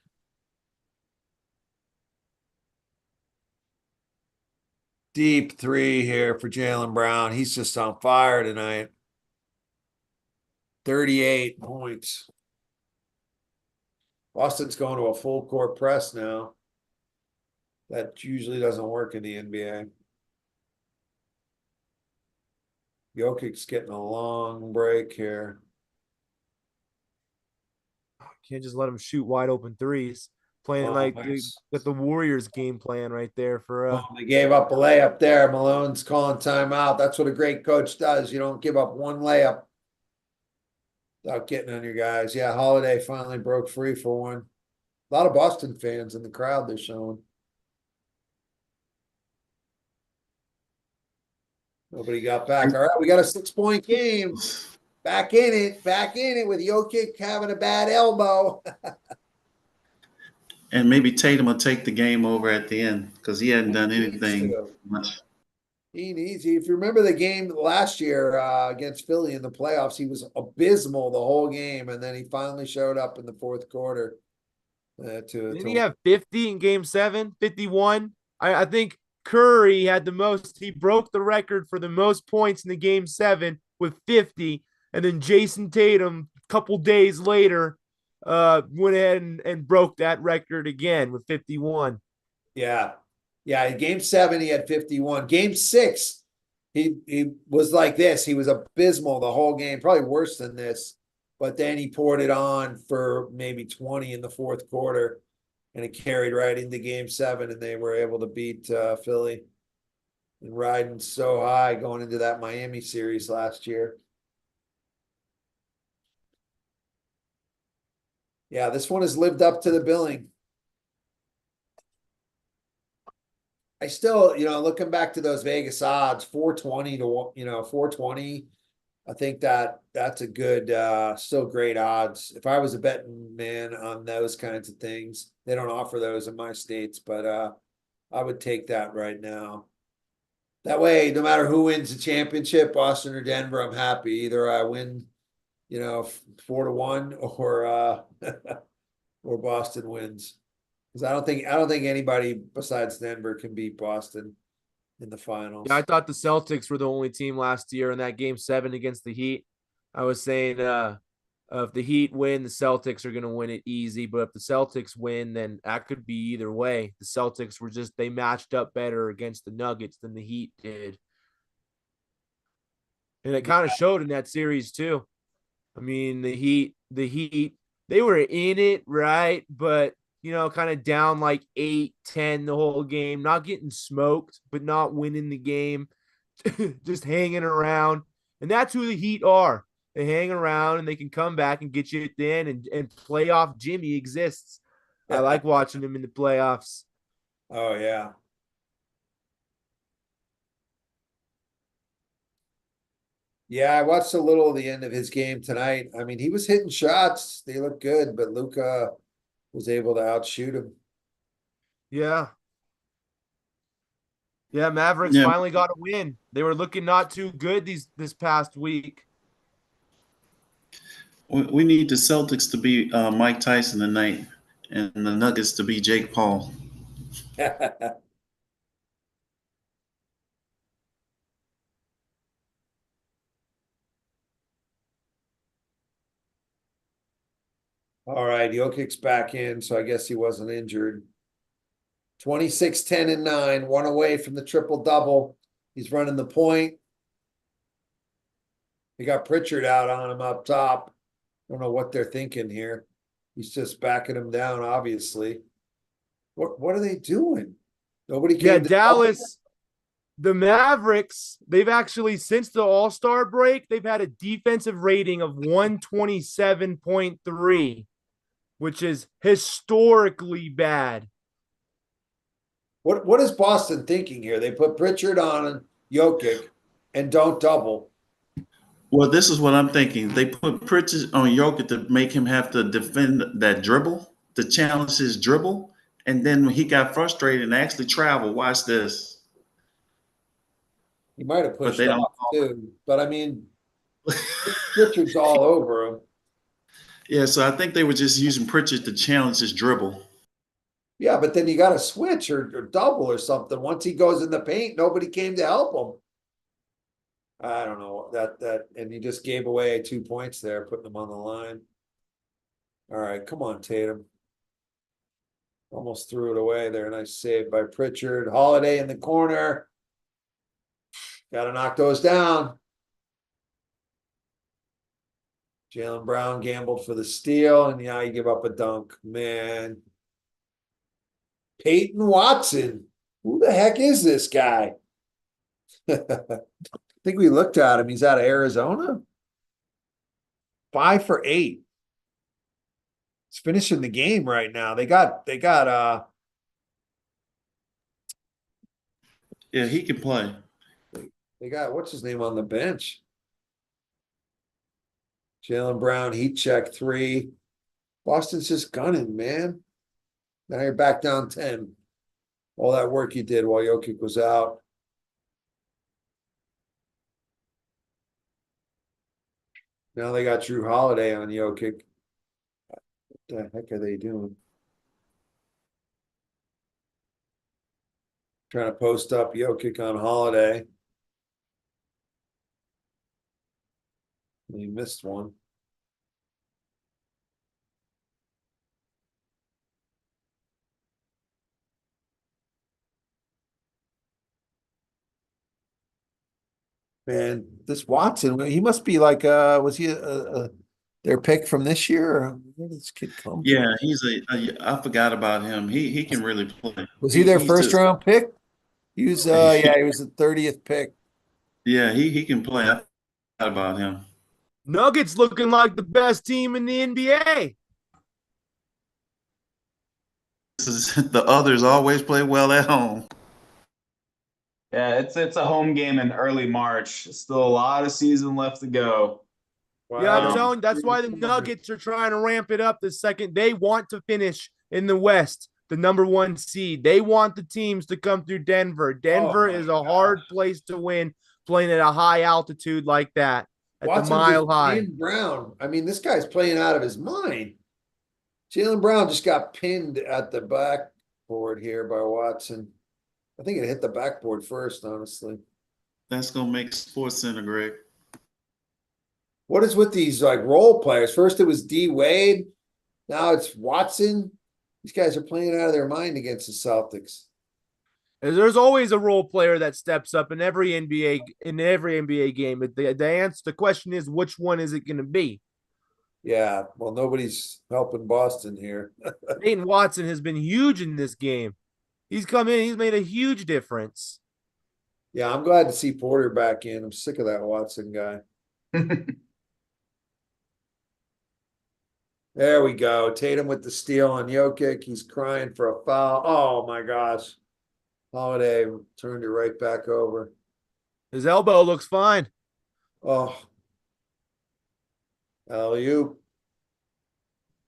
Deep three here for Jaylen Brown. He's just on fire tonight. 38 points. Boston's going to a full court press now. That usually doesn't work in the NBA. Jokic's getting a long break here. Can't just let him shoot wide open threes. Playing with the Warriors game plan right there for they gave up a layup there. Malone's calling timeout. That's what a great coach does. You don't give up one layup without getting on your guys. Yeah, Holiday finally broke free for one. A lot of Boston fans in the crowd they're showing. Nobody got back. All right, we got a 6-point game. Back in it with Jokic having a bad elbow. And maybe Tatum will take the game over at the end because he hadn't done anything much. He needs. If you remember the game last year against Philly in the playoffs, he was abysmal the whole game, and then he finally showed up in the fourth quarter. Did he have 50 in Game 7? 51? I think Curry had the most. He broke the record for the most points in the Game 7 with 50, and then Jason Tatum, a couple days later, went ahead and broke that record again with 51. Yeah. Game 7, he had 51. Game 6, he was like this. He was abysmal the whole game, probably worse than this. But then he poured it on for maybe 20 in the fourth quarter, and it carried right into Game 7, and they were able to beat Philly and riding so high going into that Miami series last year. Yeah, this one has lived up to the billing. I still, looking back to those Vegas odds, 420 to 420. I think that's a good, still great odds. If I was a betting man on those kinds of things, they don't offer those in my states, but I would take that right now. That way, no matter who wins the championship, Boston or Denver, I'm happy. Either I win, 4-1 or or Boston wins. Because I don't think anybody besides Denver can beat Boston in the finals. Yeah, I thought the Celtics were the only team last year in that Game 7 against the Heat. I was saying If the Heat win, the Celtics are going to win it easy. But if the Celtics win, then that could be either way. The Celtics were they matched up better against the Nuggets than the Heat did. And it kind of showed in that series too. I mean, the Heat, they were in it, right? But, kind of down like 8-10 the whole game, not getting smoked, but not winning the game, just hanging around. And that's who the Heat are. They hang around and they can come back and get you at the end, and playoff Jimmy exists. I like watching him in the playoffs. Oh, yeah. Yeah, I watched a little of the end of his game tonight. I mean, he was hitting shots. They looked good, but Luka was able to outshoot him. Yeah. Yeah, Mavericks Yeah. finally got a win. They were looking not too good this past week. We need the Celtics to be Mike Tyson tonight, and the Nuggets to be Jake Paul. All right, Jokic's back in, so I guess he wasn't injured. 26, 10, and 9, one away from the triple-double. He's running the point. They got Pritchard out on him up top. Don't know what they're thinking here. He's just backing him down, obviously. What are they doing? Nobody came Yeah, to Dallas, the Mavericks, they've actually, since the All-Star break, they've had a defensive rating of 127.3, which is historically bad. What is Boston thinking here? They put Pritchard on Jokic and don't double. Well, this is what I'm thinking. They put Pritchard on Jokic to make him have to defend that dribble, to challenge his dribble. And then when he got frustrated and actually traveled, watch this. He might have But pushed they don't off call too. But I mean, Pritchard's all over him. Yeah, so I think they were just using Pritchard to challenge his dribble. Yeah, but then you got to switch or double or something. Once he goes in the paint, nobody came to help him. I don't know and he just gave away 2 points there, putting them on the line. All right, come on, Tatum. Almost threw it away there. Nice save by Pritchard. Holiday in the corner. Got to knock those down. Jaylen Brown gambled for the steal, and now you give up a dunk. Man. Peyton Watson. Who the heck is this guy? I think we looked at him. He's out of Arizona. 5 for 8. He's finishing the game right now. They got Yeah, he can play. they got what's his name on the bench? Jaylen Brown, heat check 3. Boston's just gunning, man. Now you're back down 10. All that work you did while Jokic was out. Now they got Drew Holiday on Jokic. What the heck are they doing? Trying to post up Jokic on Holiday. He missed one. Man, this Watson, he must be like, was he their pick from this year? Or where did this kid come Yeah, from? he's I forgot about him. He can really play. Was he their He's first just round pick? He was, yeah, he was the 30th pick. yeah, he can play. I forgot about him. Nuggets looking like the best team in the NBA. The others always play well at home. Yeah, it's a home game in early March. Still a lot of season left to go. Yeah, I'm Wow. telling you, that's why the Nuggets are trying to ramp it up the second. They want to finish in the West, the #1 seed. They want the teams to come through Denver. Denver is a hard place to win playing at a high altitude like that, at the Watson Mile just High. pinned Brown. I mean, this guy's playing out of his mind. Jaylen Brown just got pinned at the backboard here by Watson. I think it hit the backboard first, honestly. That's gonna make Sports Center, Greg. What is with these like role players? First it was D Wade, now it's Watson. These guys are playing out of their mind against the Celtics. There's always a role player that steps up in every NBA game. The question is, which one is it going to be? Yeah, well, nobody's helping Boston here. Peyton Watson has been huge in this game. He's come in, he's made a huge difference. Yeah, I'm glad to see Porter back in. I'm sick of that Watson guy. There we go. Tatum with the steal on Jokic. He's crying for a foul. Oh my gosh. Holiday turned it right back over. His elbow looks fine. Oh, alley-oop.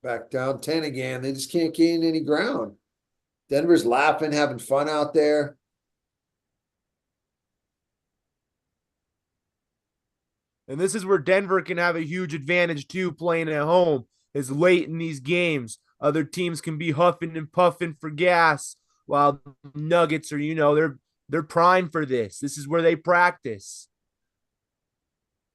Back down 10 again. They just can't gain any ground. Denver's laughing, having fun out there. And this is where Denver can have a huge advantage too, playing at home. Is late in these games. Other teams can be huffing and puffing for gas, while Nuggets they're primed for this. This is where they practice.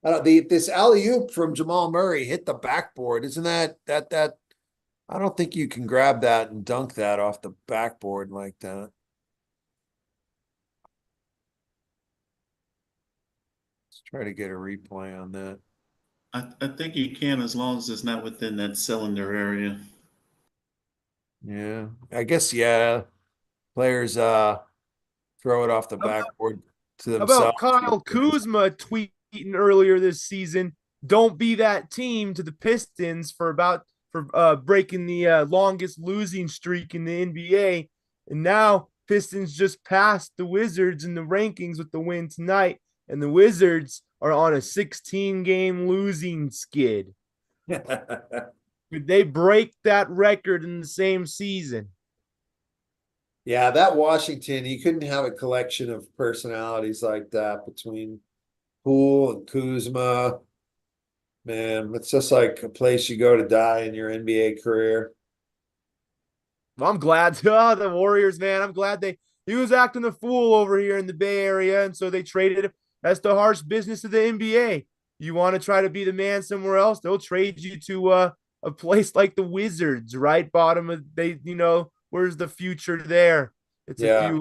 This alley-oop from Jamal Murray hit the backboard. Isn't that I don't think you can grab that and dunk that off the backboard like that. Let's try to get a replay on that. I think you can as long as it's not within that cylinder area. Yeah, I guess, yeah. Players throw it off the backboard to How themselves. about Kyle Kuzma tweeting earlier this season? Don't be that team to the Pistons for breaking the longest losing streak in the NBA. And now Pistons just passed the Wizards in the rankings with the win tonight, and the Wizards are on a 16-game losing skid. Could they break that record in the same season? Yeah, that Washington, you couldn't have a collection of personalities like that between Poole and Kuzma. Man, it's just like a place you go to die in your NBA career. Well, I'm glad. Oh, the Warriors, man. I'm glad he was acting a fool over here in the Bay Area, and so they traded him. That's the harsh business of the NBA. You want to try to be the man somewhere else, they'll trade you to a place like the Wizards, right? Bottom of where's the future there? It's a Yeah.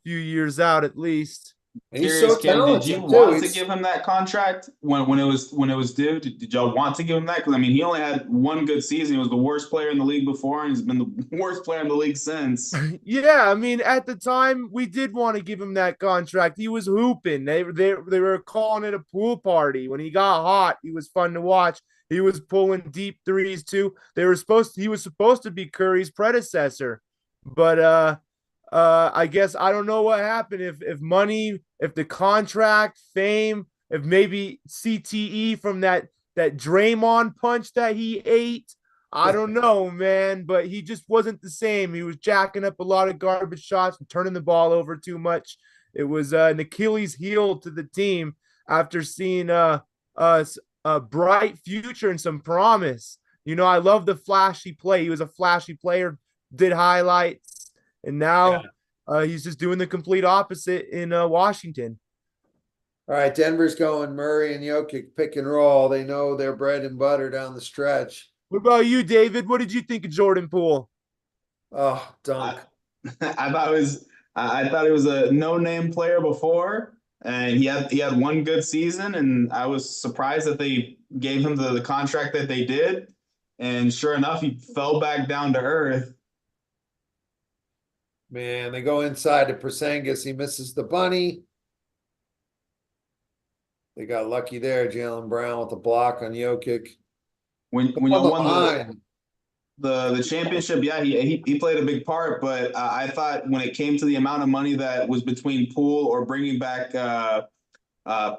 few years out at least. And he's Curious, so Kim, did you talented want too. to give him that contract when it was due? Did y'all want to give him that? Because I mean, he only had one good season. He was the worst player in the league before, and he's been the worst player in the league since. Yeah, I mean, at the time we did want to give him that contract. He was hooping. They were calling it a pool party. When he got hot, he was fun to watch. He was pulling deep threes too. He was supposed to be Curry's predecessor, but I guess I don't know what happened. If money, if the contract, fame, if maybe CTE from that Draymond punch that he ate. I don't know, man, but he just wasn't the same. He was jacking up a lot of garbage shots and turning the ball over too much. It was an Achilles heel to the team after seeing a bright future and some promise. I love the flashy play. He was a flashy player, did highlights, and now he's just doing the complete opposite in Washington. All right, Denver's going Murray and Jokic pick and roll. They know their bread and butter down the stretch. What about you, David? What did you think of Jordan Poole? Oh, dunk. I thought he was a no-name player before, and he had one good season, and I was surprised that they gave him the contract that they did. And sure enough, he fell back down to earth. Man, they go inside to Porzingis. He misses the bunny. They got lucky there. Jaylen Brown with the block on Jokic. When y'all won the championship, yeah, he played a big part. But I thought when it came to the amount of money that was between Poole or bringing back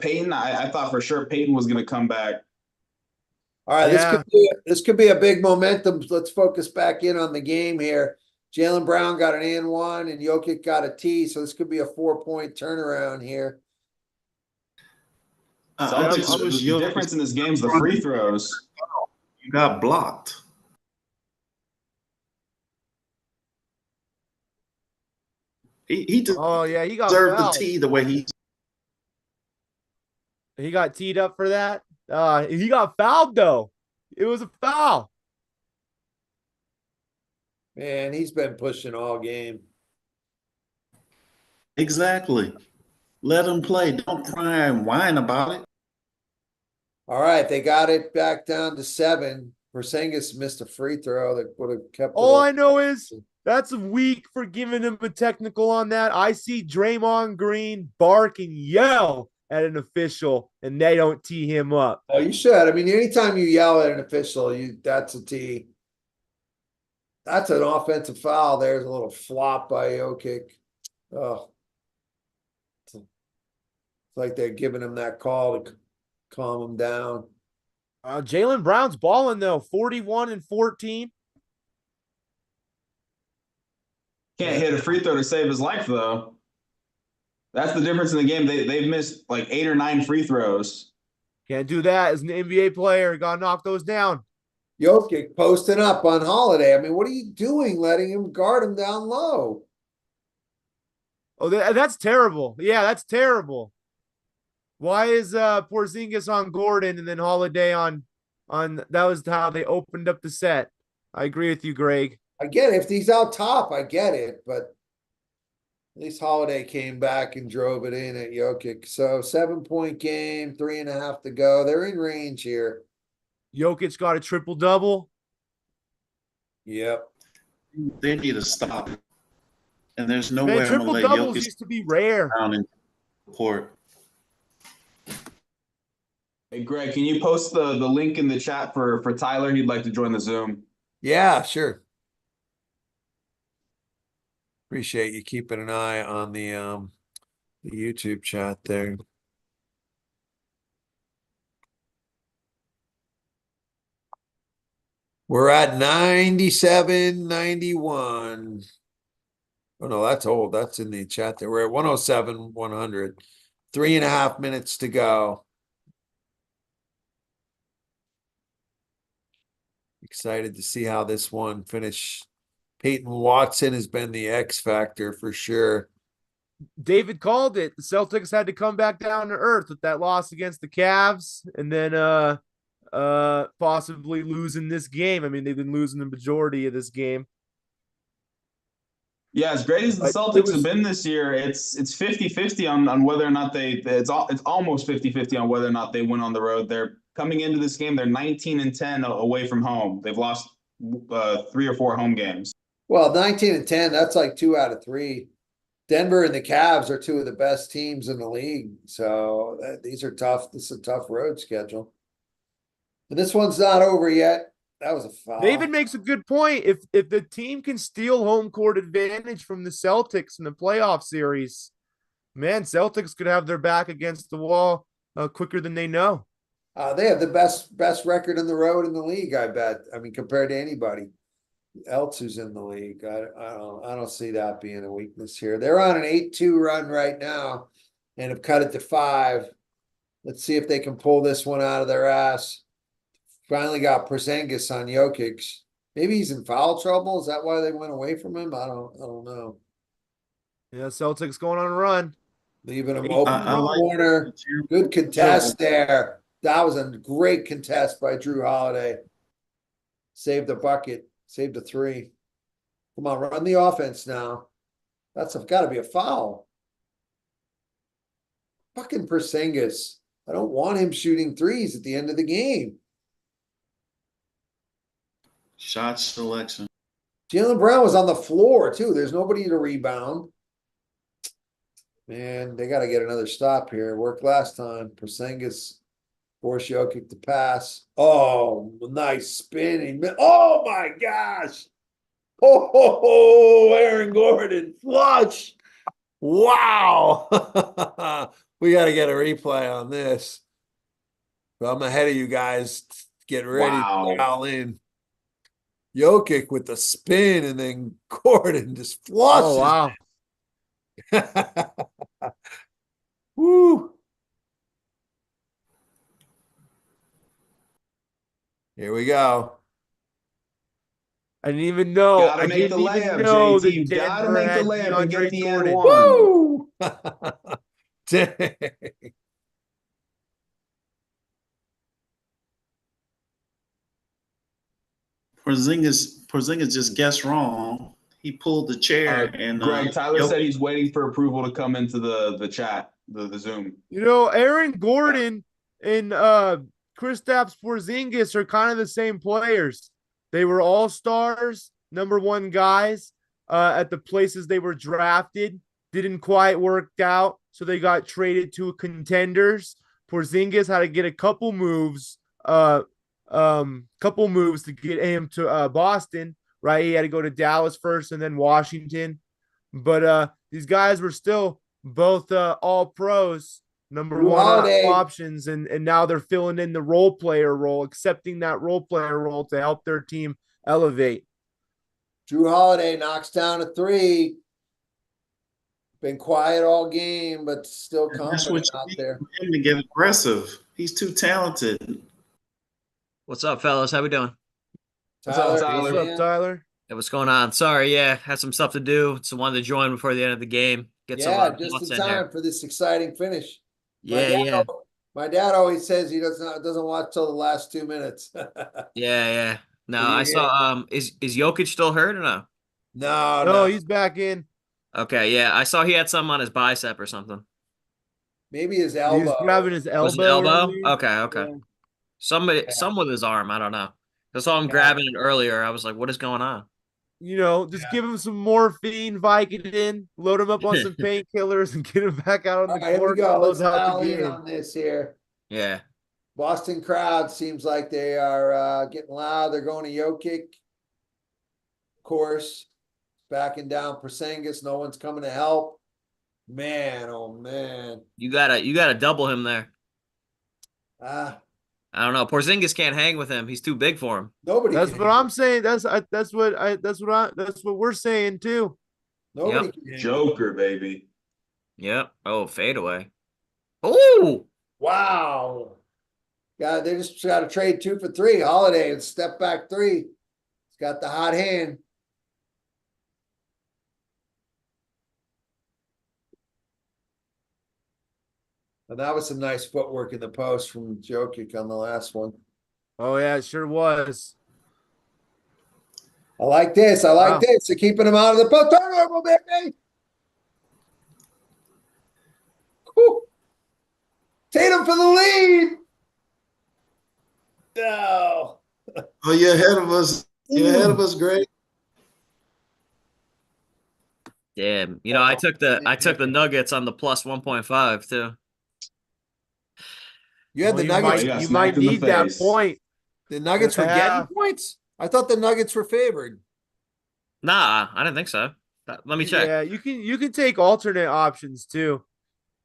Peyton, I thought for sure Peyton was going to come back. All right, this could be a big momentum. Let's focus back in on the game here. Jaylen Brown got an and one, and Jokic got a T, so this could be a 4-point turnaround here. I think the difference in this game is the free throws. You got blocked. He he got deserved fouled. the tee the way he He got teed up for that. He got fouled though. It was a foul. Man, he's been pushing all game. Exactly. Let him play. Don't cry and whine about it. All right, they got it back down to 7. Porzingis missed a free throw that would have kept it. All I know is that's weak for giving him a technical on that. I see Draymond Green bark and yell at an official, and they don't tee him up. Oh, you should. I mean, anytime you yell at an official, that's a tee. That's an offensive foul. There's a little flop by Jokic. Oh, it's like they're giving him that call to calm him down. Jaylen Brown's balling though, 41 and 14. Can't hit a free throw to save his life though. That's the difference in the game. They've missed like 8 or 9 free throws. Can't do that as an NBA player. Got to knock those down. Jokic posting up on Holiday. I mean, what are you doing letting him guard him down low? Oh, that's terrible. Yeah, that's terrible. Why is Porzingis on Gordon and then Holiday on that was how they opened up the set. I agree with you, Greg. I get it. If he's out top, I get it. But at least Holiday came back and drove it in at Jokic. So 7-point game, 3.5 to go. They're in range here. Jokic got a triple-double. Yep. They need to stop it. And there's no Man, way I'm gonna let triple-doubles Jokic used to be rare. down in the court. Hey, Greg, can you post the link in the chat for Tyler? He'd like to join the Zoom. Yeah, sure. Appreciate you keeping an eye on the YouTube chat there. We're at 97, 91. Oh no, that's old. That's in the chat there. We're at 107, 100. 3.5 minutes to go. Excited to see how this one finish. Peyton Watson has been the X factor for sure. David called it. The Celtics had to come back down to earth with that loss against the Cavs and then possibly losing this game. I mean, they've been losing the majority of this game. Yeah, as great as the Celtics have been this year, it's 50-50 on whether or not it's almost 50-50 on whether or not they win on the road. They're coming into this game, they're 19-10 away from home. They've lost 3 or 4 home games. Well, 19-10, that's like 2 out of 3. Denver and the Cavs are 2 of the best teams in the league. So these are tough. This is a tough road schedule. But this one's not over yet. That was a foul. David makes a good point. If the team can steal home court advantage from the Celtics in the playoff series, man, Celtics could have their back against the wall quicker than they know. They have the best record in the road in the league, I bet. I mean, compared to anybody else who's in the league. I don't see that being a weakness here. They're on an 8-2 run right now and have cut it to 5. Let's see if they can pull this one out of their ass. Finally got Porzingis on Jokic. Maybe he's in foul trouble. Is that why they went away from him? I don't know. Yeah, Celtics going on a run. Leaving him open in the corner. Good contest there. That was a great contest by Drew Holiday. Saved the bucket. Saved the 3. Come on, run the offense now. That's got to be a foul. Fucking Porzingis. I don't want him shooting 3s at the end of the game. Shot selection. Jaylen Brown was on the floor, too. There's nobody to rebound. Man, they got to get another stop here. Worked last time. Porzingis forced Jokic to pass. Oh, nice spinning. Oh, my gosh. Oh, Aaron Gordon. Flush. Wow. We got to get a replay on this. But I'm ahead of you guys. Get ready to dial in. Jokic with the spin and then Gordon just flushes. Oh, wow. Woo. Here we go. I didn't even know. Gotta make the layup, JT. Gotta make the layup and get the end one. Woo! Dang. Porzingis just guessed wrong. He pulled the chair and Greg, Tyler Jokic- said he's waiting for approval to come into the chat, the Zoom. You know, Aaron Gordon and Kristaps Porzingis are kind of the same players. They were all stars, number one guys at the places they were drafted. Didn't quite work out, so they got traded to contenders. Porzingis had to get a couple moves to get him to Boston. Right, he had to go to Dallas first and then Washington. But these guys were still both all pros, number Drew one Holiday. options, and now they're filling in the role player role, accepting that role player role to help their team elevate. Drew Holiday knocks down a three. Been quiet all game, but still And that's what confident you out need there. for him to get aggressive. He's too talented. What's up, fellas? How we doing? What's up, Tyler? What's up, Tyler? Hey, what's going on? Sorry, yeah, had some stuff to do, so wanted to join before the end of the game. Get some Yeah, just thoughts in in there. time for this exciting finish. Yeah. My dad always says he doesn't watch till the last 2 minutes. Yeah. No, Yeah. I saw. Is Jokic still hurt or no? No, he's back in. Okay, yeah, I saw he had something on his bicep or something. Maybe his He elbow. was grabbing his elbow. Was it elbow? earlier. Okay. Some with his arm. I don't know. I saw him grabbing it earlier. I was like, what is going on? You know, just give him some morphine, Vicodin, load him up on some painkillers, and get him back out on All the right, here we court. go. Let's Close out dial the in game. on this here. Yeah. Boston crowd seems like they are getting loud. They're going to Jokic. Of course, backing down Porzingis. No one's coming to help. Man, oh man. You gotta double him there. Ah, I don't know. Porzingis can't hang with him. He's too big for him. nobody. That's can what hang. I'm saying. That's what we're saying too. Nobody Yep. can hang. Joker, baby. Yep. Oh, fadeaway. Oh, Wow. God, they just got to trade 2 for 3. Holiday and step back 3. He's got the hot hand. And that was some nice footwork in the post from Jokic on the last one. Oh yeah, it sure was. I like this. I like Wow. this. They're keeping him out of the post. Turnover, baby. Whew. Tatum for the lead. No. Oh, you're ahead of us. You're ahead of us, Greg. damn. You know, I took the Nuggets on the plus 1.5 too. You had Well, the Nuggets. got You smacked might in the need that face. point. The Nuggets were Yeah. getting points. I thought the Nuggets were favored. Nah, I didn't think so. Let me check. Yeah, you can take alternate options too.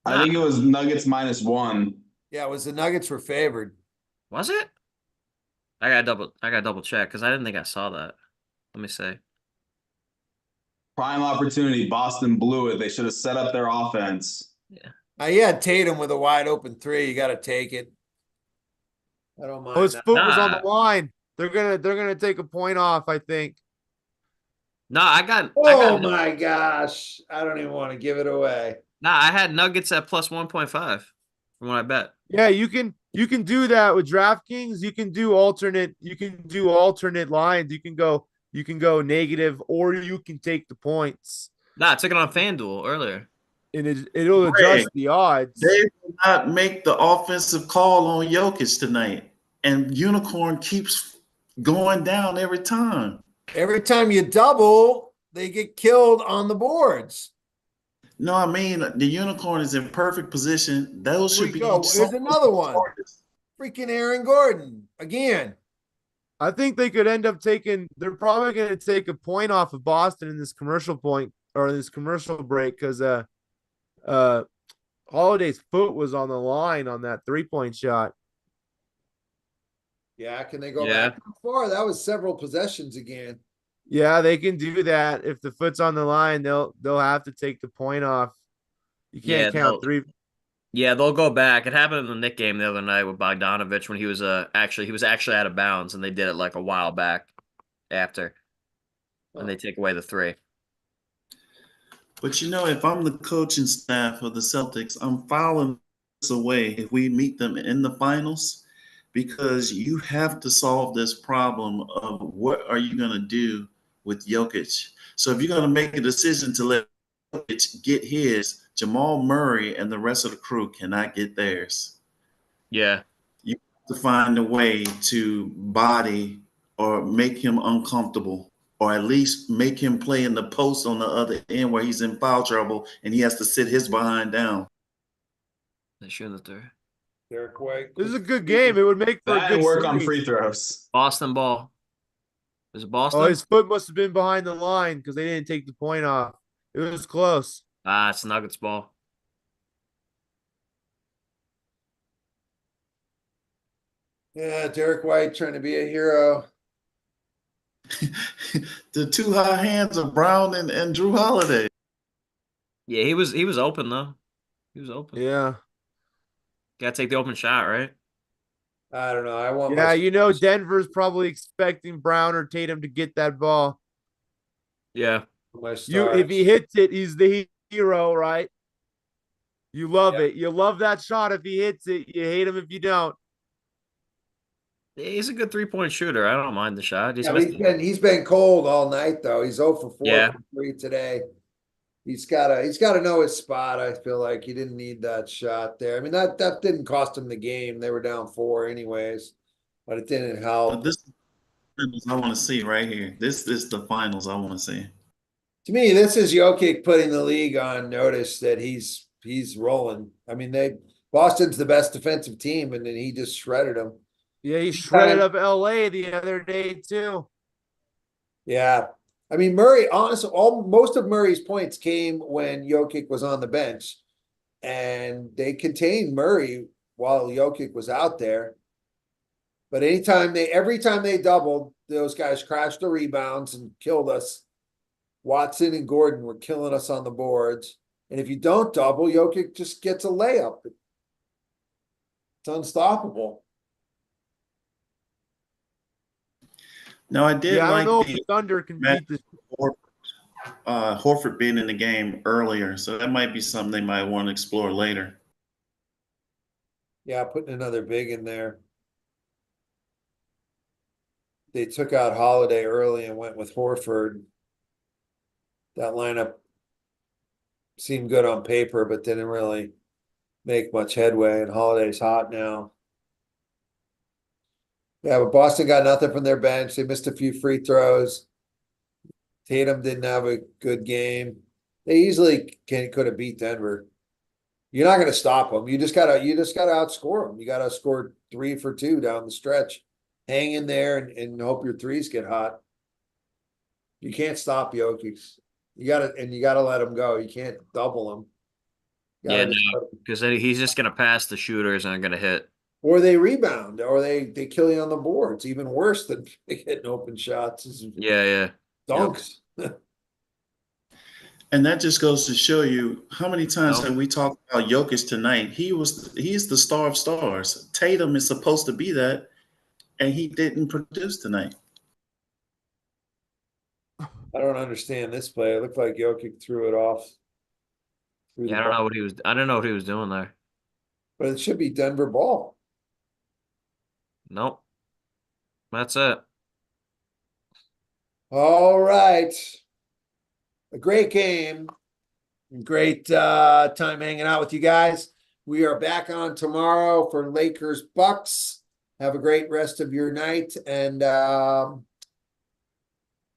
I think it was Nuggets -1. Yeah, it was the Nuggets were favored. Was it? I gotta double check because I didn't think I saw that. Let me see. Prime opportunity. Boston blew it. They should have set up their offense. You had Tatum with a wide open 3. You got to take it. I don't mind. Oh, his that. foot was on the Nah. line. They're gonna take a point off, I think. No, I got My gosh. I don't even want to give it away. I had Nuggets at plus 1.5 from what I bet. Yeah, you can do that with DraftKings. You can do alternate lines. You can go negative, or you can take the points. Nah, I took it on FanDuel earlier. And it'll adjust the odds. They will not make the offensive call on Jokic tonight. And Unicorn keeps going down every time. Every time you double, they get killed on the boards. No, I mean, the Unicorn is in perfect position. Those Here should we be. go. Here's another one. Freaking Aaron Gordon again. I think they could end up taking. They're probably going to take a point off of Boston in this commercial point or this commercial break because Holiday's foot was on the line on that 3-point shot. Yeah, can they go Yeah. back far? That was several possessions again. Yeah, they can do that. If the foot's on the line, they'll have to take the point off. You can't count 3. Yeah, they'll go back. It happened in the Knick game the other night with Bogdanovich when he was actually out of bounds, and they did it like a while back after. And they take away the 3. But you know, if I'm the coaching staff of the Celtics, I'm filing this away if we meet them in the finals. because you have to solve this problem of what are you going to do with Jokic. So if you're going to make a decision to let Jokic get his, Jamal Murray and the rest of the crew cannot get theirs. Yeah. You have to find a way to body or make him uncomfortable, or at least make him play in the post on the other end where he's in foul trouble and he has to sit his behind down. They shouldn't have. Derek White. This is a good game. It would make for a That good and work on series. free throws. Boston ball. Is it Boston? Oh, his foot must have been behind the line because they didn't take the point off. It was close. It's Nuggets ball. Yeah, Derek White trying to be a hero. The two high hands of Brown and Drew Holiday. Yeah, he was open though. He was open. Yeah. Gotta take the open shot, right? I don't know. I want Yeah, you know, Denver's probably expecting Brown or Tatum to get that ball. Yeah. my If he hits it, he's the hero, right? You love Yeah. it. You love that shot if he hits it. You hate him if you don't. He's a good 3-point shooter. I don't mind the shot. Yeah, he's been cold all night though. He's 0 for 4 Yeah. from 3 today. He's gotta know his spot. I feel like he didn't need that shot there. I mean, that didn't cost him the game. They were down 4 anyways, but it didn't help. But this is the finals I want to see right here. This is the finals I want to see. To me, this is Jokic putting the league on notice that he's rolling. I mean, Boston's the best defensive team, and then he just shredded them. Yeah, he shredded up LA the other day too. Yeah. I mean, Murray, honestly, most of Murray's points came when Jokic was on the bench, and they contained Murray while Jokic was out there. But every time they doubled, those guys crashed the rebounds and killed us. Watson and Gordon were killing us on the boards. And if you don't double, Jokic just gets a layup. It's unstoppable. Now I did Yeah, I like don't know if the Thunder can beat this. Horford being in the game earlier, so that might be something they might want to explore later. Yeah, putting another big in there. They took out Holiday early and went with Horford. That lineup seemed good on paper, but didn't really make much headway, and Holiday's hot now. Yeah, but Boston got nothing from their bench. They missed a few free throws. Tatum didn't have a good game. They easily could have beat Denver. You're not going to stop them. You just gotta outscore them. You gotta score 3 for 2 down the stretch. Hang in there and hope your threes get hot. You can't stop Jokic. You gotta let him go. You can't double him. Yeah, no, because he's just gonna pass the shooters and gonna hit. Or they rebound, or they kill you on the boards. Even worse than hitting open shots is Yeah. dunks. And that just goes to show you how many times have we talked about Jokic tonight. He's the star of stars. Tatum is supposed to be that, and he didn't produce tonight. I don't understand this play. It looked like Jokic threw it off. Yeah, I don't know what he was. I don't know what he was doing there. But it should be Denver ball. Nope. That's it. All right. A great game. Great time hanging out with you guys. We are back on tomorrow for Lakers Bucks. Have a great rest of your night, and